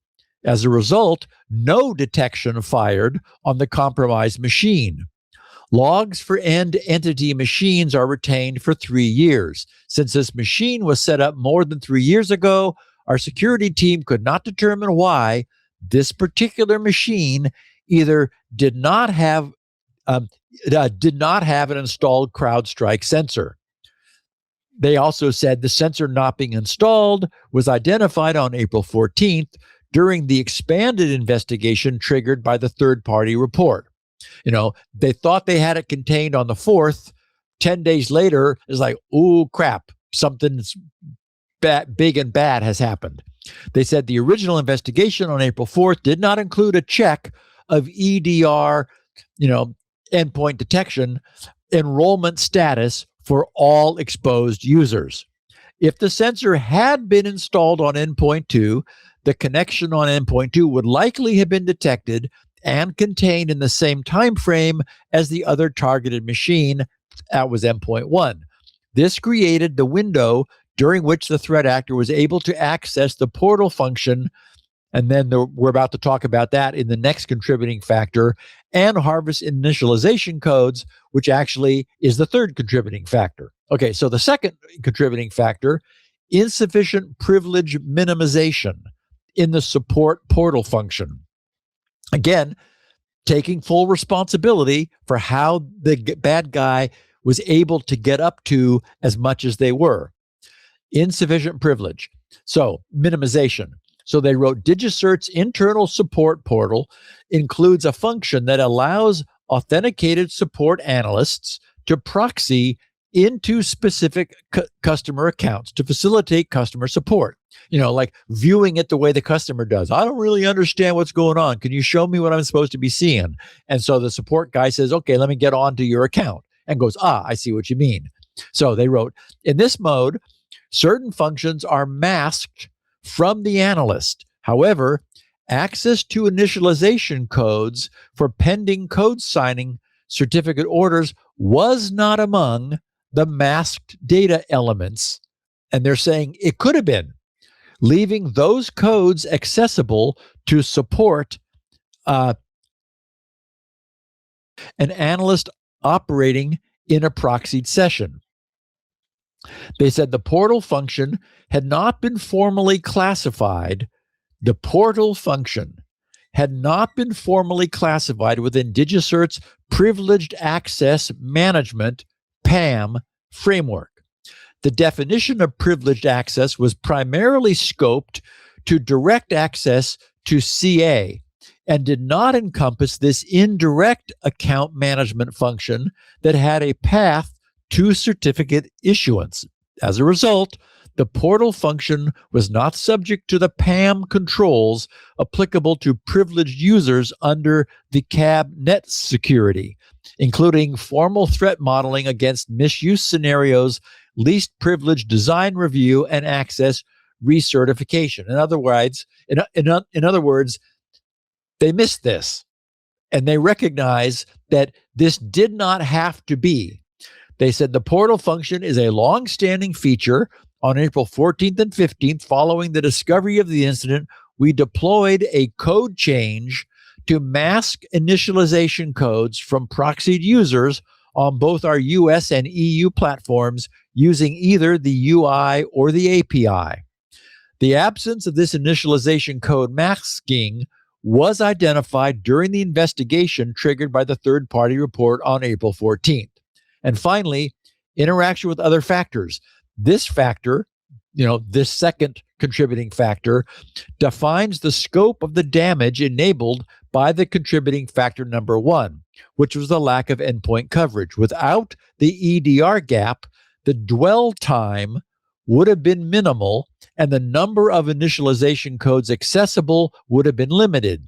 As a result, no detection fired on the compromised machine. Logs for end entity machines are retained for 3 years. Since this machine was set up more than 3 years ago, our security team could not determine why this particular machine either did not have an installed CrowdStrike sensor. They also said the sensor not being installed was identified on April 14th during the expanded investigation triggered by the third-party report. They thought they had it contained on the 4th. 10 days later, it's like, ooh, crap, something's big and bad has happened. They said the original investigation on April 4th did not include a check of EDR, endpoint detection, enrollment status for all exposed users. If the sensor had been installed on endpoint 2, the connection on endpoint 2 would likely have been detected and contained in the same time frame as the other targeted machine. That was endpoint 1. This created the window during which the threat actor was able to access the portal function, and then we're about to talk about that in the next contributing factor, and harvest initialization codes, which actually is the third contributing factor. Okay, so the second contributing factor, insufficient privilege minimization in the support portal function. Again, taking full responsibility for how the bad guy was able to get up to as much as they were. Insufficient privilege. So, minimization. So they wrote DigiCert's internal support portal includes a function that allows authenticated support analysts to proxy into specific customer accounts to facilitate customer support. Like viewing it the way the customer does. I don't really understand what's going on. Can you show me what I'm supposed to be seeing? And so the support guy says, okay, let me get onto your account, and goes, I see what you mean. So they wrote, in this mode, certain functions are masked from the analyst. However, access to initialization codes for pending code signing certificate orders was not among the masked data elements. And they're saying it could have been, leaving those codes accessible to support an analyst operating in a proxied session. They said the portal function had not been formally classified. The portal function had not been formally classified within DigiCert's Privileged Access Management, PAM, framework. The definition of privileged access was primarily scoped to direct access to CA and did not encompass this indirect account management function that had a path to certificate issuance. As a result, the portal function was not subject to the PAM controls applicable to privileged users under the CAB net security, including formal threat modeling against misuse scenarios, least privilege design review, and access recertification. In other words, they missed this, and they recognize that this did not have to be. They said the portal function is a long-standing feature. On April 14th and 15th, following the discovery of the incident, we deployed a code change to mask initialization codes from proxied users on both our US and EU platforms using either the UI or the API. The absence of this initialization code masking was identified during the investigation triggered by the third-party report on April 14th. And finally, interaction with other factors. This factor, this second contributing factor, defines the scope of the damage enabled by the contributing factor number 1, which was the lack of endpoint coverage. Without the EDR gap, the dwell time would have been minimal and the number of initialization codes accessible would have been limited.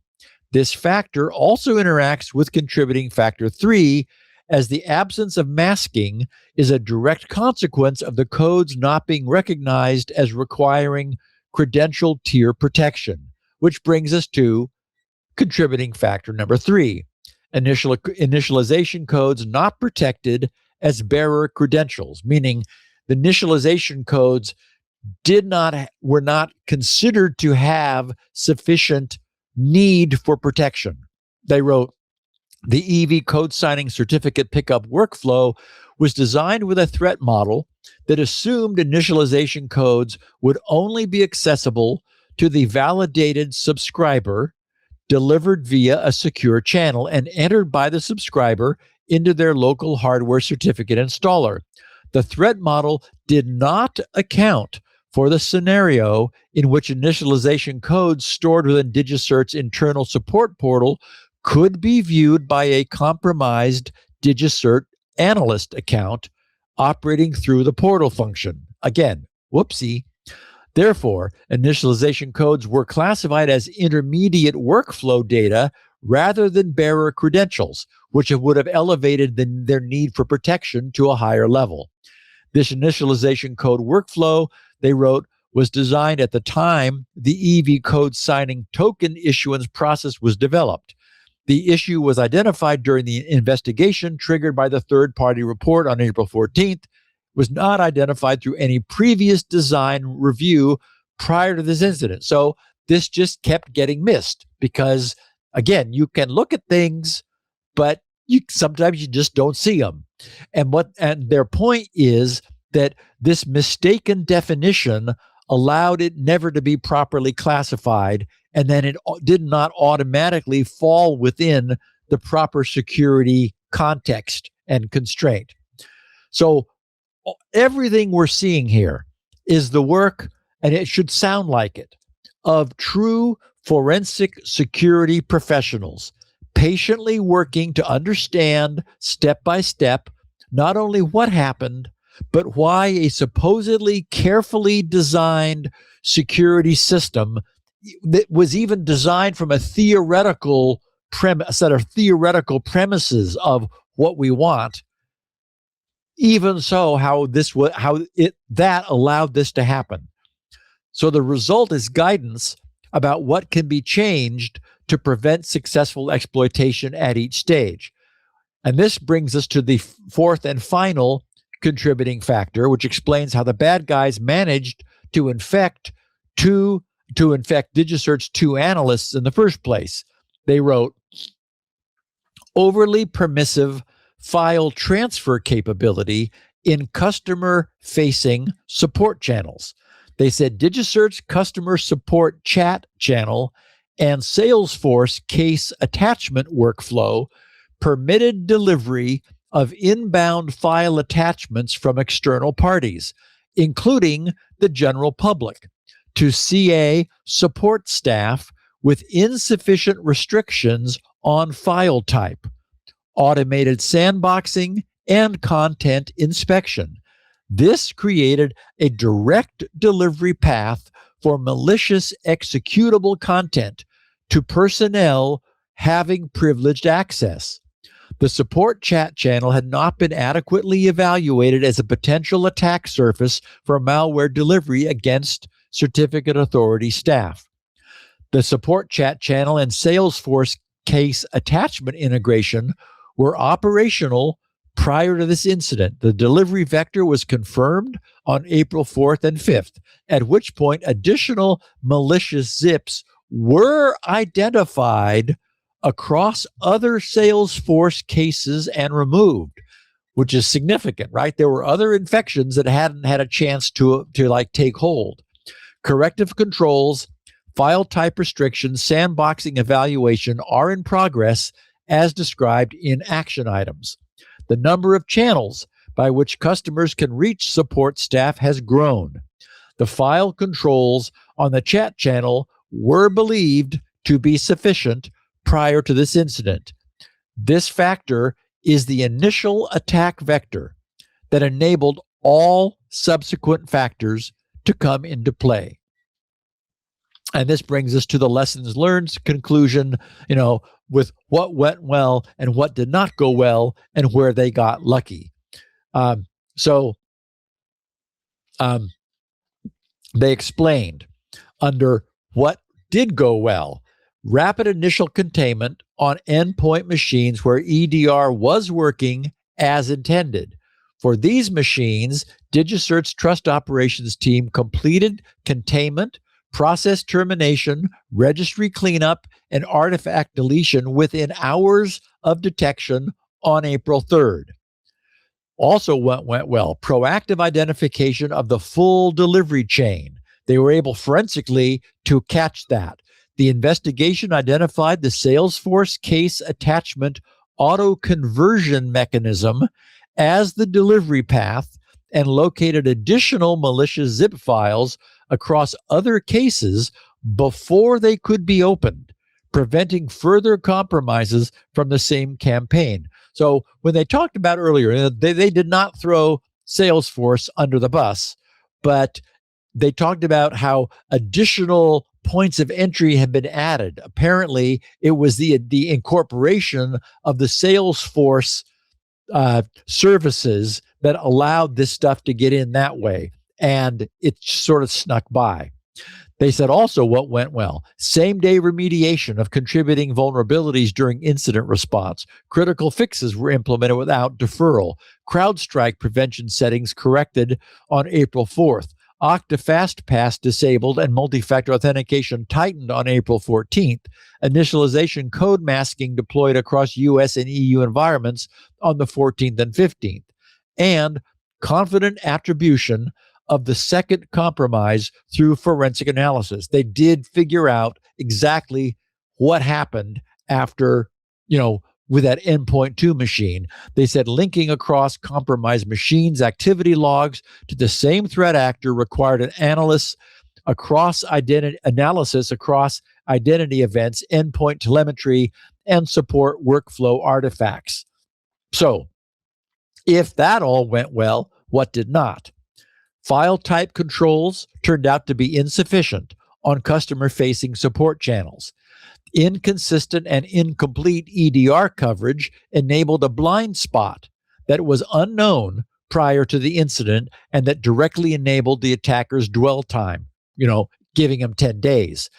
This factor also interacts with contributing factor 3, as the absence of masking is a direct consequence of the codes not being recognized as requiring credential tier protection, which brings us to contributing factor number 3, initialization codes not protected as bearer credentials, meaning the initialization codes were not considered to have sufficient need for protection. They wrote, the EV code signing certificate pickup workflow was designed with a threat model that assumed initialization codes would only be accessible to the validated subscriber, delivered via a secure channel and entered by the subscriber into their local hardware certificate installer. The threat model did not account for the scenario in which initialization codes stored within DigiCert's internal support portal could be viewed by a compromised DigiCert analyst account operating through the portal function. Again, whoopsie. Therefore, initialization codes were classified as intermediate workflow data rather than bearer credentials, which would have elevated their need for protection to a higher level. This initialization code workflow, they wrote, was designed at the time the EV code signing token issuance process was developed. The issue was identified during the investigation triggered by the third-party report on April 14th, was not identified through any previous design review prior to this incident. So this just kept getting missed because, again, you can look at things, but sometimes you just don't see them. And their point is that this mistaken definition allowed it never to be properly classified, and then it did not automatically fall within the proper security context and constraint. So everything we're seeing here is the work, and it should sound like it, of true forensic security professionals patiently working to understand step by step not only what happened, but why a supposedly carefully designed security system that was even designed from a theoretical set of theoretical premises of what we want. Even so, that allowed this to happen. So the result is guidance about what can be changed to prevent successful exploitation at each stage. And this brings us to the fourth and final contributing factor, which explains how the bad guys managed to infect DigiCert's 2 analysts in the first place. They wrote, overly permissive file transfer capability in customer-facing support channels. They said DigiCert's customer support chat channel and Salesforce case attachment workflow permitted delivery of inbound file attachments from external parties, including the general public, to CA support staff with insufficient restrictions on file type, automated sandboxing, and content inspection. This created a direct delivery path for malicious executable content to personnel having privileged access. The support chat channel had not been adequately evaluated as a potential attack surface for malware delivery against certificate authority staff. The support chat channel and Salesforce case attachment integration were operational prior to this incident. The delivery vector was confirmed on April 4th and 5th, at which point additional malicious zips were identified across other Salesforce cases and removed, which is significant, right? There were other infections that hadn't had a chance to take hold. Corrective controls, file type restrictions, sandboxing evaluation are in progress as described in action items. The number of channels by which customers can reach support staff has grown. The file controls on the chat channel were believed to be sufficient prior to this incident. This factor is the initial attack vector that enabled all subsequent factors to come into play. And this brings us to the lessons learned conclusion, with what went well and what did not go well and where they got lucky. They explained under what did go well: rapid initial containment on endpoint machines where EDR was working as intended. For these machines, DigiCert's trust operations team completed containment, process termination, registry cleanup, and artifact deletion within hours of detection on April 3rd. Also went well, proactive identification of the full delivery chain. They were able forensically to catch that. The investigation identified the Salesforce case attachment auto-conversion mechanism as the delivery path and located additional malicious zip files across other cases before they could be opened, preventing further compromises from the same campaign. So when they talked about earlier, they did not throw Salesforce under the bus, but they talked about how additional points of entry had been added. Apparently, it was the incorporation of the Salesforce services that allowed this stuff to get in that way, and it sort of snuck by. They said also what went well: same-day remediation of contributing vulnerabilities during incident response. Critical fixes were implemented without deferral. CrowdStrike prevention settings corrected on April 4th. Okta FastPass disabled and multi-factor authentication tightened on April 14th. Initialization code masking deployed across US and EU environments on the 14th and 15th. And confident attribution of the second compromise through forensic analysis. They did figure out exactly what happened after, with that endpoint 2 machine. They said linking across compromised machines' activity logs to the same threat actor required an analysis across identity events, endpoint telemetry, and support workflow artifacts. So, if that all went well, what did not? File type controls turned out to be insufficient on customer-facing support channels. Inconsistent and incomplete EDR coverage enabled a blind spot that was unknown prior to the incident and that directly enabled the attacker's dwell time, giving them 10 days.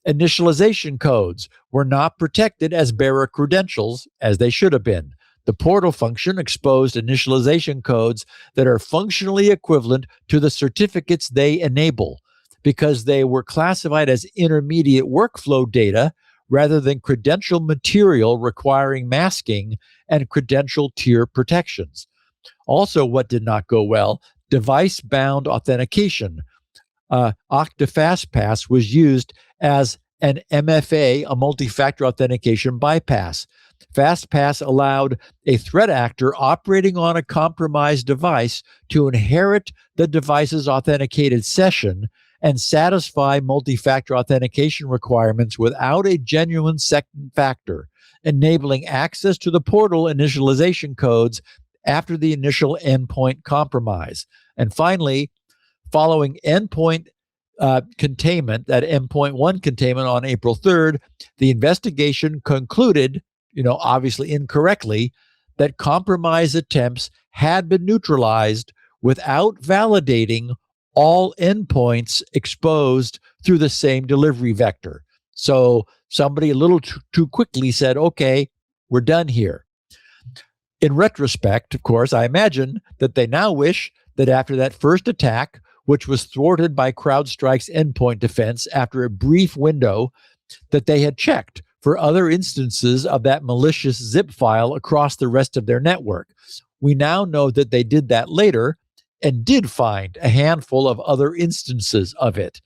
Initialization codes were not protected as bearer credentials as they should have been. The portal function exposed initialization codes that are functionally equivalent to the certificates they enable because they were classified as intermediate workflow data rather than credential material requiring masking and credential tier protections. Also, what did not go well: device-bound authentication. Okta FastPass was used as an MFA, a multi-factor authentication bypass. FastPass allowed a threat actor operating on a compromised device to inherit the device's authenticated session and satisfy multi-factor authentication requirements without a genuine second factor, enabling access to the portal initialization codes after the initial endpoint compromise. And finally, following endpoint containment, that endpoint 1 containment on April 3rd, the investigation concluded, obviously incorrectly, that compromise attempts had been neutralized without validating all endpoints exposed through the same delivery vector. So somebody a little too quickly said, okay, we're done here. In retrospect, of course, I imagine that they now wish that after that first attack, which was thwarted by CrowdStrike's endpoint defense after a brief window, that they had checked for other instances of that malicious zip file across the rest of their network. We now know that they did that later and did find a handful of other instances of it.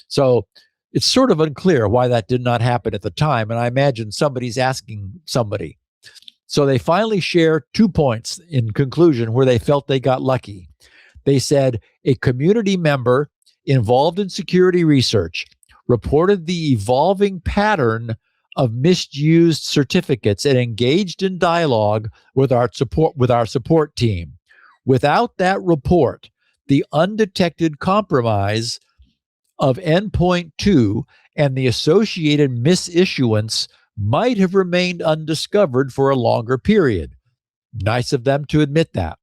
So it's sort of unclear why that did not happen at the time, and I imagine somebody's asking somebody. So they finally share 2 points in conclusion where they felt they got lucky. They said a community member involved in security research reported the evolving pattern of misused certificates and engaged in dialogue with our support team. Without that report, the undetected compromise of endpoint 2 and the associated misissuance might have remained undiscovered for a longer period. Nice of them to admit that.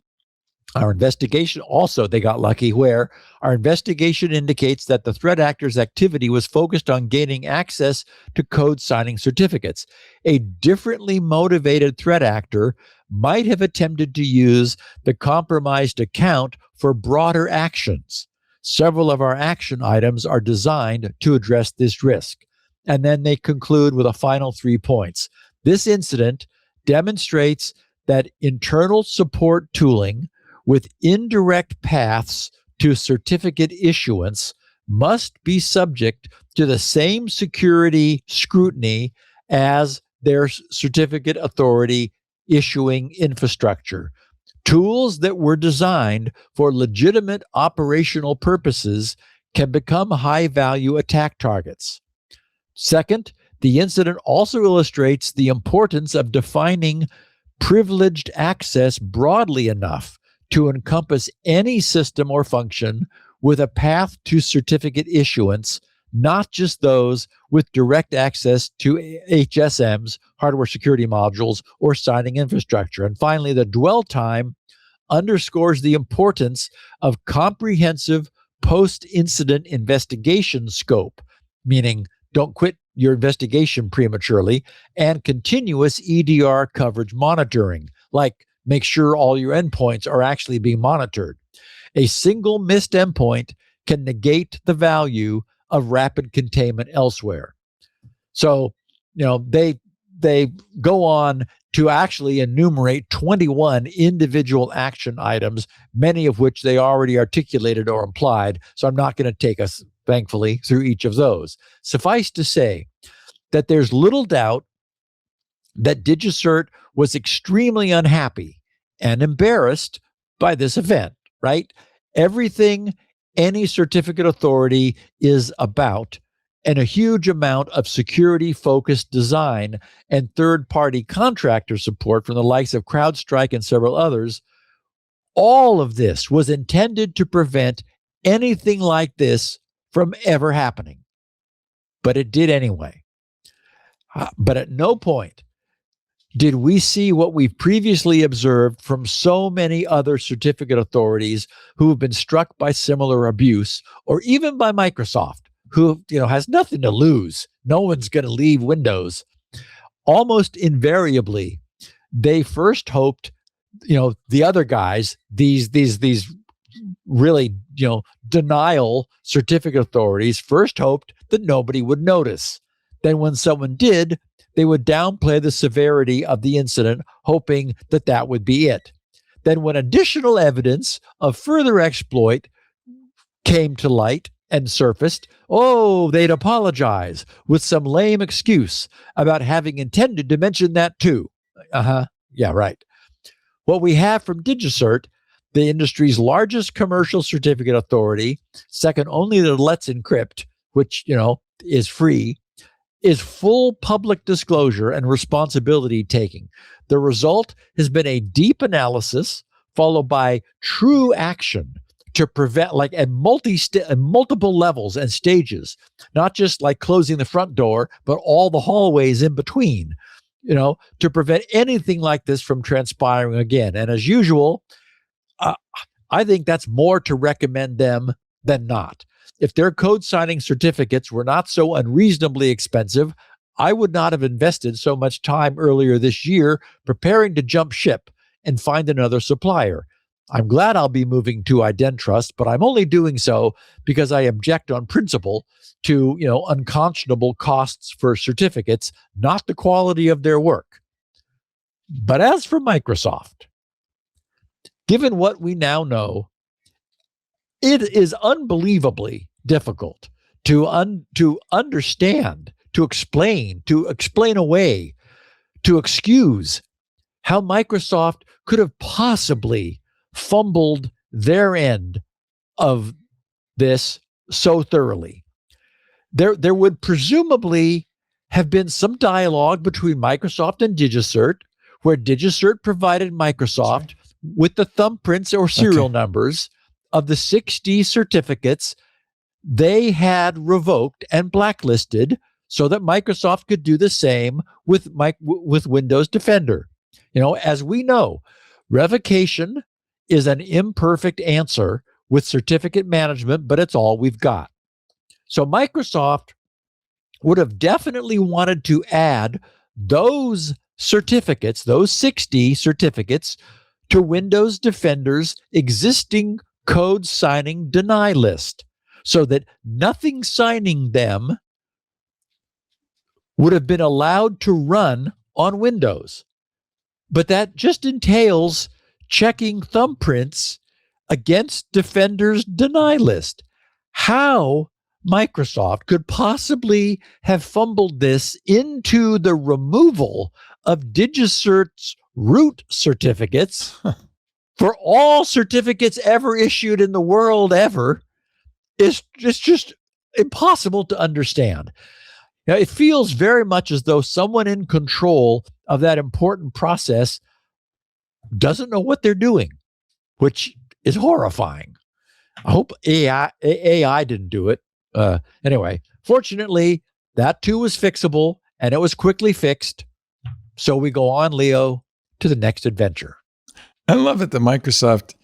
Our investigation also, they got lucky, where our investigation indicates that the threat actor's activity was focused on gaining access to code signing certificates. A differently motivated threat actor might have attempted to use the compromised account for broader actions. Several of our action items are designed to address this risk. And then they conclude with a final 3 points. This incident demonstrates that internal support tooling with indirect paths to certificate issuance must be subject to the same security scrutiny as their certificate authority issuing infrastructure. Tools that were designed for legitimate operational purposes can become high-value attack targets. Second, the incident also illustrates the importance of defining privileged access broadly enough to encompass any system or function with a path to certificate issuance, not just those with direct access to HSMs, hardware security modules, or signing infrastructure. And finally, the dwell time underscores the importance of comprehensive post-incident investigation scope, meaning don't quit your investigation prematurely, and continuous EDR coverage monitoring, like make sure all your endpoints are actually being monitored. A single missed endpoint can negate the value of rapid containment elsewhere. So, they go on to actually enumerate 21 individual action items, many of which they already articulated or implied. So I'm not going to take us, thankfully, through each of those. Suffice to say that there's little doubt that DigiCert was extremely unhappy and embarrassed by this event, right? Everything any certificate authority is about, and a huge amount of security-focused design and third-party contractor support from the likes of CrowdStrike and several others, all of this was intended to prevent anything like this from ever happening. But it did anyway. But at no point did we see what we've previously observed from so many other certificate authorities who have been struck by similar abuse, or even by Microsoft, who has nothing to lose. No one's going to leave Windows. Almost invariably, they first hoped, the other guys, these really, denial certificate authorities first hoped that nobody would notice. Then when someone did, they would downplay the severity of the incident, hoping that that would be it. Then when additional evidence of further exploit came to light and surfaced, they'd apologize with some lame excuse about having intended to mention that too. Yeah, right. What we have from DigiCert, the industry's largest commercial certificate authority, second only to Let's Encrypt, which, is free, is full public disclosure and responsibility taking. The result has been a deep analysis followed by true action to prevent, like at multiple levels and stages, not just like closing the front door, but all the hallways in between, to prevent anything like this from transpiring again. And as usual, I think that's more to recommend them than not. If their code signing certificates were not so unreasonably expensive, I would not have invested so much time earlier this year preparing to jump ship and find another supplier. I'm glad I'll be moving to IdenTrust, but I'm only doing so because I object on principle to, unconscionable costs for certificates, not the quality of their work. But as for Microsoft, given what we now know, it is unbelievably difficult to understand, to explain away, to excuse how Microsoft could have possibly fumbled their end of this so thoroughly. There would presumably have been some dialogue between Microsoft and DigiCert, where DigiCert provided Microsoft with the thumbprints or serial numbers of the 6D certificates they had revoked and blacklisted so that Microsoft could do the same with Windows Defender. As we know, revocation is an imperfect answer with certificate management, but it's all we've got. So Microsoft would have definitely wanted to add those certificates, those 6D certificates, to Windows Defender's existing code signing deny list, so that nothing signing them would have been allowed to run on Windows. But that just entails checking thumbprints against Defender's deny list. How Microsoft could possibly have fumbled this into the removal of DigiCert's root certificates for all certificates ever issued in the world ever is just impossible to understand. Now, it feels very much as though someone in control of that important process doesn't know what they're doing, which is horrifying. I hope AI didn't do it. Anyway, fortunately, that too was fixable, and it was quickly fixed. So we go on, Leo, to the next adventure. I love it that Microsoft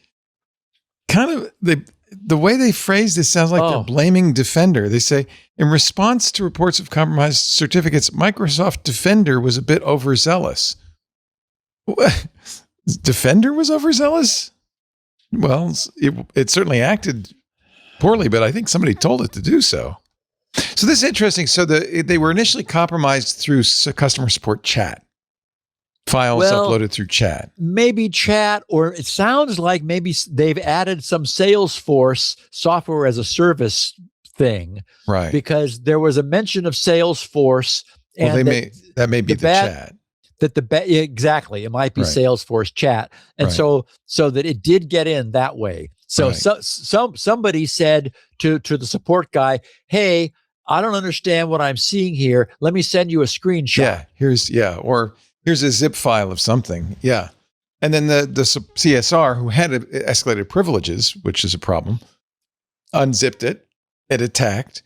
kind of, the way they phrase this sounds like they're blaming Defender. They say, in response to reports of compromised certificates, Microsoft Defender was a bit overzealous. What? Defender was overzealous? Well, it certainly acted poorly, but I think somebody told it to do so. So this is interesting. So they were initially compromised through customer support chat. Files uploaded through chat. Maybe chat, or it sounds like maybe they've added some Salesforce software as a service thing. Right. Because there was a mention of Salesforce. And that may be the chat. Exactly. It might be Salesforce chat. And so that it did get in that way. So somebody said to the support guy, hey, I don't understand what I'm seeing here. Let me send you a screenshot. Or here's a zip file of something. Yeah. And then the CSR, who had escalated privileges, which is a problem, unzipped it. It attacked.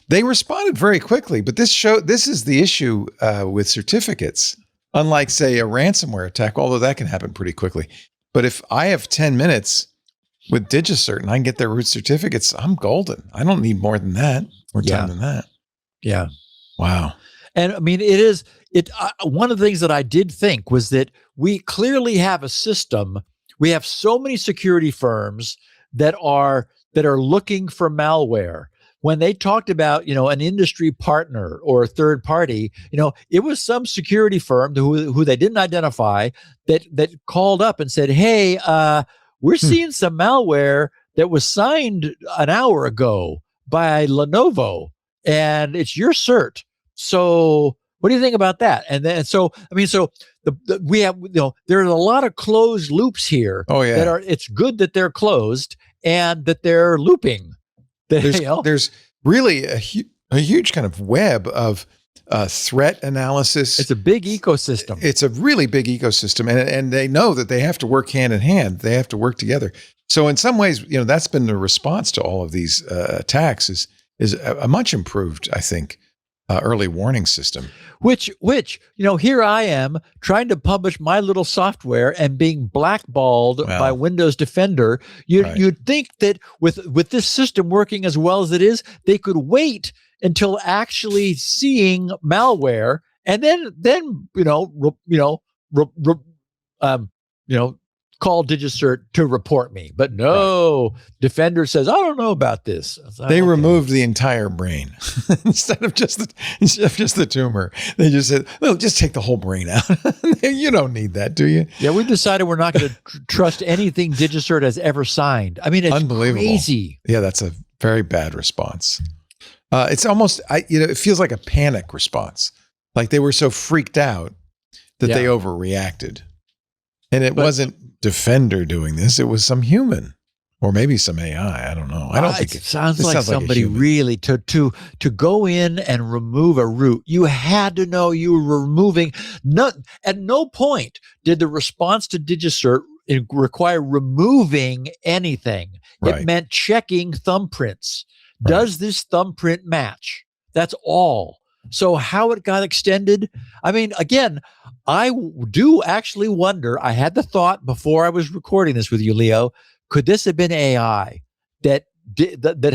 They responded very quickly. But this is the issue with certificates. Unlike, say, a ransomware attack, although that can happen pretty quickly. But if I have 10 minutes with DigiCert and I can get their root certificates, I'm golden. I don't need more than that, more time than that. Yeah. Wow. And I mean, one of the things that I did think was that we clearly have a system. We have so many security firms that are looking for malware. When they talked about, an industry partner or a third party, it was some security firm who they didn't identify that called up and said, hey, we're seeing some malware that was signed an hour ago by Lenovo, and it's your cert. So what do you think about that? And then, we have, there's a lot of closed loops here. Oh, yeah. It's good that they're closed and that they're looping. There's really a huge kind of web of threat analysis. It's a big ecosystem. It's a really big ecosystem, and they know that they have to work hand in hand. They have to work together. So in some ways, that's been the response to all of these attacks is a much improved, I think, early warning system. Which, here I am trying to publish my little software and being blackballed by Windows Defender. You'd think that with this system working as well as it is, they could wait until actually seeing malware and then call DigiCert to report me. But no, Defender says, I don't know about this. They removed the entire brain instead of just the tumor. They just said, well, just take the whole brain out. You don't need that, do you? Yeah, we decided we're not going to trust anything DigiCert has ever signed. I mean, it's unbelievable. Crazy. Yeah, that's a very bad response. It's almost, it feels like a panic response. Like they were so freaked out that they overreacted. And it wasn't Defender doing this. It was some human, or maybe some AI. I don't know. I don't think it sounds like somebody really to go in and remove a root. You had to know you were removing. At no point did the response to DigiCert require removing anything. Right. It meant checking thumbprints. Right. Does this thumbprint match? That's all. So how it got extended? I mean, again, I do actually wonder. I had the thought before I was recording this with you, Leo. Could this have been AI that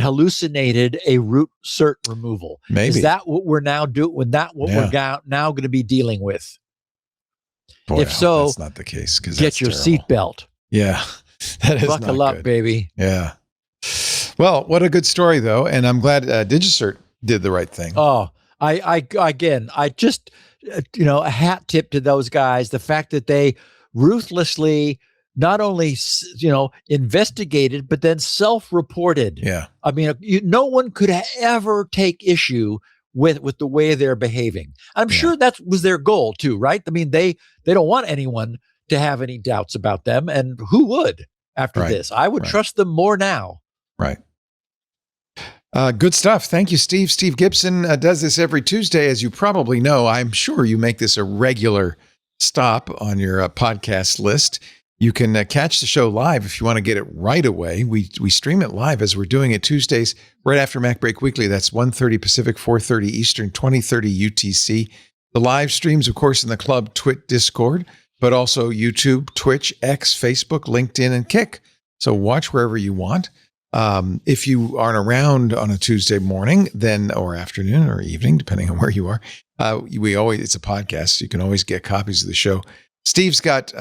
hallucinated a root cert removal? Maybe. Is that what we're now doing? We're now going to be dealing with? Boy, if so, that's not the case. Get your seatbelt. Yeah, that is buckle not up, good. Baby. Yeah. Well, what a good story, though, and I'm glad DigiCert did the right thing. Oh. I just, a hat tip to those guys. The fact that they ruthlessly not only, investigated, but then self-reported. Yeah. I mean, no one could ever take issue with the way they're behaving. I'm sure that was their goal too, right? I mean, they don't want anyone to have any doubts about them. And who would after this? I would trust them more now. Right. Good stuff. Thank you, Steve. Steve Gibson does this every Tuesday, as you probably know. I'm sure you make this a regular stop on your podcast list. You can catch the show live if you want to get it right away. We stream it live as we're doing it Tuesdays right after Mac Break Weekly. That's 1:30 Pacific, 4:30 Eastern, 20:30 UTC. The live streams, of course, in the Club Twit Discord, but also YouTube, Twitch, X, Facebook, LinkedIn, and Kick. So watch wherever you want. If you aren't around on a Tuesday morning, then or afternoon or evening, depending on where you are, it's a podcast. So you can always get copies of the show. Steve's got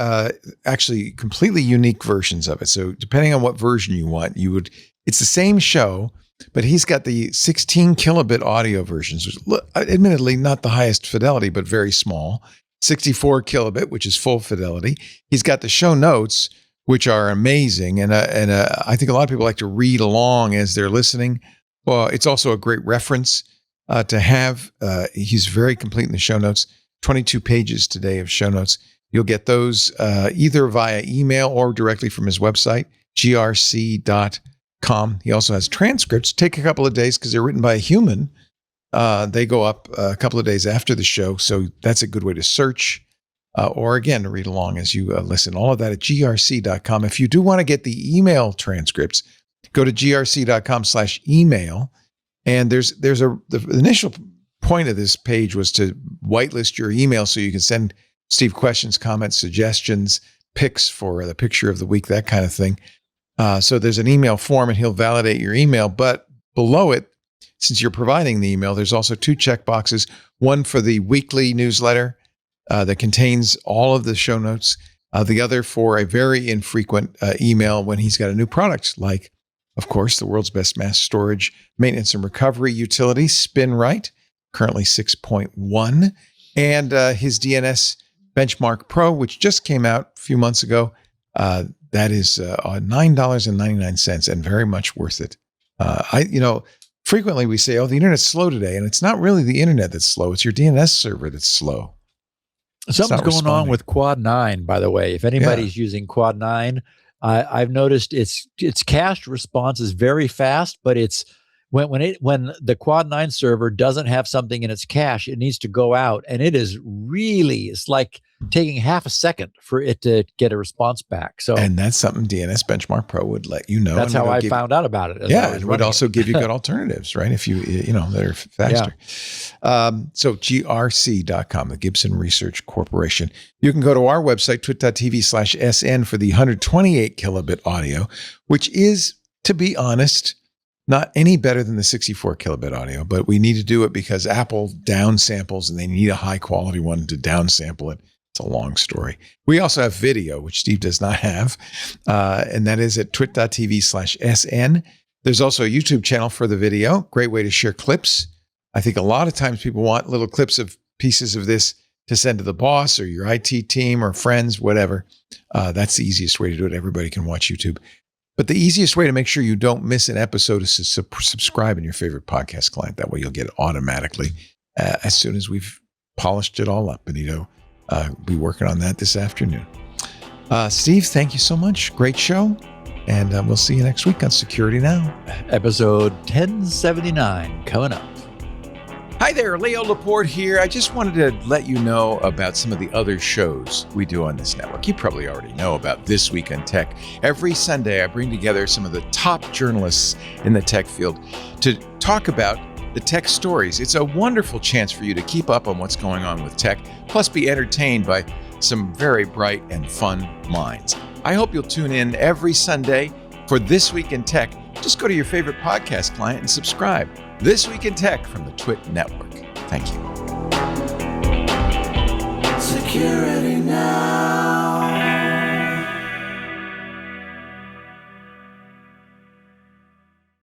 actually completely unique versions of it. So depending on what version you want, it's the same show, but he's got the 16 kilobit audio versions, which admittedly not the highest fidelity, but very small. 64 kilobit, which is full fidelity. He's got the show notes, which are amazing. And I think a lot of people like to read along as they're listening. Well, it's also a great reference to have. He's very complete in the show notes, 22 pages today of show notes. You'll get those either via email or directly from his website, grc.com. He also has transcripts. Take a couple of days because they're written by a human. They go up a couple of days after the show. So that's a good way to search. Or again, to read along as you listen. All of that at grc.com. If you do want to get the email transcripts, go to grc.com/email. And the initial point of this page was to whitelist your email so you can send Steve questions, comments, suggestions, picks for the picture of the week, that kind of thing. So there's an email form and he'll validate your email. But below it, since you're providing the email, there's also two checkboxes, one for the weekly newsletter that contains all of the show notes. The other for a very infrequent email when he's got a new product, like, of course, the world's best mass storage, maintenance, and recovery utility, SpinRite, currently 6.1, and his DNS Benchmark Pro, which just came out a few months ago. That is $9.99 and very much worth it. Frequently we say, oh, the internet's slow today, and it's not really the internet that's slow. It's your DNS server that's slow. Something's going on with Quad 9, by the way. If anybody's using Quad 9, I've noticed its cached response is very fast, but its when the Quad 9 server doesn't have something in its cache, it needs to go out, and it's like taking half a second for it to get a response back. So, and that's something DNS Benchmark Pro would let you know. That's how I found out about it. Yeah, it would also give you good alternatives, right? If that are faster. Yeah. So grc.com, the Gibson Research Corporation. You can go to our website, twit.tv/SN, for the 128 kilobit audio, which is, to be honest, not any better than the 64 kilobit audio, but we need to do it because Apple downsamples and they need a high quality one to downsample it. It's a long story. We also have video, which Steve does not have, and that is at twit.tv/SN. There's also a YouTube channel for the video. Great way to share clips. I think a lot of times people want little clips of pieces of this to send to the boss or your IT team or friends, whatever. That's the easiest way to do it. Everybody can watch YouTube. But the easiest way to make sure you don't miss an episode is to subscribe in your favorite podcast client. That way you'll get it automatically as soon as we've polished it all up. Benito, be working on that this afternoon. Steve, thank you so much. Great show. And we'll see you next week on Security Now. Episode 1079 coming up. Hi there, Leo Laporte here. I just wanted to let you know about some of the other shows we do on this network. You probably already know about This Week in Tech. Every Sunday, I bring together some of the top journalists in the tech field to talk about the tech stories. It's a wonderful chance for you to keep up on what's going on with tech, plus be entertained by some very bright and fun minds. I hope you'll tune in every Sunday for This Week in Tech. Just go to your favorite podcast client and subscribe. This Week in Tech from the Twit Network. Thank you. Security Now.